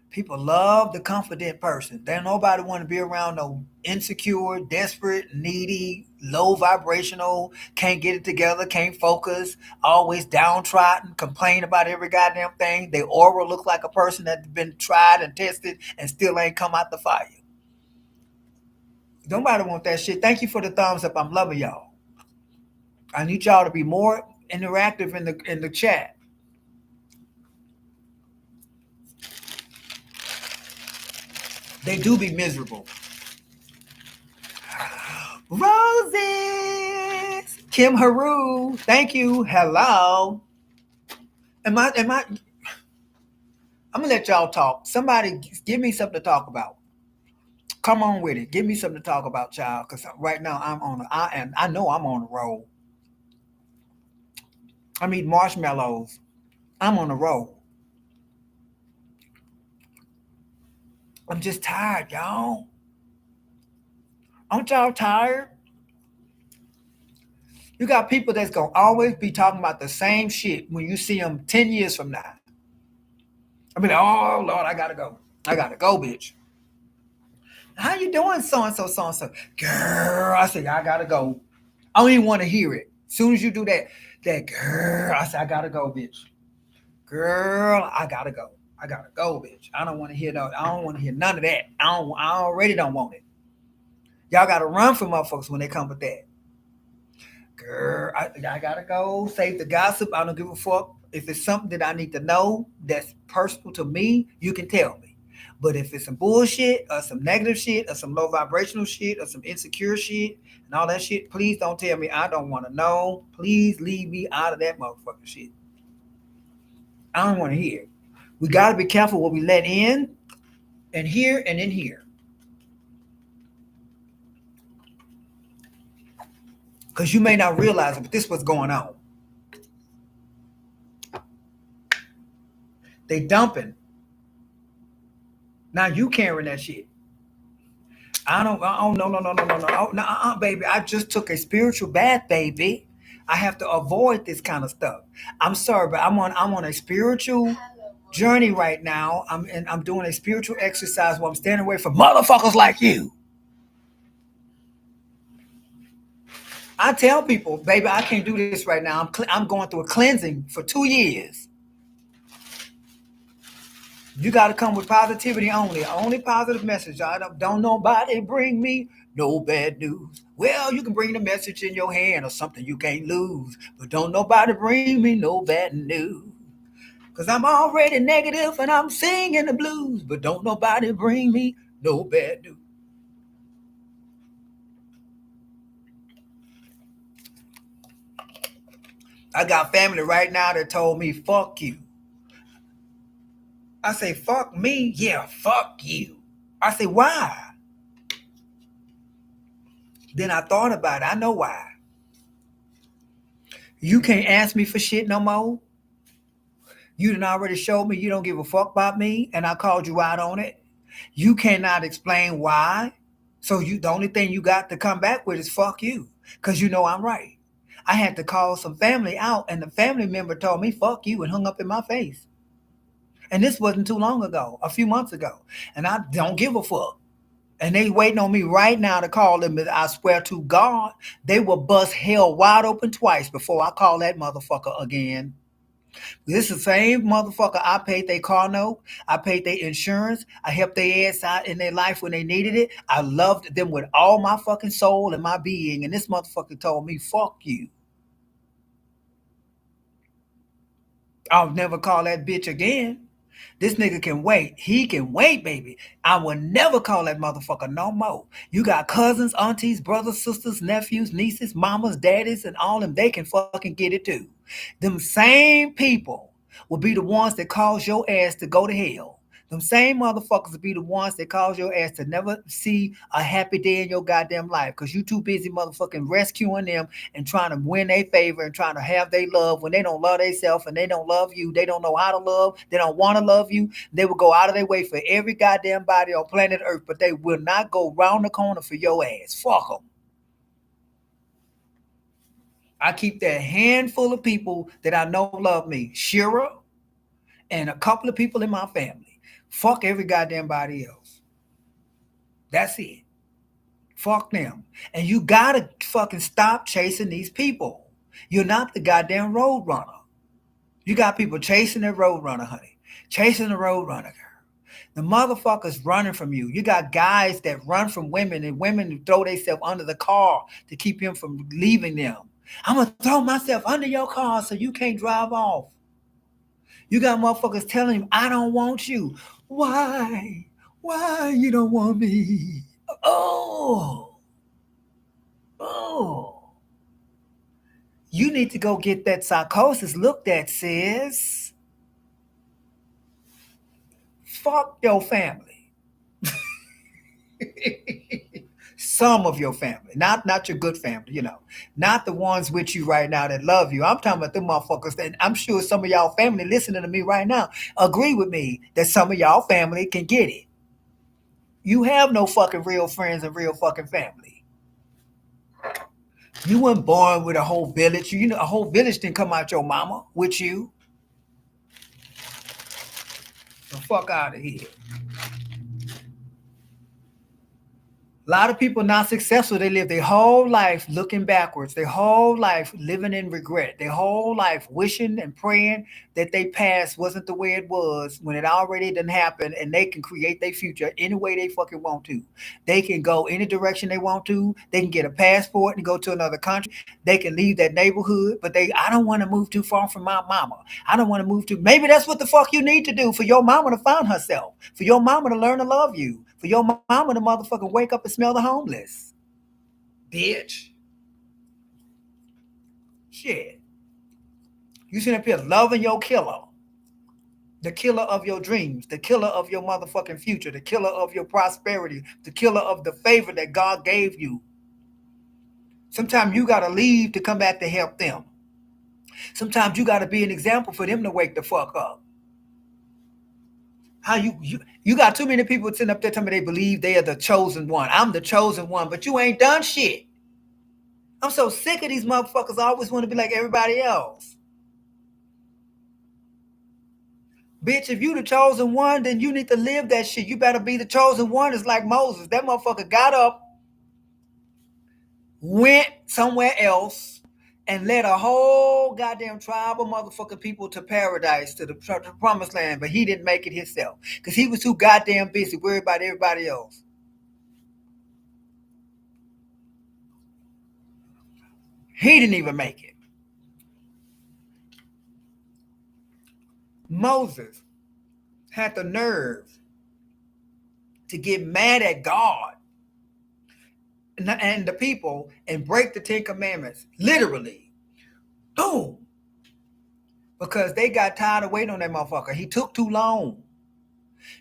People love the confident person. They nobody want to be around no insecure, desperate, needy, low vibrational, can't get it together, can't focus, always downtrodden, complain about every goddamn thing. Their aura look like a person that's been tried and tested and still ain't come out the fire. Nobody want that shit. Thank you for the thumbs up. I'm loving y'all. I need y'all to be more interactive in the chat. They do be miserable. Roses. Kim Haru. Thank you. Hello. Am I I'm gonna let y'all talk. Somebody give me something to talk about. Come on with it. Give me something to talk about, child. Cause right now I know I'm on a roll. I'm eating marshmallows. I'm on a roll. I'm just tired, y'all. Aren't y'all tired? You got people that's gonna always be talking about the same shit when you see them 10 years from now. I mean, oh Lord, I gotta go. I gotta go, bitch. How you doing, so and so, so and so? Girl, I say I gotta go. I don't even want to hear it. As soon as you do that girl, I say I gotta go, bitch. Girl, I gotta go. I gotta go, bitch. I don't want to hear no. I don't want to hear none of that. I already don't want it. Y'all gotta run from motherfuckers when they come with that. Girl, I gotta go. Save the gossip. I don't give a fuck. If it's something that I need to know that's personal to me, you can tell me. But if it's some bullshit or some negative shit or some low vibrational shit or some insecure shit and all that shit, please don't tell me. I don't want to know. Please leave me out of that motherfucking shit. I don't want to hear it. We got to be careful what we let in and here and in here. Because you may not realize it, but this was going on. They dumping. Now you carrying that shit. No, baby. I just took a spiritual bath, baby. I have to avoid this kind of stuff. I'm sorry, but I'm on a spiritual journey right now. I'm doing a spiritual exercise where I'm standing away from motherfuckers like you. I tell people, baby, I can't do this right now. I'm going through a cleansing for 2 years. You got to come with positivity only positive message. I don't nobody bring me no bad news. Well, you can bring the message in your hand or something you can't lose, but don't nobody bring me no bad news. Cause I'm already negative and I'm singing the blues, but don't nobody bring me no bad news. I got family right now that told me fuck you. I say fuck me, yeah, fuck you. I say why? Then I thought about it. I know why. You can't ask me for shit no more. You done already showed me you don't give a fuck about me, and I called you out on it. You cannot explain why. So the only thing you got to come back with is fuck you, because you know I'm right. I had to call some family out, and the family member told me fuck you and hung up in my face. And this wasn't too long ago, a few months ago. And I don't give a fuck. And they waiting on me right now to call them. I swear to God, they will bust hell wide open twice before I call that motherfucker again. This is the same motherfucker I paid their car note. I paid their insurance. I helped their ass out in their life when they needed it. I loved them with all my fucking soul and my being. And this motherfucker told me, fuck you. I'll never call that bitch again. This nigga can wait. He can wait, baby. I will never call that motherfucker no more. You got cousins, aunties, brothers, sisters, nephews, nieces, mamas, daddies, and all them. They can fucking get it too. Them same people will be the ones that cause your ass to go to hell. Them same motherfuckers will be the ones that cause your ass to never see a happy day in your goddamn life because you too busy motherfucking rescuing them and trying to win their favor and trying to have their love when they don't love themselves and they don't love you. They don't know how to love. They don't want to love you. They will go out of their way for every goddamn body on planet Earth, but they will not go round the corner for your ass. Fuck them. I keep that handful of people that I know love me. Shira and a couple of people in my family. Fuck every goddamn body else. That's it. Fuck them. And you gotta fucking stop chasing these people. You're not the goddamn road runner. You got people chasing the road runner, honey. Chasing the road runner, girl. The motherfuckers running from you. You got guys that run from women and women who throw themselves under the car to keep him from leaving them. I'm going to throw myself under your car so you can't drive off. You got motherfuckers telling him, I don't want you. Why? Why you don't want me? Oh, oh. You need to go get that psychosis looked at, sis. Fuck your family. Some of your family, not your good family, not the ones with you right now that love you. I'm talking about them motherfuckers, and I'm sure some of y'all family listening to me right now agree with me that some of y'all family can get it. You have no fucking real friends and real fucking family. You weren't born with a whole village. A whole village didn't come out your mama with you. The fuck out of here. A lot of people not successful. They live their whole life looking backwards, their whole life living in regret, their whole life wishing and praying that their past wasn't the way it was when it already didn't happen, and they can create their future any way they fucking want to. They can go any direction they want to. They can get a passport and go to another country. They can leave that neighborhood, but I don't want to move too far from my mama. I don't want to move too. Maybe that's what the fuck you need to do for your mama to find herself, for your mama to learn to love you, for your mama to motherfucking wake up and smell the homeless. Bitch. Shit. You sitting up here loving your killer. The killer of your dreams, the killer of your motherfucking future, the killer of your prosperity, the killer of the favor that God gave you. Sometimes you got to leave to come back to help them. Sometimes you got to be an example for them to wake the fuck up. How you got too many people sitting up there telling me they believe they are the chosen one. I'm the chosen one, but you ain't done shit. I'm so sick of these motherfuckers. I always want to be like everybody else. Bitch, if you the chosen one, then you need to live that shit. You better be the chosen one. It's like Moses. That motherfucker got up, went somewhere else, and led a whole goddamn tribe of motherfucking people to paradise, to the promised land. But he didn't make it himself because he was too goddamn busy worried about everybody else. He didn't even make it. Moses had the nerve to get mad at God and the people and break the 10 Commandments. Literally. Boom. Because they got tired of waiting on that motherfucker. He took too long.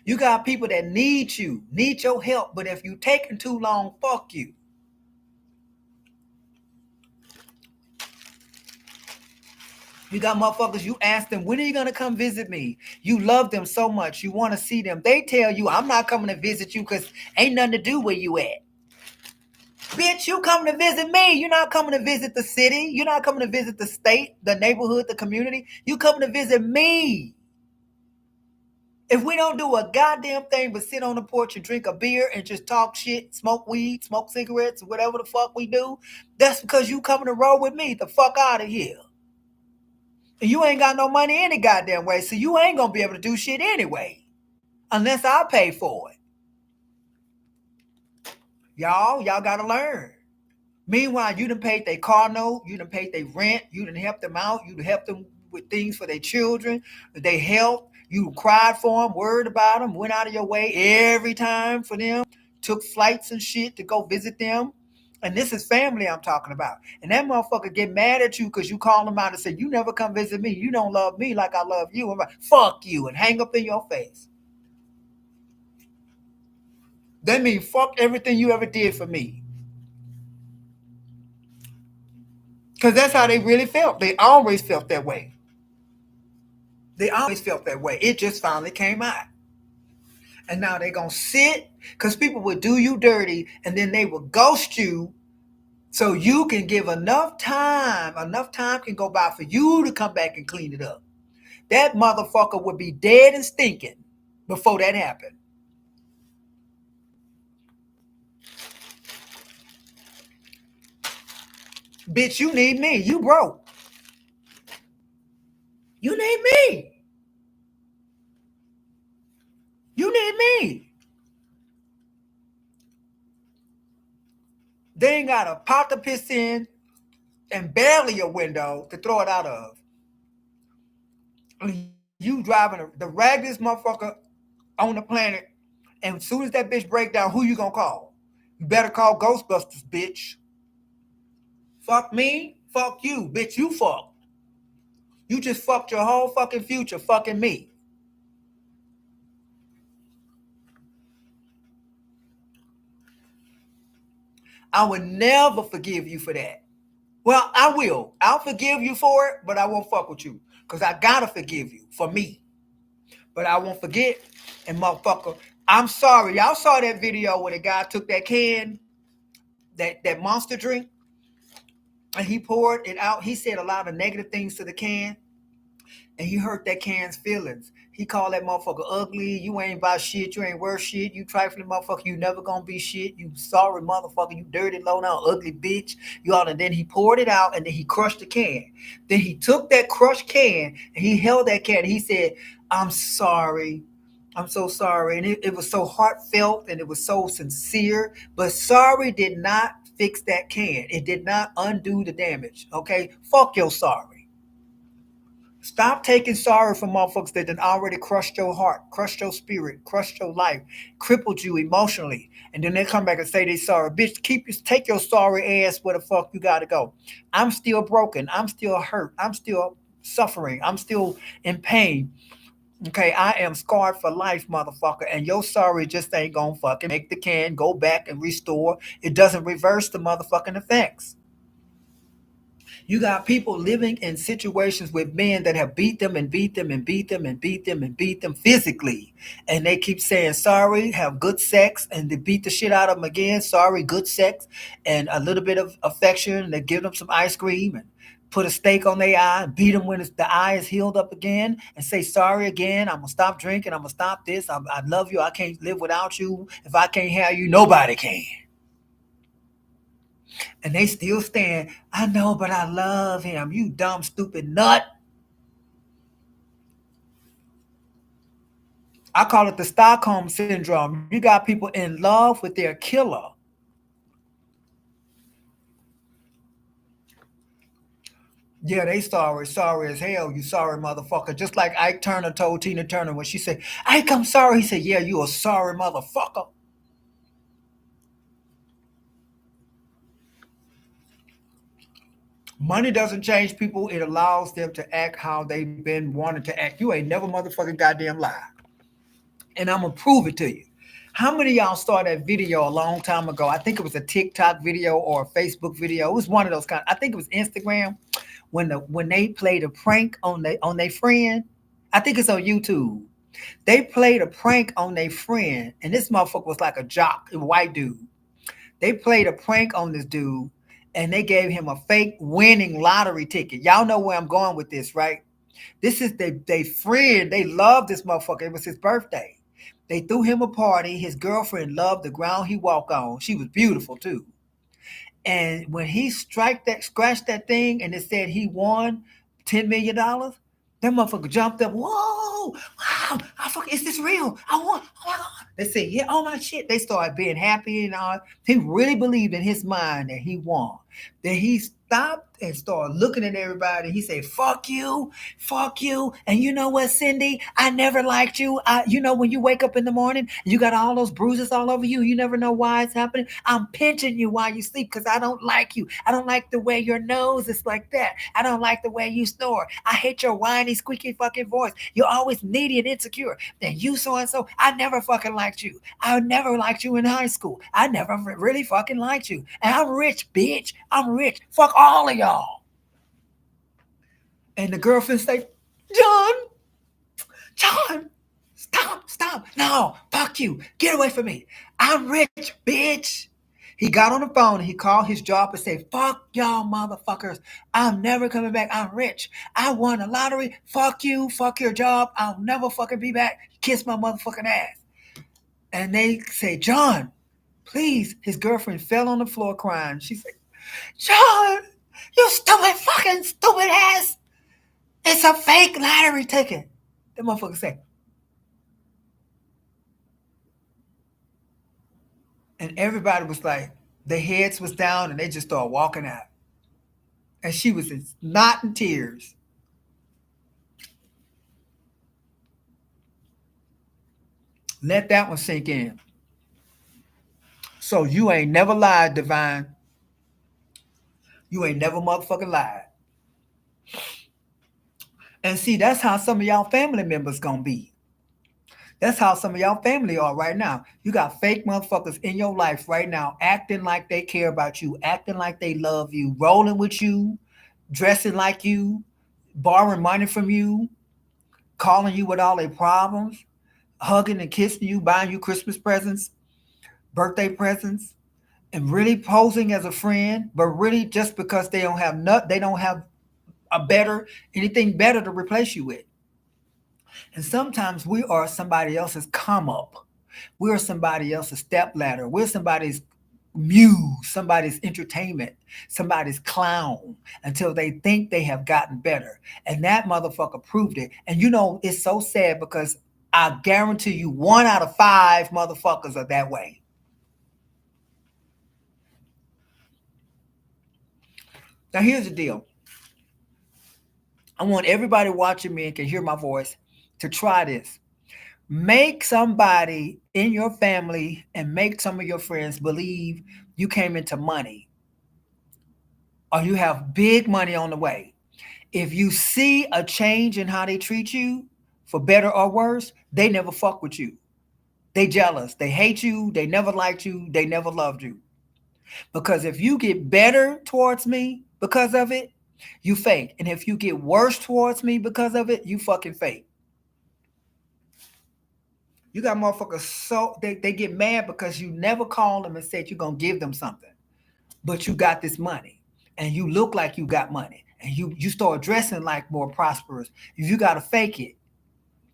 You got people that need you, need your help, but if you taking too long, fuck you. You got motherfuckers, you ask them, when are you going to come visit me? You love them so much. You want to see them. They tell you, I'm not coming to visit you because ain't nothing to do where you at. Bitch, you coming to visit me. You're not coming to visit the city. You're not coming to visit the state, the neighborhood, the community. You coming to visit me. If we don't do a goddamn thing but sit on the porch and drink a beer and just talk shit, smoke weed, smoke cigarettes, whatever the fuck we do, that's because you coming to roll with me. The fuck out of here. And you ain't got no money any goddamn way, so you ain't gonna be able to do shit anyway. Unless I pay for it. Y'all gotta learn. Meanwhile, you done paid their car note, you done paid their rent, you done helped them out, you done helped them with things for their children, their health. You cried for them, worried about them, went out of your way every time for them, took flights and shit to go visit them. And this is family I'm talking about. And that motherfucker get mad at you because you call him out and say, you never come visit me. You don't love me like I love you. I'm like, fuck you, and hang up in your face. That means fuck everything you ever did for me. Because that's how they really felt. They always felt that way. They always felt that way. It just finally came out. And now they're going to sit, because people would do you dirty, and then they will ghost you so you can give enough time can go by for you to come back and clean it up. That motherfucker would be dead and stinking before that happened. Bitch, you need me. You broke. You need me. You need They ain't got a pot to piss in and barely a window to throw it out of. You driving the raggedest motherfucker on the planet, and as soon as that bitch break down, who you gonna call? You better call Ghostbusters, bitch. Fuck me, fuck you, bitch. You fuck. You just fucked your whole fucking future, fucking me. I would never forgive you for that. Well, I will. I'll forgive you for it, but I won't fuck with you. Because I gotta forgive you for me. But I won't forget. And motherfucker, I'm sorry. Y'all saw that video where the guy took that can, that monster drink, and he poured it out. He said a lot of negative things to the can, and he hurt that can's feelings. He called that motherfucker ugly. You ain't about shit. You ain't worth shit. You trifling motherfucker. You never gonna be shit. You sorry motherfucker. You dirty low down ugly bitch. You all. And then he poured it out, and then he crushed the can. Then he took that crushed can and he held that can. And he said, "I'm sorry. I'm so sorry." And it was so heartfelt and it was so sincere. But sorry did not fix that can. It did not undo the damage. Okay, fuck your sorry. Stop taking sorry from motherfuckers that done already crushed your heart, crushed your spirit, crushed your life, crippled you emotionally, and then they come back and say they sorry. Bitch, take your sorry ass where the fuck you gotta go. I'm still broken. I'm still hurt. I'm still suffering. I'm still in pain. Okay, I am scarred for life, motherfucker. And your sorry just ain't gonna fucking make the can go back and restore. It doesn't reverse the motherfucking effects. You got people living in situations with men that have beat them and beat them and beat them and beat them and beat them physically. And they keep saying sorry, have good sex, and they beat the shit out of them again. Sorry, good sex, and a little bit of affection. And they give them some ice cream and put a steak on their eye and beat them when the eye is healed up again and say sorry again. I'm going to stop drinking. I'm going to stop this. I love you. I can't live without you. If I can't have you, nobody can. And they still stand. I know, but I love him. You dumb, stupid nut. I call it the Stockholm syndrome. You got people in love with their killer. Yeah, they sorry as hell. You sorry motherfucker. Just like Ike Turner told Tina Turner when she said, "Ike, I'm sorry." He said, "Yeah, you a sorry motherfucker." Money doesn't change people. It allows them to act how they've been wanting to act. You ain't never motherfucking goddamn lie. And I'm gonna prove it to you. How many of y'all saw that video a long time ago? I think it was a TikTok video or a Facebook video. It was one of those kind. I think it was Instagram when they played a prank on their friend. I think it's on YouTube. They played a prank on their friend, and this motherfucker was like a jock, a white dude. They played a prank on this dude, and they gave him a fake winning lottery ticket. Y'all know where I'm going with this, right? This is they friend. They loved this motherfucker. It was his birthday. They threw him a party. His girlfriend loved the ground he walked on. She was beautiful too. And when he scratched that thing, and it said he won $10 million, that motherfucker jumped up. Whoa! Wow! I fuck, is this real? I won! Oh my god! They said, yeah, oh my shit. They started being happy and all. He really believed in his mind that he won. Then he stopped and started looking at everybody. He said, fuck you. And you know what, Cindy? I never liked you. You know, when you wake up in the morning, you got all those bruises all over you. You never know why it's happening. I'm pinching you while you sleep because I don't like you. I don't like the way your nose is like that. I don't like the way you snore. I hate your whiny, squeaky fucking voice. You're always needy and insecure. Then you so and so, I never fucking liked you. I never liked you in high school. I never really fucking liked you. And I'm rich, bitch. I'm rich. Fuck all of y'all. And the girlfriend say, John, John, stop. No, fuck you. Get away from me. I'm rich, bitch. He got on the phone and he called his job and said, fuck y'all motherfuckers. I'm never coming back. I'm rich. I won the lottery. Fuck you. Fuck your job. I'll never fucking be back. Kiss my motherfucking ass. And they say, John, please. His girlfriend fell on the floor crying. She said, John, you stupid fucking stupid ass. It's a fake lottery ticket. The motherfucker said. And everybody was like, Their heads was down and they just started walking out. And she was not in tears. Let that one sink in. So you ain't never lied, Divine. You ain't never motherfucking lied. And see, that's how some of y'all family members gonna be. That's how some of y'all family are right now. You got fake motherfuckers in your life right now acting like they care about you, acting like they love you, rolling with you, dressing like you, borrowing money from you, calling you with all their problems, hugging and kissing you, buying you Christmas presents, birthday presents, and really posing as a friend, but really just because they don't have a better anything better to replace you with. And sometimes we are somebody else's come up. We're somebody else's step ladder. We're somebody's muse, somebody's entertainment, somebody's clown until they think they have gotten better. And that motherfucker proved it. And you know, it's so sad because I guarantee you 1 out of 5 motherfuckers are that way. Now, here's the deal. I want everybody watching me and can hear my voice to try this. Make somebody in your family and make some of your friends believe you came into money or you have big money on the way. If you see a change in how they treat you, for better or worse, they never fuck with you. They jealous. They hate you. They never liked you. They never loved you. Because if you get better towards me because of it, you fake. And if you get worse towards me because of it, you fucking fake. You got motherfuckers so they get mad because you never called them and said you're gonna give them something. But you got this money and you look like you got money and you start dressing like more prosperous. You gotta fake it.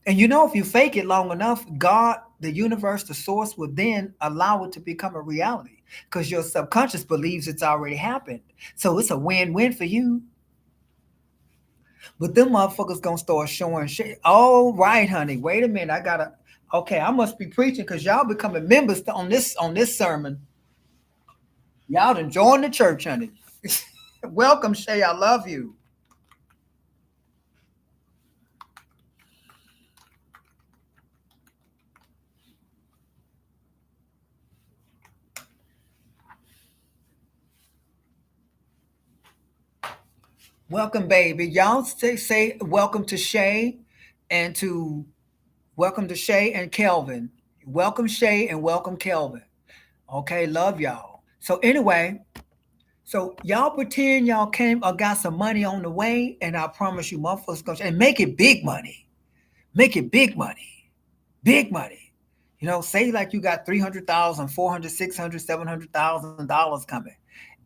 And you know, if you fake it long enough, God, the universe, the source will then allow it to become a reality because your subconscious believes it's already happened. So it's a win-win for you. But them motherfuckers gonna start showing shit. All right, honey. Wait a minute. I gotta. Okay, I must be preaching because y'all becoming members on this sermon. Y'all done joined the church, honey. Welcome, Shay. I love you. Welcome, baby. Y'all say welcome to Shay and to welcome to Shay and Kelvin. Welcome, Shay, and welcome, Kelvin. Okay, love y'all. So anyway, so y'all pretend y'all came or got some money on the way, and I promise you, motherfuckers gonna and make it big money. Make it big money. Big money. You know, say like you got 300,000, 400, 600, $700,000 coming.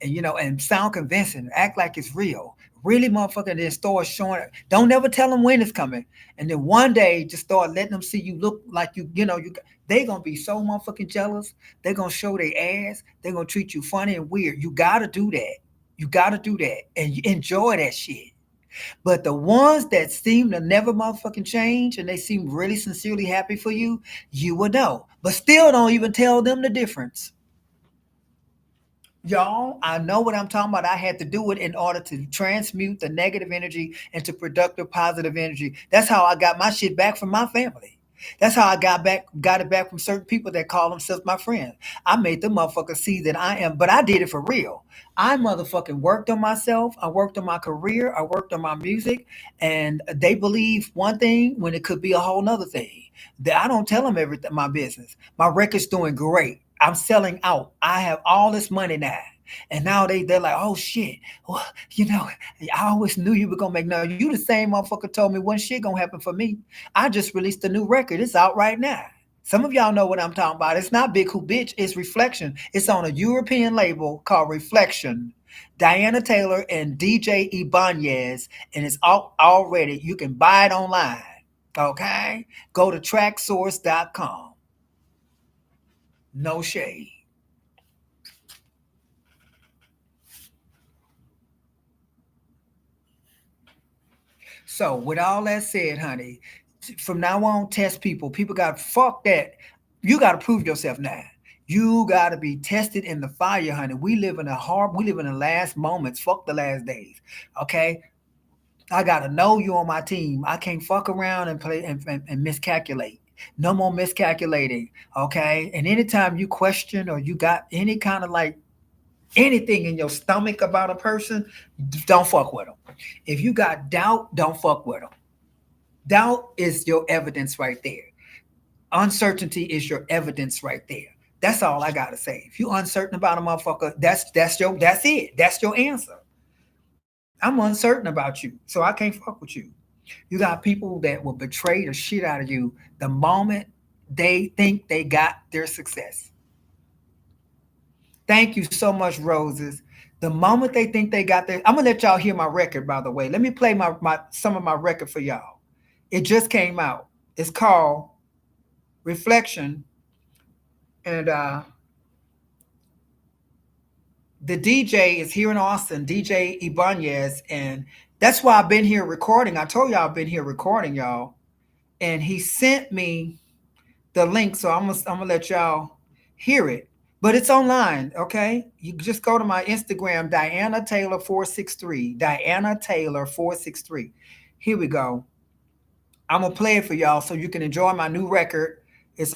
And you know, and sound convincing, act like it's real. Really motherfucker then start showing it. Don't never tell them when it's coming. And then one day just start letting them see you look like you they gonna be so motherfucking jealous. They're gonna show their ass. They're gonna treat you funny and weird. You gotta do that. You gotta do that. And you enjoy that shit. But the ones that seem to never motherfucking change and they seem really sincerely happy for you, you will know. But still don't even tell them the difference. Y'all, I know what I'm talking about. I had to do it in order to transmute the negative energy into productive, positive energy. That's how I got my shit back from my family. That's how I got it back from certain people that call themselves my friends. I made them motherfuckers see that I am, but I did it for real. I motherfucking worked on myself. I worked on my career. I worked on my music, and they believe one thing when it could be a whole nother thing. That I don't tell them everything my business. My record's doing great. I'm selling out. I have all this money now. And now they're like, oh shit. Well, I always knew you were gonna make no. You the same motherfucker told me one shit gonna happen for me. I just released a new record. It's out right now. Some of y'all know what I'm talking about. It's not Big Who Bitch, it's Reflection. It's on a European label called Reflection. Diana Taylor and DJ Ibanez, and it's out already. You can buy it online. Okay? Go to tracksource.com. No shade. So, with all that said, honey, from now on, test people. People got fuck that. You got to prove yourself now. You got to be tested in the fire, honey. We live in the last moments. Fuck the last days. Okay? I got to know you on my team. I can't fuck around and play and miscalculate. No more miscalculating. Okay? And anytime you question or you got any kind of like anything in your stomach about a person, don't fuck with them. If you got doubt, don't fuck with them. Doubt is your evidence right there. Uncertainty is your evidence right there. That's all I gotta say. If you uncertain about a motherfucker, that's it. That's your answer. I'm uncertain about you, so I can't fuck with you. You got people that will betray the shit out of you the moment they think they got their success. Thank you so much, Roses. The moment they think they got their, I'm gonna let y'all hear my record. By the way, let me play my some of my record for y'all. It just came out. It's called Reflection, and the DJ is here in Austin, DJ Ibanez, and that's why I've been here recording. I told y'all I've been here recording, y'all, and he sent me the link, so I'm gonna let y'all hear it. But it's online, okay? You just go to my Instagram, Diana Taylor 463, Diana Taylor 463. Here we go. I'm gonna play it for y'all so you can enjoy my new record. It's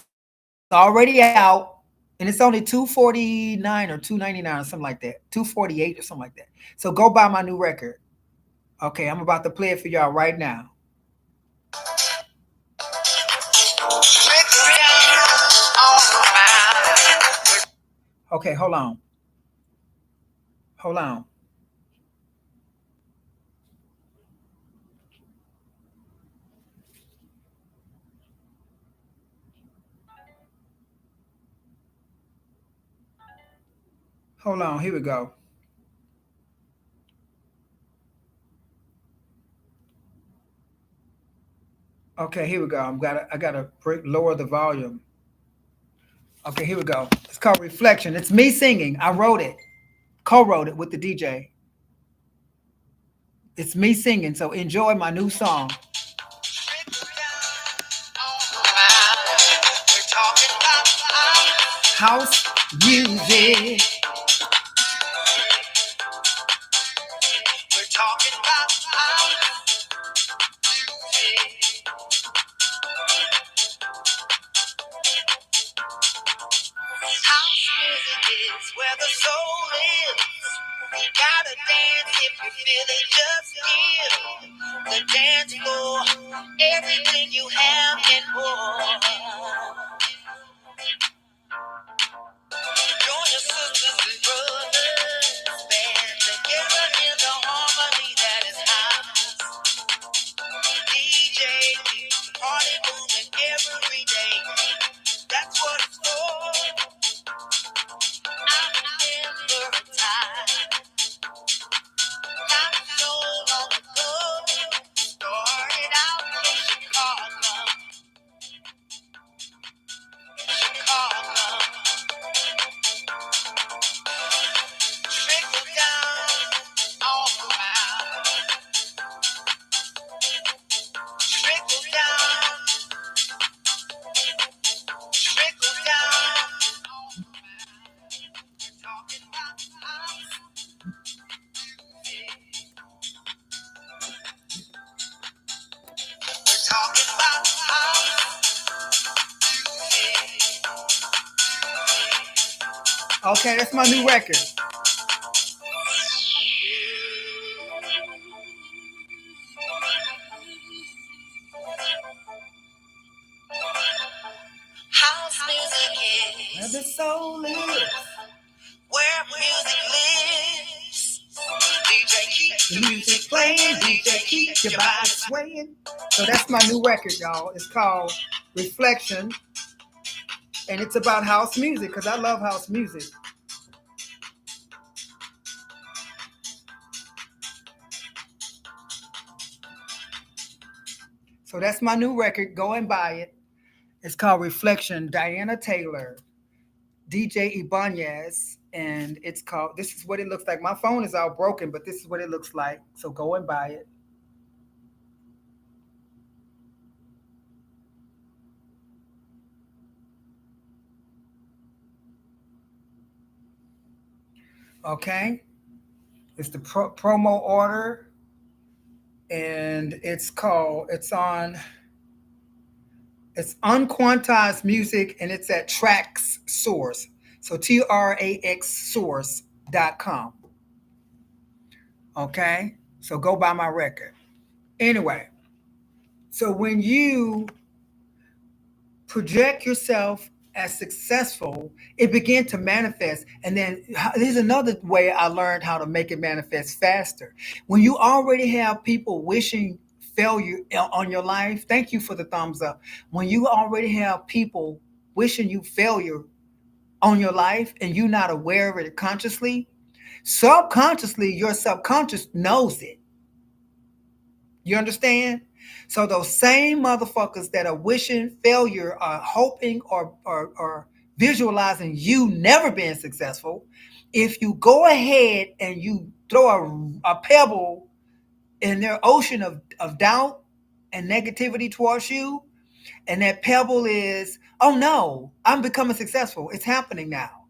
already out, and it's only 249 or 299 or something like that. 248 or something like that. So go buy my new record. Okay, I'm about to play it for y'all right now. Okay, hold on. Hold on. Hold on. Here we go. Okay, here we go. I gotta lower the volume. Okay, here we go. It's called Reflection. It's me singing. I wrote it, co-wrote it with the DJ. It's me singing. So enjoy my new song. House music. We're talking about house music is where the soul is. You gotta dance if you feel it, just feel the dance floor. Everything you have and more. Join your sisters and brothers, band together in the harmony that is ours. DJ keeps the party moving every day. That's what it's for. I remember a time not so long ago. Started out in Chicago, trickled down all around, trickled down, trickled down. Talking about we're talking about okay, that's my new record. House music is where the soul is, where music lives. DJ keep the music playing, DJ keep your body swaying. So that's my new record, y'all. It's called Reflection, and it's about house music because I love house music. So that's my new record. Go and buy it. It's called Reflection, Diana Taylor, DJ Ibanez, and it's called. This is what it looks like. My phone is all broken, but this is what it looks like. So go and buy it. Okay, it's the promo order, and it's unquantized music, and it's at Trax Source. So TRAX Source.com. Okay, so go buy my record. Anyway, so when you project yourself as successful, it began to manifest. And then there's another way I learned how to make it manifest faster. When you already have people wishing failure on your life, thank you for the thumbs up. When you already have people wishing you failure on your life and you're not aware of it consciously, subconsciously, your subconscious knows it. You understand? So those same motherfuckers that are wishing failure are hoping or visualizing you never being successful. If you go ahead and you throw a pebble in their ocean of doubt and negativity towards you, and that pebble is, oh no, I'm becoming successful. It's happening now.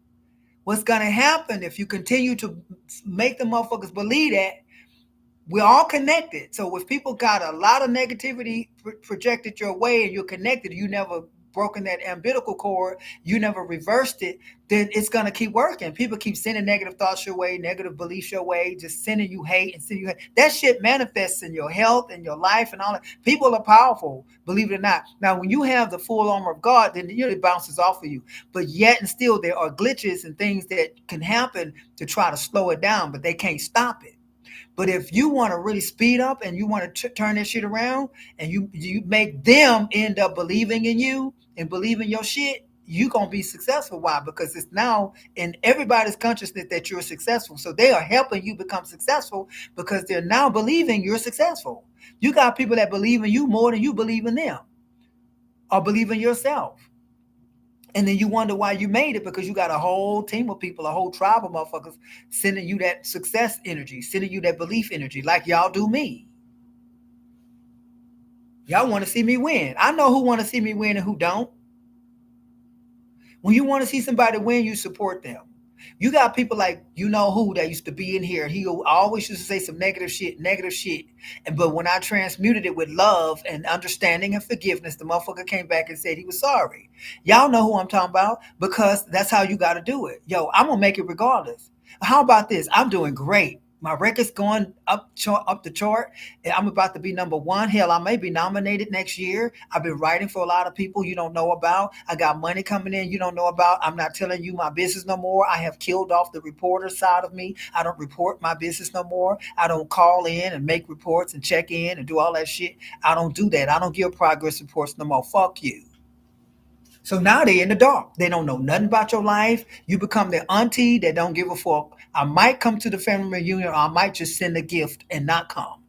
What's going to happen if you continue to make the motherfuckers believe that? We're all connected. So if people got a lot of negativity projected your way and you're connected, you never broken that umbilical cord, you never reversed it, then it's going to keep working. People keep sending negative thoughts your way, negative beliefs your way, just sending you hate and sending you hate. That shit manifests in your health and your life and all that. People are powerful, believe it or not. Now, when you have the full armor of God, then it bounces off of you. But yet and still, there are glitches and things that can happen to try to slow it down, but they can't stop it. But if you want to really speed up and you want to turn that shit around and you make them end up believing in you and believing your shit, you're going to be successful. Why? Because it's now in everybody's consciousness that you're successful. So they are helping you become successful because they're now believing you're successful. You got people that believe in you more than you believe in them or believe in yourself. And then you wonder why you made it because you got a whole team of people, a whole tribe of motherfuckers sending you that success energy, sending you that belief energy, like y'all do me. Y'all want to see me win. I know who want to see me win and who don't. When you want to see somebody win, you support them. You got people like you know who that used to be in here. He always used to say some negative shit. But when I transmuted it with love and understanding and forgiveness, the motherfucker came back and said he was sorry. Y'all know who I'm talking about because that's how you got to do it. Yo, I'm gonna make it regardless. How about this? I'm doing great. My record's going up the chart. I'm about to be number one. Hell, I may be nominated next year. I've been writing for a lot of people you don't know about. I got money coming in you don't know about. I'm not telling you my business no more. I have killed off the reporter side of me. I don't report my business no more. I don't call in and make reports and check in and do all that shit. I don't do that. I don't give progress reports no more. Fuck you. So now they're in the dark. They don't know nothing about your life. You become their auntie that don't give a fuck. I might come to the family reunion or I might just send a gift and not come.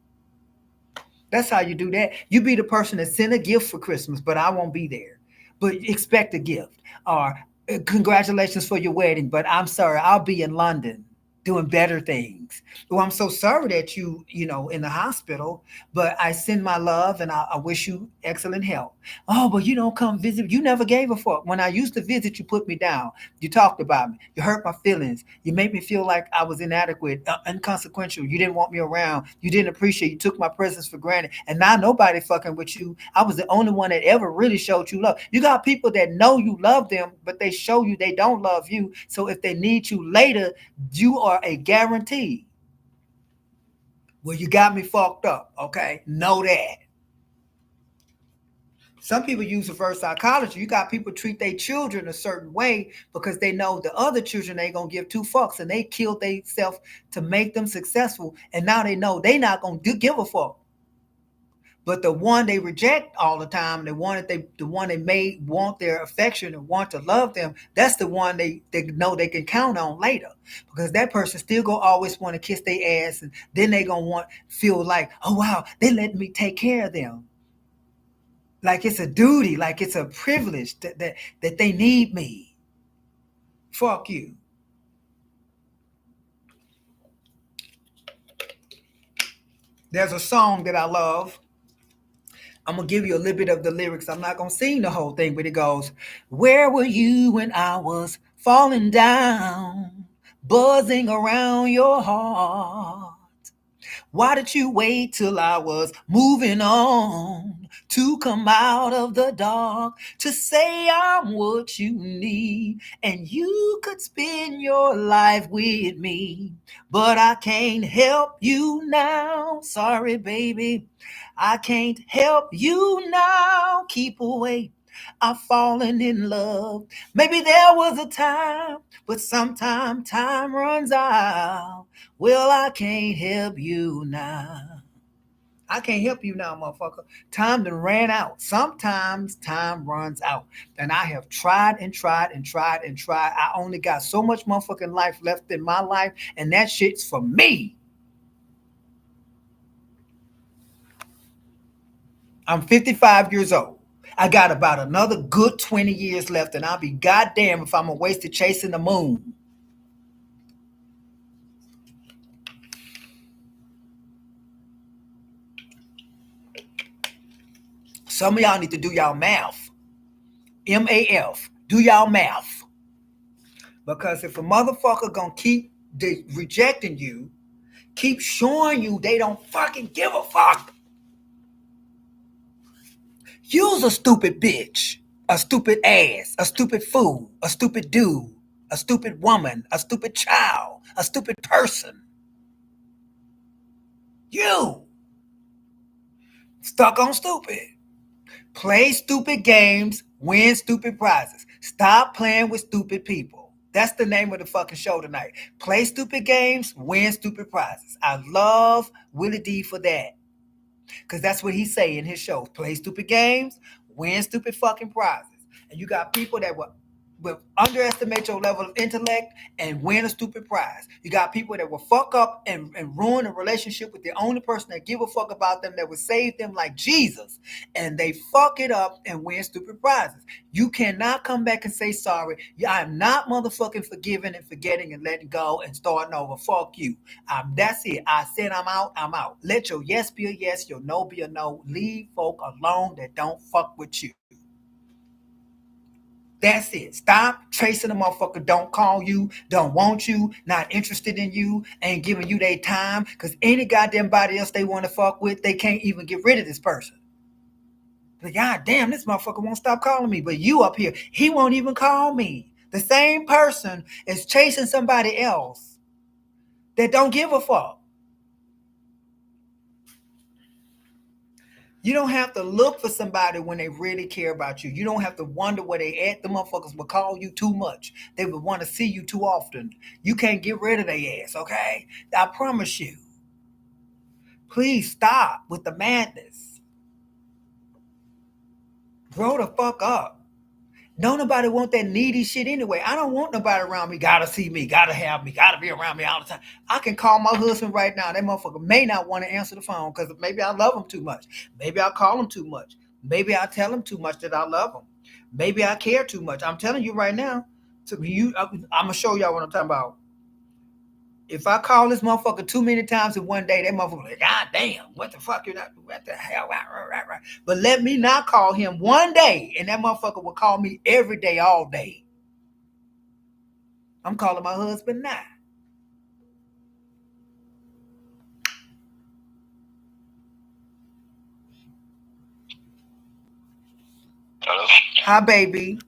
That's how you do that. You be the person that send a gift for Christmas, but I won't be there. But expect a gift. Or congratulations for your wedding, but I'm sorry, I'll be in London doing better things. Well, I'm so sorry that in the hospital, but I send my love and I wish you excellent health. Oh, but you don't come visit. You never gave a fuck. When I used to visit, you put me down. You talked about me. You hurt my feelings. You made me feel like I was inadequate, inconsequential. You didn't want me around. You didn't appreciate. You took my presence for granted. And now nobody fucking with you. I was the only one that ever really showed you love. You got people that know you love them, but they show you they don't love you. So if they need you later, you are a guarantee. Well, you got me fucked up. Okay, know that. Some people use reverse psychology. You got people treat their children a certain way because they know the other children ain't gonna give two fucks, and they killed themselves to make them successful. And now they know they not gonna give a fuck. But the one they reject all the time, the one they may want their affection and want to love them, that's the one they know they can count on later. Because that person still gonna always want to kiss their ass, and then they gonna feel like, oh wow, they let me take care of them. Like it's a duty, like it's a privilege that they need me. Fuck you. There's a song that I love. I'm gonna give you a little bit of the lyrics. I'm not gonna sing the whole thing, but it goes, "Where were you when I was falling down? buzzing around your heart. Why did you wait till I was moving on to come out of the dark to say I'm what you need and you could spend your life with me? But I can't help you now. Sorry, baby. I can't help you now. Keep away. I've fallen in love. Maybe there was a time, but sometime time runs out. Well, I can't help you now. I can't help you now, motherfucker. Time done ran out. Sometimes time runs out. And I have tried and tried and tried and tried. I only got so much motherfucking life left in my life, and that shit's for me. I'm 55 years old. I got about another good 20 years left, and I'll be goddamn if I'm a wasted chasing the moon. Some of y'all need to do y'all math. MAF. Do y'all math. Because if a motherfucker gonna keep rejecting you, keep showing you they don't fucking give a fuck, use a stupid bitch, a stupid ass, a stupid fool, a stupid dude, a stupid woman, a stupid child, a stupid person. You stuck on stupid. Play stupid games, win stupid prizes. Stop playing with stupid people. That's the name of the fucking show tonight. Play stupid games, win stupid prizes. I love Willie D for that. Because that's what he say in his shows. Play stupid games, win stupid fucking prizes. And you got people that will underestimate your level of intellect and win a stupid prize. You got people that will fuck up and ruin a relationship with the only person that give a fuck about them, that will save them like Jesus. And they fuck it up and win stupid prizes. You cannot come back and say sorry. I'm not motherfucking forgiving and forgetting and letting go and starting over. Fuck you. That's it. I said I'm out. I'm out. Let your yes be a yes, your no be a no. Leave folk alone that don't fuck with you. That's it. Stop tracing the motherfucker. Don't call you, don't want you, not interested in you, ain't giving you their time. Because any goddamn body else they want to fuck with, they can't even get rid of this person. But god damn, this motherfucker won't stop calling me. But you up here, he won't even call me. The same person is chasing somebody else that don't give a fuck. You don't have to look for somebody when they really care about you. You don't have to wonder where they at. The motherfuckers will call you too much. They would want to see you too often. You can't get rid of their ass, okay? I promise you. Please stop with the madness. Grow the fuck up. Don't nobody want that needy shit anyway. I don't want nobody around me. Gotta see me, gotta have me, gotta be around me all the time. I can call my husband right now. That motherfucker may not want to answer the phone because maybe I love him too much. Maybe I call him too much. Maybe I tell him too much that I love him. Maybe I care too much. I'm telling you right now. I'm gonna show y'all what I'm talking about. If I call this motherfucker too many times in one day, that motherfucker like, God damn, what the fuck you not? What the hell? Right. But let me not call him one day, and that motherfucker will call me every day, all day. I'm calling my husband now. Hello? Hi, baby.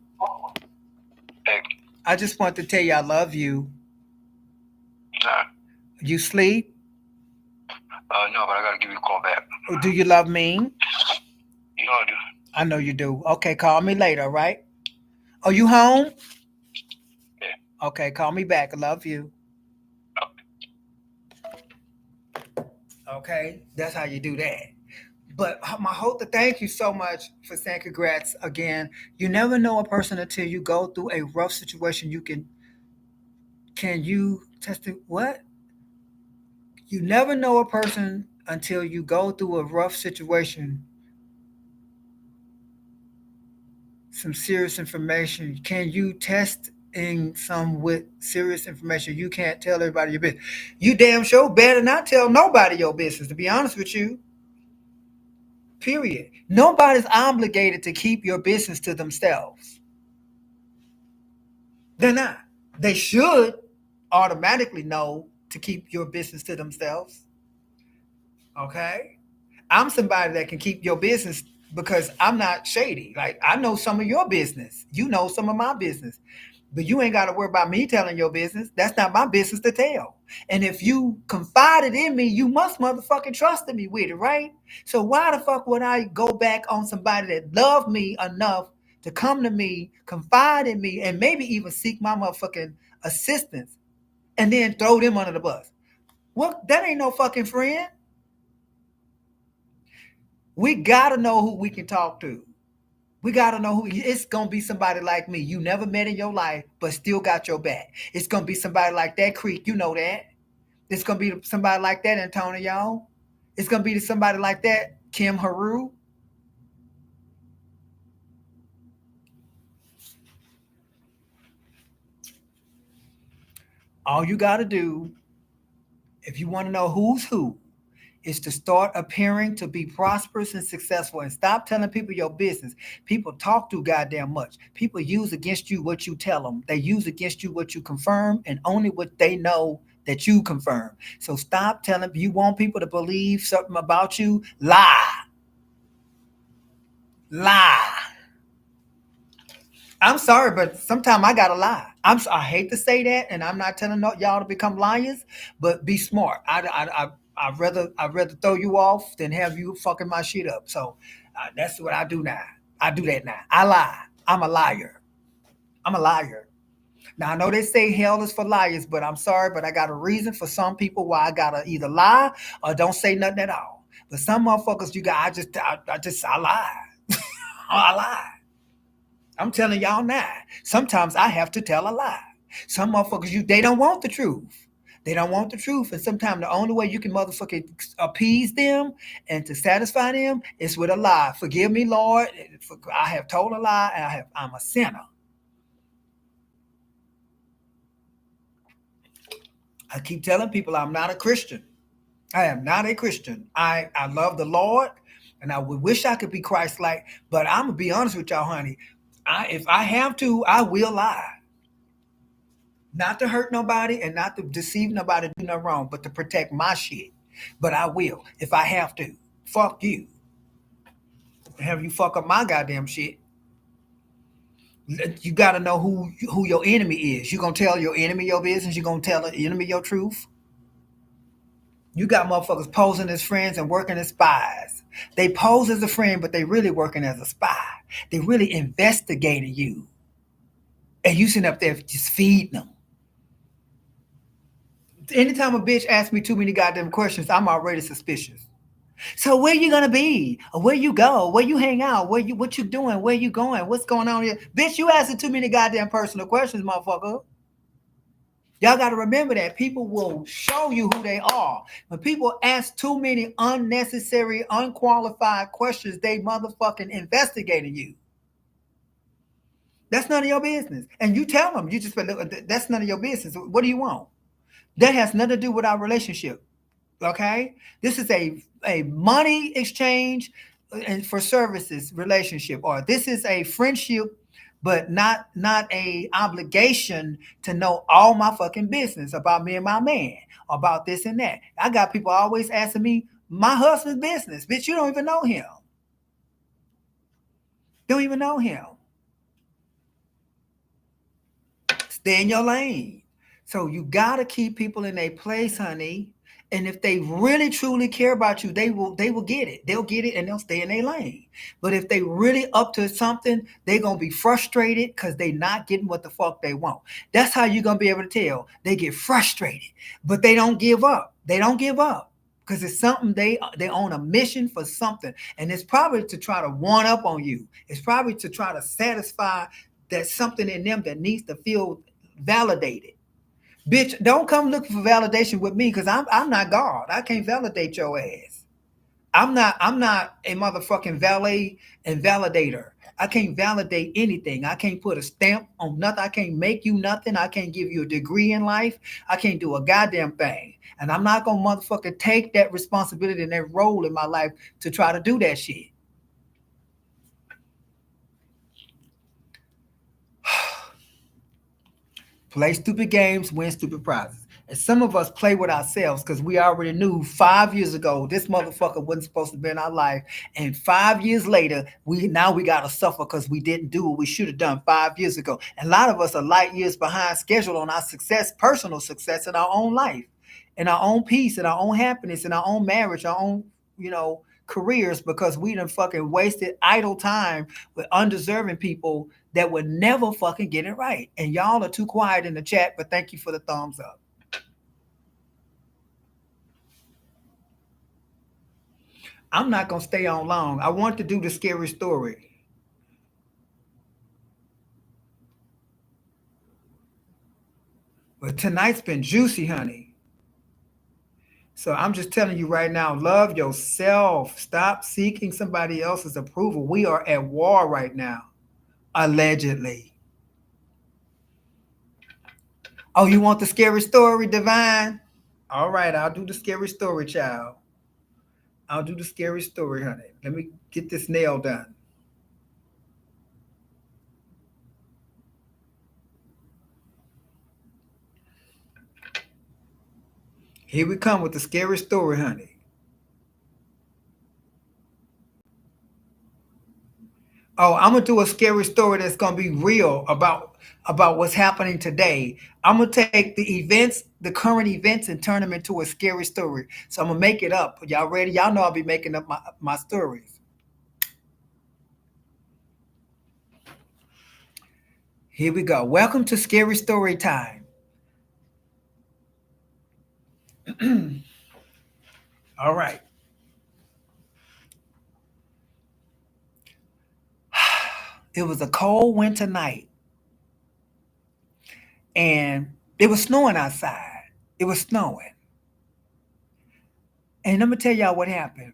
Hey, I just want to tell you I love you. nah. You sleep? No, but I gotta give you a call back. Or do you love me? You know I do. I know you do. Okay, call me later, all right? Are you home? Yeah. Okay, call me back. I love you. Okay, that's how you do that. But my hope to thank you so much for saying congrats again. You never know a person until you go through a rough situation. Can you test it? What? You never know a person until you go through a rough situation. Some serious information. Can you test in some with serious information? You can't tell everybody your business. You damn sure better not tell nobody your business, to be honest with you. Period. Nobody's obligated to keep your business to themselves. They're not. They should. automatically know to keep your business to themselves. Okay? I'm somebody that can keep your business because I'm not shady. Like I know some of your business. You know some of my business. But you ain't got to worry about me telling your business. That's not my business to tell. And if you confided in me, you must motherfucking trusted me with it, right? So why the fuck would I go back on somebody that loved me enough to come to me, confide in me, and maybe even seek my motherfucking assistance and then throw them under the bus? Well, that ain't no fucking friend. We gotta know who we can talk to. We gotta know who it's gonna be somebody like me you never met in your life, but still got your back. It's gonna be somebody like that Creek, you know that. It's gonna be somebody like that Antonio. It's gonna be somebody like that Kim Haru. All you gotta do, if you want to know who's who, is to start appearing to be prosperous and successful and stop telling people your business. People talk too goddamn much. People use against you what you tell them. They use against you what you confirm and only what they know that you confirm. So stop telling you want people to believe something about you. Lie. Lie. I'm sorry, but sometimes I gotta lie. I hate to say that, and I'm not telling y'all to become liars, but be smart. I'd rather throw you off than have you fucking my shit up. So that's what I do now. I do that now. I lie. I'm a liar. I'm a liar. Now I know they say hell is for liars, but I'm sorry, but I got a reason for some people why I gotta either lie or don't say nothing at all. But some motherfuckers, you got I lie. I lie. I'm telling y'all now. Sometimes I have to tell a lie. Some motherfuckers, they don't want the truth. They don't want the truth. And sometimes the only way you can motherfucking appease them and to satisfy them is with a lie. Forgive me, Lord. I have told a lie and I'm a sinner. I keep telling people I'm not a Christian. I am not a Christian. I love the Lord and I would wish I could be Christ like, but I'm gonna be honest with y'all, honey. If I have to, I will lie. Not to hurt nobody and not to deceive nobody, do nothing wrong, but to protect my shit. But I will if I have to. Fuck you. Have you fuck up my goddamn shit? You got to know who your enemy is. You gonna tell your enemy your business? You gonna tell the enemy your truth? You got motherfuckers posing as friends and working as spies. They pose as a friend, but they really working as a spy. They really investigating you, and you sitting up there just feeding them. Anytime a bitch asks me too many goddamn questions, I'm already suspicious. So where you gonna be? Or where you go? Where you hang out? What you doing? Where you going? What's going on here? Bitch, you asking too many goddamn personal questions, motherfucker. Y'all gotta remember that people will show you who they are. When people ask too many unnecessary, unqualified questions, they motherfucking investigating you. That's none of your business. And you tell them, you just that's none of your business. What do you want? That has nothing to do with our relationship. Okay, this is a money exchange and for services relationship, or this is a friendship, but not a obligation to know all my fucking business about me and my man, about this and that. I got people always asking me my husband's business. Bitch, you don't even know him. Don't even know him. Stay in your lane. So you gotta keep people in their place, honey. And if they really truly care about you, they will get it. They'll get it and they'll stay in their lane. But if they really up to something, they're gonna be frustrated because they not getting what the fuck they want. That's how you're gonna be able to tell. They get frustrated, but they don't give up. They don't give up. Because it's something they on a mission for something. And it's probably to try to one up on you. It's probably to try to satisfy that something in them that needs to feel validated. Bitch, don't come looking for validation with me because I'm not God. I can't validate your ass. I'm not a motherfucking valet and validator. I can't validate anything. I can't put a stamp on nothing. I can't make you nothing. I can't give you a degree in life. I can't do a goddamn thing. And I'm not gonna motherfucking take that responsibility and that role in my life to try to do that shit. Play stupid games, win stupid prizes. And some of us play with ourselves because we already knew 5 years ago this motherfucker wasn't supposed to be in our life. And 5 years later, we gotta suffer because we didn't do what we should have done 5 years ago. And a lot of us are light years behind schedule on our success, personal success in our own life, in our own peace, in our own happiness, in our own marriage, our own, careers because we done fucking wasted idle time with undeserving people that would never fucking get it right. And y'all are too quiet in the chat, but thank you for the thumbs up. I'm not gonna stay on long. I want to do the scary story. But tonight's been juicy, honey. So I'm just telling you right now, love yourself. Stop seeking somebody else's approval. We are at war right now, allegedly. Oh, you want the scary story, Divine? All right, I'll do the scary story, child. I'll do the scary story, honey. Let me get this nail done. Here we come with the scary story, honey. Oh, I'm gonna do a scary story that's gonna be real about what's happening today. I'm gonna take the events, the current events, and turn them into a scary story. So I'm gonna make it up. Y'all ready? Y'all know I'll be making up my stories. Here we go. Welcome to Scary Story Time. All right. It was a cold winter night, and it was snowing outside. It was snowing. And let me tell y'all what happened.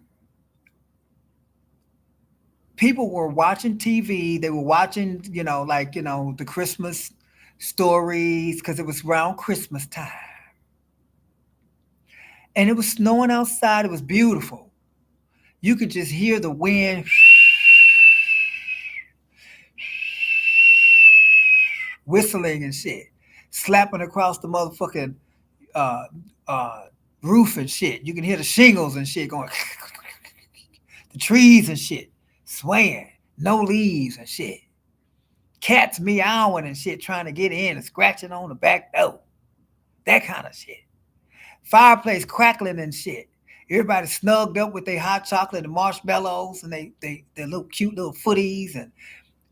People were watching TV. They were watching, the Christmas stories because it was around Christmas time. And it was snowing outside. It was beautiful. You could just hear the wind whistling and shit, slapping across the motherfucking uh, uh, roof and shit. You can hear the shingles and shit going, the trees and shit swaying, no leaves and shit. Cats meowing and shit, trying to get in and scratching on the back door. That kind of shit. Fireplace crackling and shit. Everybody snugged up with their hot chocolate and marshmallows and their little cute little footies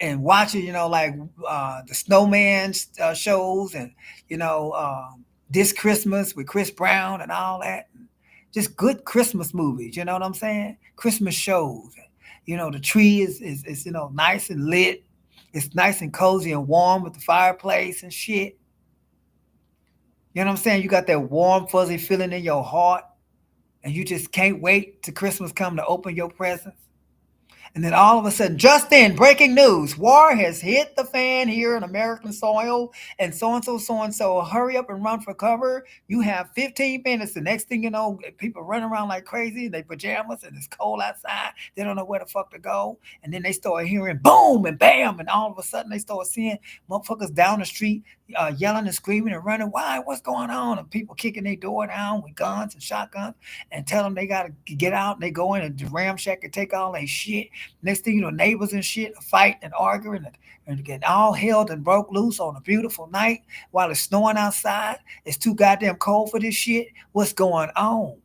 and watching, the snowman shows and, you know, this Christmas with Chris Brown and all that. Just good Christmas movies, you know what I'm saying? Christmas shows. The tree is nice and lit. It's nice and cozy and warm with the fireplace and shit. You know what I'm saying? You got that warm, fuzzy feeling in your heart, and you just can't wait till Christmas come to open your presents. And then all of a sudden, just then, breaking news: war has hit the fan here in American soil, and so and so, so and so. Hurry up and run for cover. You have 15 minutes. The next thing you know, people running around like crazy in their pajamas, and it's cold outside. They don't know where the fuck to go. And then they start hearing boom and bam, and all of a sudden they start seeing motherfuckers down the street yelling and screaming and running. Why? What's going on? And people kicking their door down with guns and shotguns and tell them they got to get out. And they go in and ramshack and take all their shit. Next thing you know, neighbors and shit are fighting and arguing and getting all held and broke loose on a beautiful night while it's snowing outside. It's too goddamn cold for this shit. What's going on?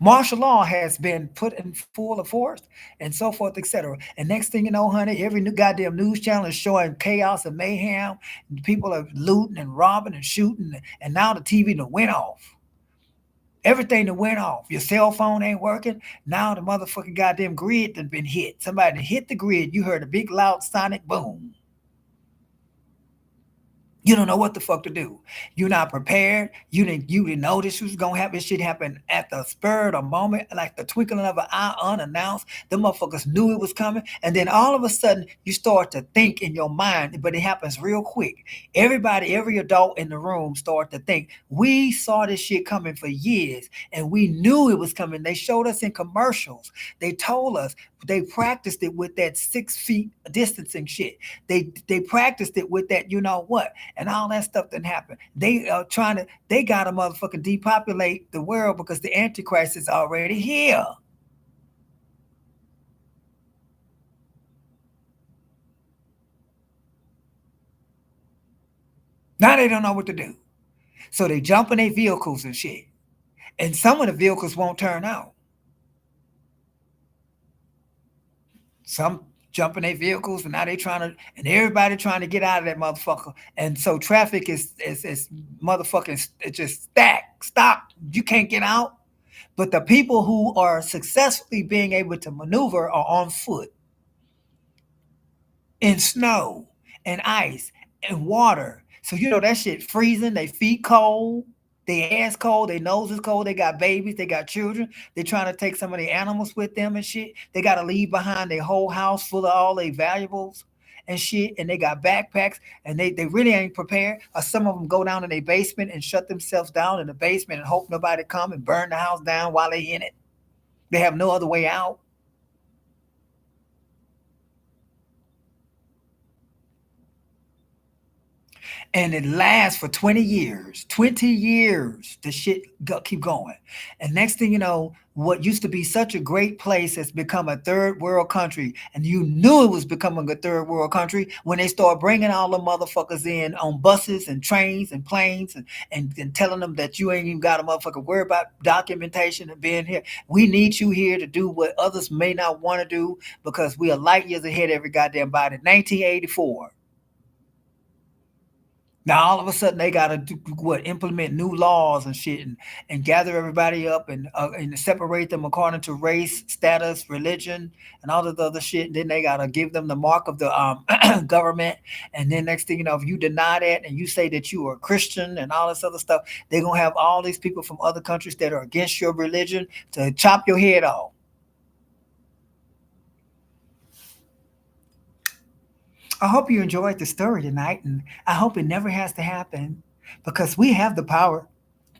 Martial law has been put in full force and so forth, etc. And next thing you know, honey, every new goddamn news channel is showing chaos and mayhem. People are looting and robbing and shooting, and now the TV done went off. Everything that went off. Your cell phone ain't working. Now the motherfucking goddamn grid done been hit. Somebody hit the grid. You heard a big loud sonic boom. You don't know what the fuck to do. You're not prepared. You didn't know this was gonna happen. This shit happened at the spur of the moment, like the twinkling of an eye, unannounced. The motherfuckers knew it was coming, and then all of a sudden you start to think in your mind, but it happens real quick. Everybody, every adult in the room start to think. We saw this shit coming for years, and we knew it was coming. They showed us in commercials. They told us. They practiced it with that 6 feet distancing shit. They practiced it with that, you know what, and all that stuff didn't happen. They are trying to, they got to motherfucking depopulate the world because the Antichrist is already here. Now they don't know what to do. So they jump in their vehicles and shit. And some of the vehicles won't turn out. Some jump in their vehicles and now they trying to, and everybody trying to get out of that motherfucker. And so traffic is motherfucking, it's just stacked, stop. You can't get out. But the people who are successfully being able to maneuver are on foot in snow and ice and water. So you know that shit freezing, they feet cold, they ass cold, their nose is cold, they got babies, they got children, they trying to take some of the animals with them and shit. They gotta leave behind their whole house full of all their valuables and shit, and they got backpacks and they really ain't prepared. Or some of them go down in their basement and shut themselves down in the basement and hope nobody come and burn the house down while they in it. They have no other way out. And it lasts for 20 years. 20 years, the shit keep going. And next thing you know, what used to be such a great place has become a third world country. And you knew it was becoming a third world country when they start bringing all the motherfuckers in on buses and trains and planes and telling them that you ain't even got a motherfucker worry about documentation and being here. We need you here to do what others may not want to do because we are light years ahead every goddamn body. 1984. Now all of a sudden they gotta do what, implement new laws and shit and gather everybody up and separate them according to race, status, religion, and all this other shit. And then they gotta give them the mark of the government. And then next thing you know, if you deny that and you say that you are a Christian and all this other stuff, they're gonna have all these people from other countries that are against your religion to chop your head off. I hope you enjoyed the story tonight, and I hope it never has to happen because we have the power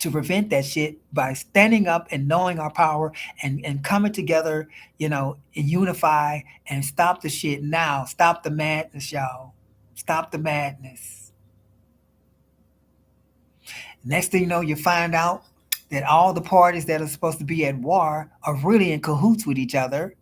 to prevent that shit by standing up and knowing our power and coming together, and unify and stop the shit now. Stop the madness, y'all. Stop the madness. Next thing you know, you find out that all the parties that are supposed to be at war are really in cahoots with each other.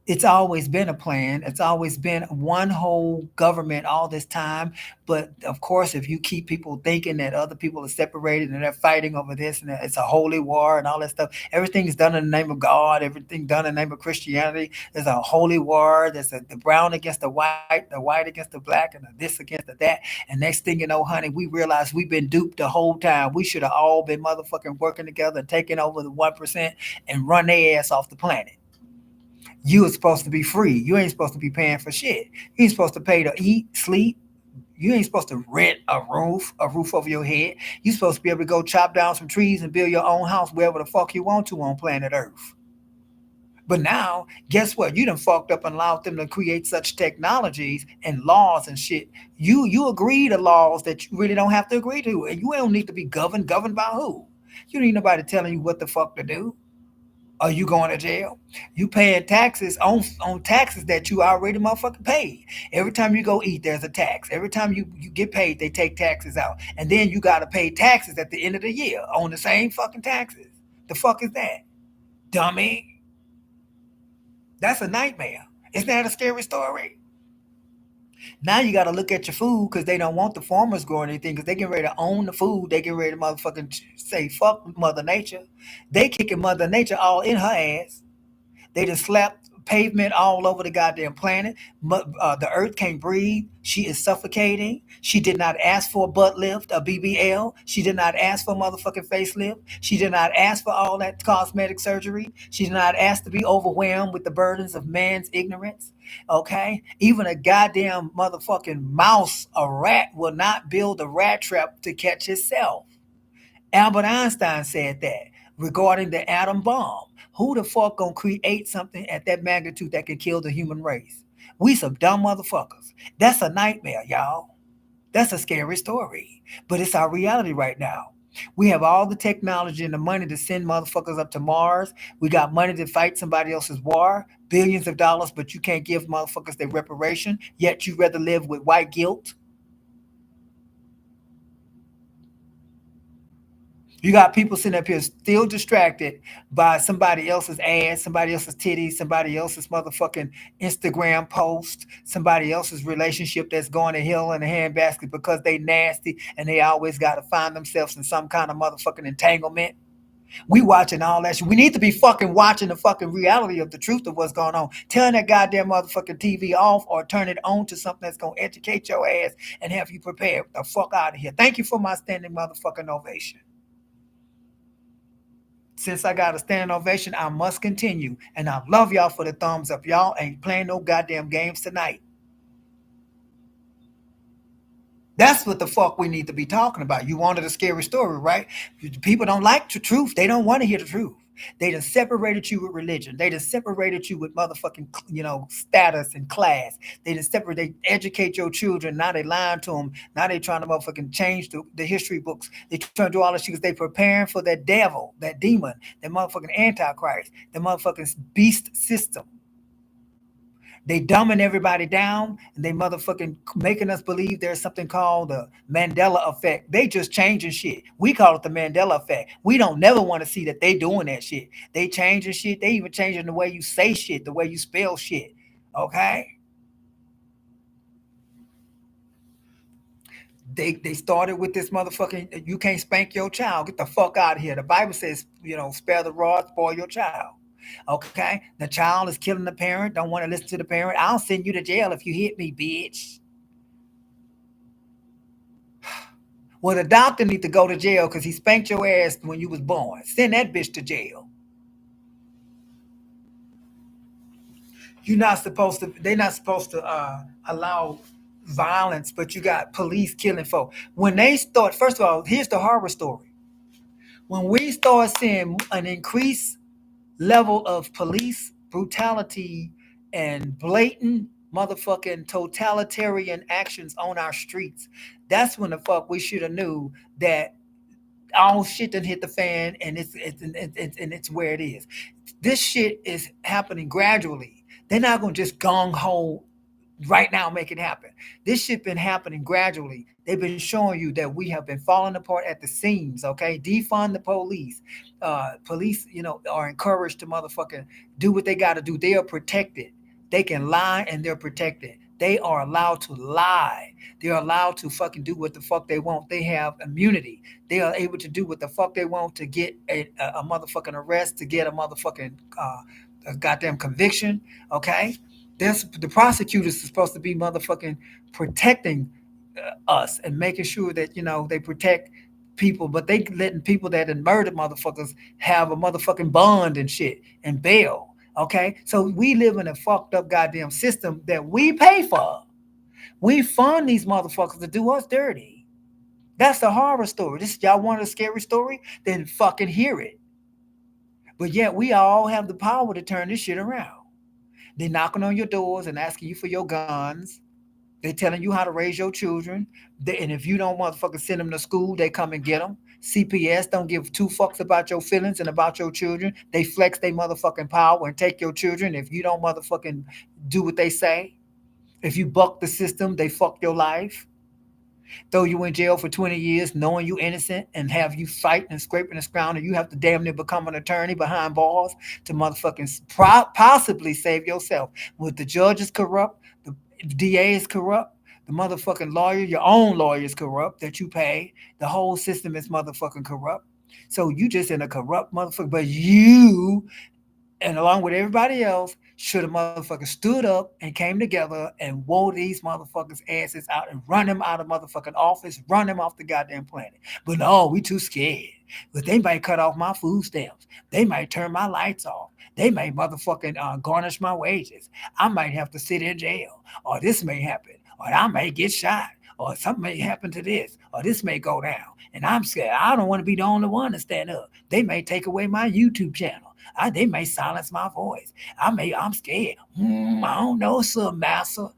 It's always been a plan. It's always been one whole government all this time. But of course, if you keep people thinking that other people are separated and they're fighting over this and it's a holy war and all that stuff, everything is done in the name of God. Everything done in the name of Christianity. There's a holy war. The brown against the white against the black, and the this against the that. And next thing you know, honey, we realize we've been duped the whole time. We should have all been motherfucking working together and taking over the 1% and run their ass off the planet. You are supposed to be free. You ain't supposed to be paying for shit. You ain't supposed to pay to eat, sleep. You ain't supposed to rent a roof over your head. You supposed to be able to go chop down some trees and build your own house wherever the fuck you want to on planet Earth. But now, guess what? You done fucked up and allowed them to create such technologies and laws and shit. You agree to laws that you really don't have to agree to. And you don't need to be governed. Governed by who? You don't need nobody telling you what the fuck to do. Are you going to jail? You paying taxes on taxes that you already motherfucking paid. Every time you go eat, there's a tax. Every time you get paid, they take taxes out. And then you gotta pay taxes at the end of the year on the same fucking taxes. The fuck is that? Dummy. That's a nightmare. Isn't that a scary story? Now you got to look at your food because they don't want the farmers growing anything because they get ready to own the food. They get ready to motherfucking say fuck Mother Nature. They kicking Mother Nature all in her ass. They just slapped pavement all over the goddamn planet. The earth can't breathe. She is suffocating. She did not ask for a butt lift, a BBL. She did not ask for a motherfucking facelift. She did not ask for all that cosmetic surgery. She did not ask to be overwhelmed with the burdens of man's ignorance. Okay? Even a goddamn motherfucking mouse, a rat, will not build a rat trap to catch itself. Albert Einstein said that regarding the atom bomb. Who the fuck gonna create something at that magnitude that can kill the human race? We some dumb motherfuckers. That's a nightmare, y'all. That's a scary story. But it's our reality right now. We have all the technology and the money to send motherfuckers up to Mars. We got money to fight somebody else's war, billions of dollars, but you can't give motherfuckers their reparation. Yet you rather live with white guilt. You got people sitting up here still distracted by somebody else's ads, somebody else's titties, somebody else's motherfucking Instagram post, somebody else's relationship that's going to hell in a handbasket because they nasty and they always got to find themselves in some kind of motherfucking entanglement. We watching all that shit. We need to be fucking watching the fucking reality of the truth of what's going on. Turn that goddamn motherfucking TV off or turn it on to something that's going to educate your ass and have you prepared. The fuck out of here. Thank you for my standing motherfucking ovation. Since I got a standing ovation, I must continue. And I love y'all for the thumbs up. Y'all ain't playing no goddamn games tonight. That's what the fuck we need to be talking about. You wanted a scary story, right? People don't like the truth. They don't want to hear the truth. They done separated you with religion. They done separated you with motherfucking, status and class. They done separate. They educate your children. Now they lying to them. Now they trying to motherfucking change the history books. They trying to do all this shit because they preparing for that devil, that demon, that motherfucking antichrist, the motherfucking beast system. They dumbing everybody down and they motherfucking making us believe there's something called the Mandela effect. They just changing shit. We call it the Mandela effect. We don't never want to see that they doing that shit. They changing shit. They even changing the way you say shit, the way you spell shit. Okay? They started with this motherfucking you can't spank your child. Get the fuck out of here. The Bible says, spare the rod, spoil your child. Okay? The child is killing the parent, don't want to listen to the parent. I'll send you to jail if you hit me, bitch. Well, the doctor need to go to jail because he spanked your ass when you was born. Send that bitch to jail. You're not supposed to. They're not supposed to allow violence, but you got police killing folk. When they start, first of all, here's the horror story. When we start seeing an increased level of police brutality and blatant motherfucking totalitarian actions on our streets, that's when the fuck we should have knew that all shit done hit the fan and it's where it is. This shit is happening gradually. They're not gonna just gong ho right now make it happen. This shit been happening gradually. They've been showing you that we have been falling apart at the seams. Okay, defund the police. Police, are encouraged to motherfucking do what they got to do. They are protected. They can lie and they're protected. They are allowed to lie. They're allowed to fucking do what the fuck they want. They have immunity. They are able to do what the fuck they want to get a motherfucking arrest, to get a motherfucking a goddamn conviction. Okay, the prosecutors are supposed to be motherfucking protecting us and making sure that they protect people, but they letting people that had murdered motherfuckers have a motherfucking bond and shit and bail. Okay, so we live in a fucked up goddamn system that we pay for. We fund these motherfuckers to do us dirty. That's the horror story. This y'all want a scary story? Then fucking hear it. But yet we all have the power to turn this shit around. They're knocking on your doors and asking you for your guns. They telling you how to raise your children. And if you don't motherfucking send them to school, they come and get them. CPS don't give two fucks about your feelings and about your children. They flex their motherfucking power and take your children if you don't motherfucking do what they say. If you buck the system, they fuck your life. Throw you in jail for 20 years knowing you innocent and have you fighting and scraping and scrounging. You have to damn near become an attorney behind bars to motherfucking possibly save yourself. With the judge is corrupt, the DA is corrupt, the motherfucking lawyer, your own lawyer is corrupt that you pay. The whole system is motherfucking corrupt. So you just in a corrupt motherfucker, but you and along with everybody else, should have motherfuckers stood up and came together and wore these motherfuckers' asses out and run them out of motherfucking office, run them off the goddamn planet. But no, we too scared. But they might cut off my food stamps. They might turn my lights off. They may motherfucking garnish my wages. I might have to sit in jail, or this may happen, or I may get shot, or something may happen to this, or this may go down. And I'm scared. I don't want to be the only one to stand up. They may take away my YouTube channel. They may silence my voice. I'm scared. I don't know, sir, master.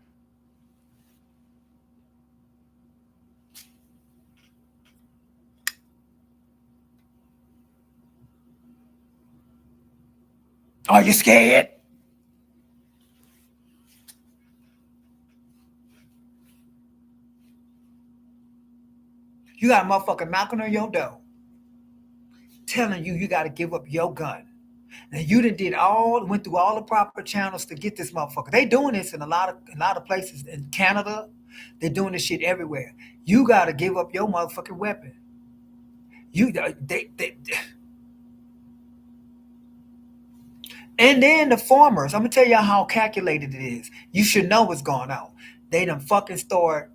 Are you scared? You got a motherfucker knocking on your door, telling you got to give up your gun. And you done went through all the proper channels to get this motherfucker. They doing this in a lot of places in Canada. They're doing this shit everywhere. You got to give up your motherfucking weapon. You they And then the farmers, I'm gonna tell y'all how calculated it is. You should know what's going on. They done fucking start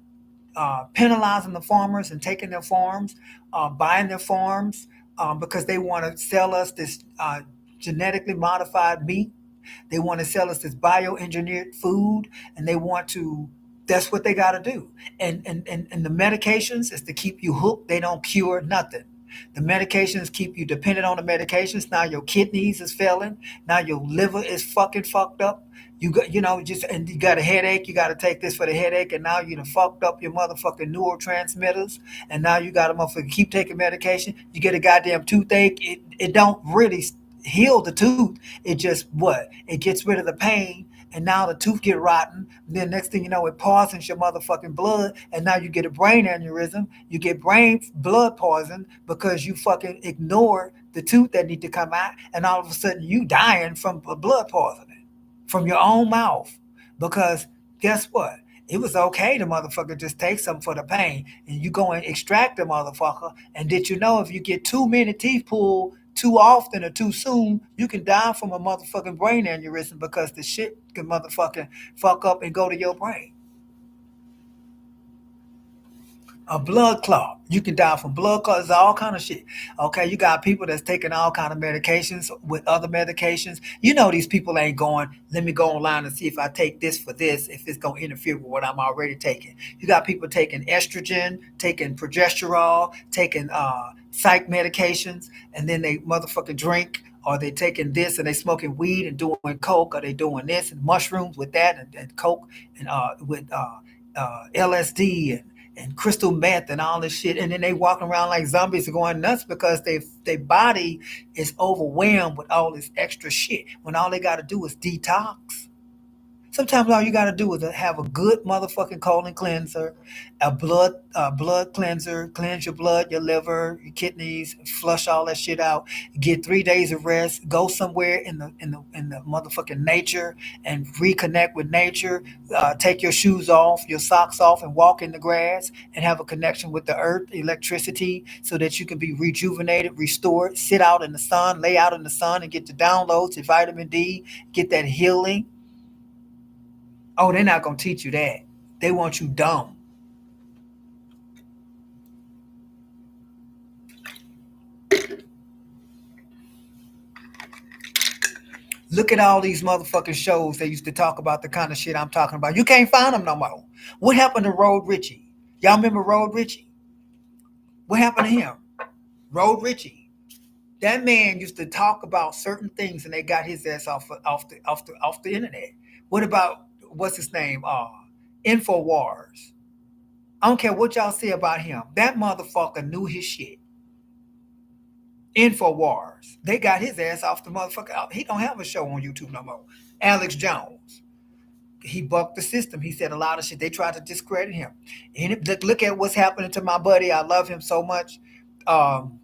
penalizing the farmers and taking their farms, buying their farms, because they want to sell us this genetically modified meat. They want to sell us this bioengineered food, and they want to. That's what they got to do. And the medications is to keep you hooked. They don't cure nothing. The medications keep you dependent on the medications. Now your kidneys is failing. Now your liver is fucking fucked up. Just and you got a headache. You got to take this for the headache, and now you done fucked up your motherfucking neurotransmitters. And now you got to motherfucker keep taking medication. You get a goddamn toothache. It don't really heal the tooth. It just what? It gets rid of the pain, and now the tooth get rotten. And then next thing you know, it poisons your motherfucking blood, and now you get a brain aneurysm. You get brain blood poison because you fucking ignore the tooth that need to come out, and all of a sudden you dying from blood poisoning from your own mouth. Because guess what? It was okay to motherfucker just take some for the pain, and you go and extract the motherfucker. And did you know if you get too many teeth pulled too often or too soon, you can die from a motherfucking brain aneurysm because the shit can motherfucking fuck up and go to your brain. A blood clot. You can die from blood clots, all kind of shit. Okay, you got people that's taking all kind of medications with other medications. You know these people ain't going, let me go online and see if I take this for this, if it's gonna interfere with what I'm already taking. You got people taking estrogen, taking progesterone, taking psych medications, and then they motherfucking drink, or they taking this and they smoking weed and doing coke, or they doing this and mushrooms with that and coke and with LSD and crystal meth and all this shit, and then they walking around like zombies and going nuts because their body is overwhelmed with all this extra shit. When all they got to do is detox. Sometimes all you got to do is have a good motherfucking colon cleanser, a blood cleanser, cleanse your blood, your liver, your kidneys, flush all that shit out. Get 3 days of rest. Go somewhere in the motherfucking nature and reconnect with nature. Take your shoes off, your socks off, and walk in the grass and have a connection with the earth, electricity, so that you can be rejuvenated, restored. Sit out in the sun, lay out in the sun, and get the downloads, your vitamin D, get that healing. Oh, they're not gonna teach you that. They want you dumb. Look at all these motherfucking shows they used to talk about the kind of shit I'm talking about. You can't find them no more. What happened to Road Richie? Y'all remember Road Richie? What happened to him? Road Richie. That man used to talk about certain things, and they got his ass off the internet. What about what's his name? Infowars. I don't care what y'all say about him. That motherfucker knew his shit. Infowars. They got his ass off the motherfucker. He don't have a show on YouTube no more. Alex Jones. He bucked the system. He said a lot of shit. They tried to discredit him. And look at what's happening to my buddy. I love him so much. Um,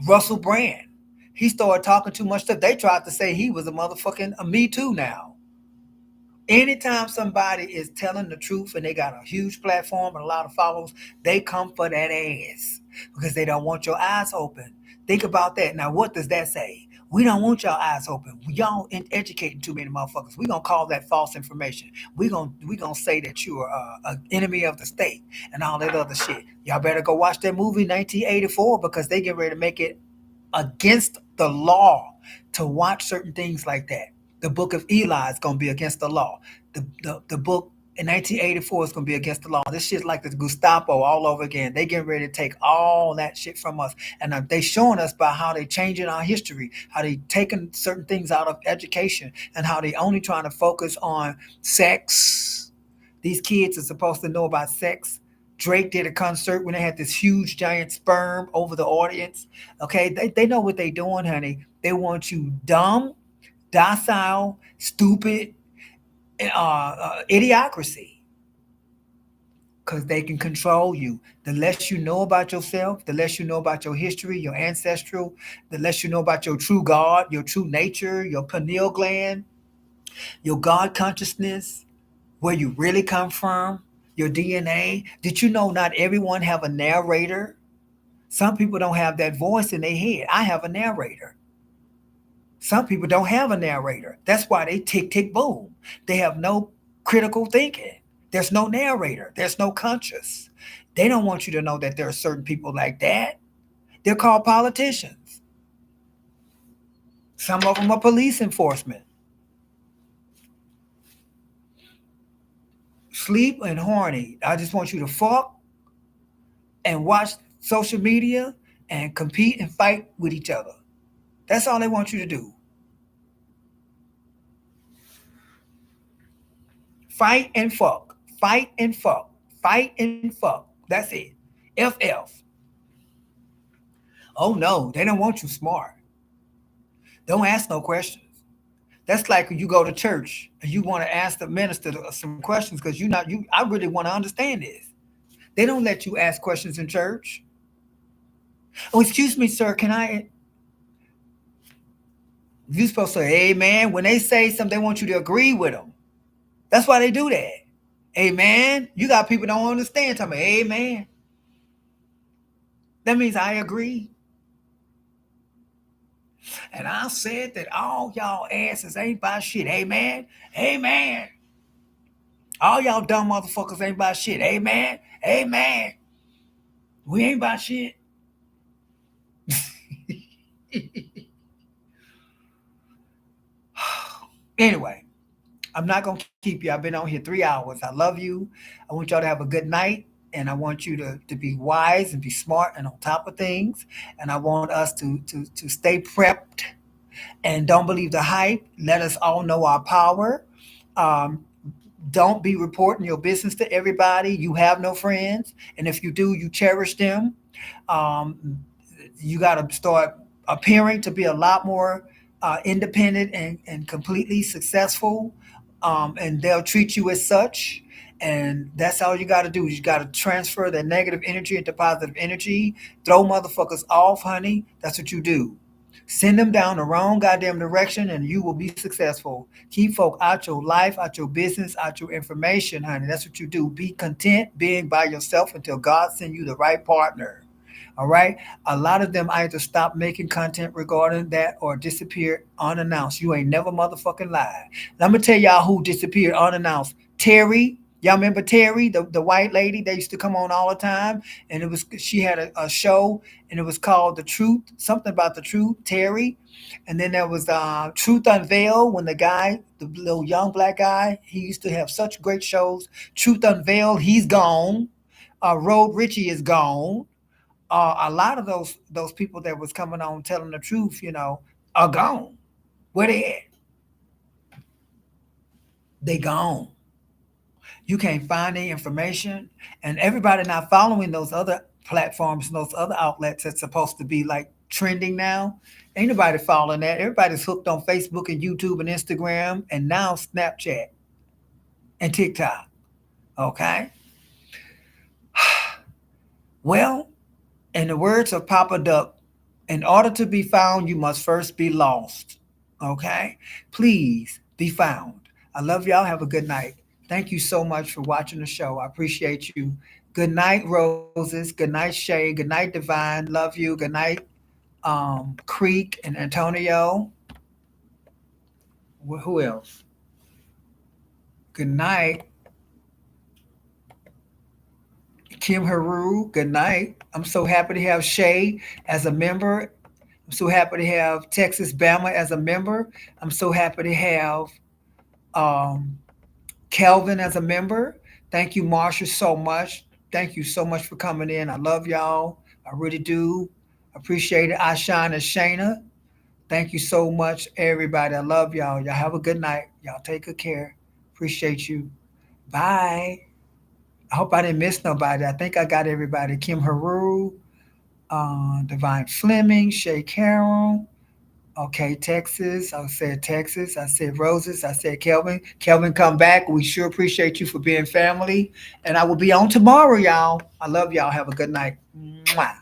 Russell Brand. He started talking too much stuff. They tried to say he was a motherfucking a Me Too now. Anytime somebody is telling the truth and they got a huge platform and a lot of followers, they come for that ass because they don't want your eyes open. Think about that. Now, what does that say? We don't want y'all eyes open. Y'all educating too many motherfuckers. We gonna call that false information. We gonna say that you are an enemy of the state and all that other shit. Y'all better go watch that movie 1984 because they get ready to make it against the law to watch certain things like that. The book of Eli is going to be against the law. The book in 1984 is going to be against the law. This shit's like the Gestapo all over again. They getting ready to take all that shit from us. And they showing us by how they changing our history, how they taking certain things out of education, and how they only trying to focus on sex. These kids are supposed to know about sex. Drake did a concert when they had this huge giant sperm over the audience. Okay, they know what they doing, honey. They want you dumb, docile, stupid, idiocracy, because they can control you. The less you know about yourself, the less you know about your history, your ancestral, the less you know about your true God, your true nature, your pineal gland, your God consciousness, where you really come from, your DNA. Did you know not everyone have a narrator? Some people don't have that voice in their head. I have a narrator. Some people don't have a narrator. That's why they tick, tick, boom. They have no critical thinking. There's no narrator. There's no conscious. They don't want you to know that there are certain people like that. They're called politicians. Some of them are police enforcement. Sleep and horny. I just want you to fuck and watch social media and compete and fight with each other. That's all they want you to do. Fight and fuck. Fight and fuck. Fight and fuck. That's it. FF. Oh no, they don't want you smart. Don't ask no questions. That's like when you go to church and you want to ask the minister some questions because you not you. I really want to understand this. They don't let you ask questions in church. Oh, excuse me, sir. Can I? You supposed to say amen when they say something. They want you to agree with them. That's why they do that. Amen. You got people don't understand. Tell me amen. That means I agree. And I said that all y'all asses ain't by shit. Amen. Amen. All y'all dumb motherfuckers ain't by shit. Amen. Amen. We ain't by shit. Anyway, I'm not gonna keep you. I've been on here 3 hours. I love you. I want y'all to have a good night. And I want you to be wise and be smart and on top of things. And I want us to stay prepped and don't believe the hype. Let us all know our power. Um, don't be reporting your business to everybody. You have no friends, and if you do, you cherish them. Um, you got to start appearing to be a lot more independent and completely successful, and they'll treat you as such. And that's all you got to do. You got to transfer that negative energy into positive energy. Throw motherfuckers off, honey. That's what you do. Send them down the wrong goddamn direction and you will be successful. Keep folk out your life, out your business, out your information, honey. That's what you do. Be content being by yourself until God send you the right partner. All right. A lot of them either stop making content regarding that or disappeared unannounced. You ain't never motherfucking lied. Let me tell y'all who disappeared unannounced. Terry. Y'all remember Terry, the white lady that used to come on all the time, and it was she had a show, and it was called The Truth, something about the truth. Terry, and then there was Truth Unveiled when the guy, the little young black guy, he used to have such great shows. Truth Unveiled, he's gone. Road Richie is gone. A lot of those people that was coming on telling the truth, are gone. Where they at? They gone. You can't find the information, and everybody not following those other platforms and those other outlets that's supposed to be like trending now. Ain't nobody following that. Everybody's hooked on Facebook and YouTube and Instagram and now Snapchat and TikTok. Okay. Well, in the words of Papa Duck, in order to be found, you must first be lost. Okay? Please be found. I love y'all. Have a good night. Thank you so much for watching the show. I appreciate you. Good night, Roses. Good night, Shay. Good night, Divine. Love you. Good night, Creek and Antonio. Who else? Good night, Kim Haru. Good night. I'm so happy to have Shay as a member. I'm so happy to have Texas Bama as a member. I'm so happy to have um, Kelvin as a member. Thank you, Marsha, so much. Thank you so much for coming in. I love y'all. I really do. Appreciate it. I shine and Shayna. Thank you so much, everybody. I love y'all. Y'all have a good night. Y'all take good care. Appreciate you. Bye. I hope I didn't miss nobody. I think I got everybody. Kim Haru, Divine Fleming, Shay Carroll. Okay, Texas. I said Texas. I said Roses. I said Kelvin. Kelvin, come back. We sure appreciate you for being family. And I will be on tomorrow, y'all. I love y'all. Have a good night. Mwah.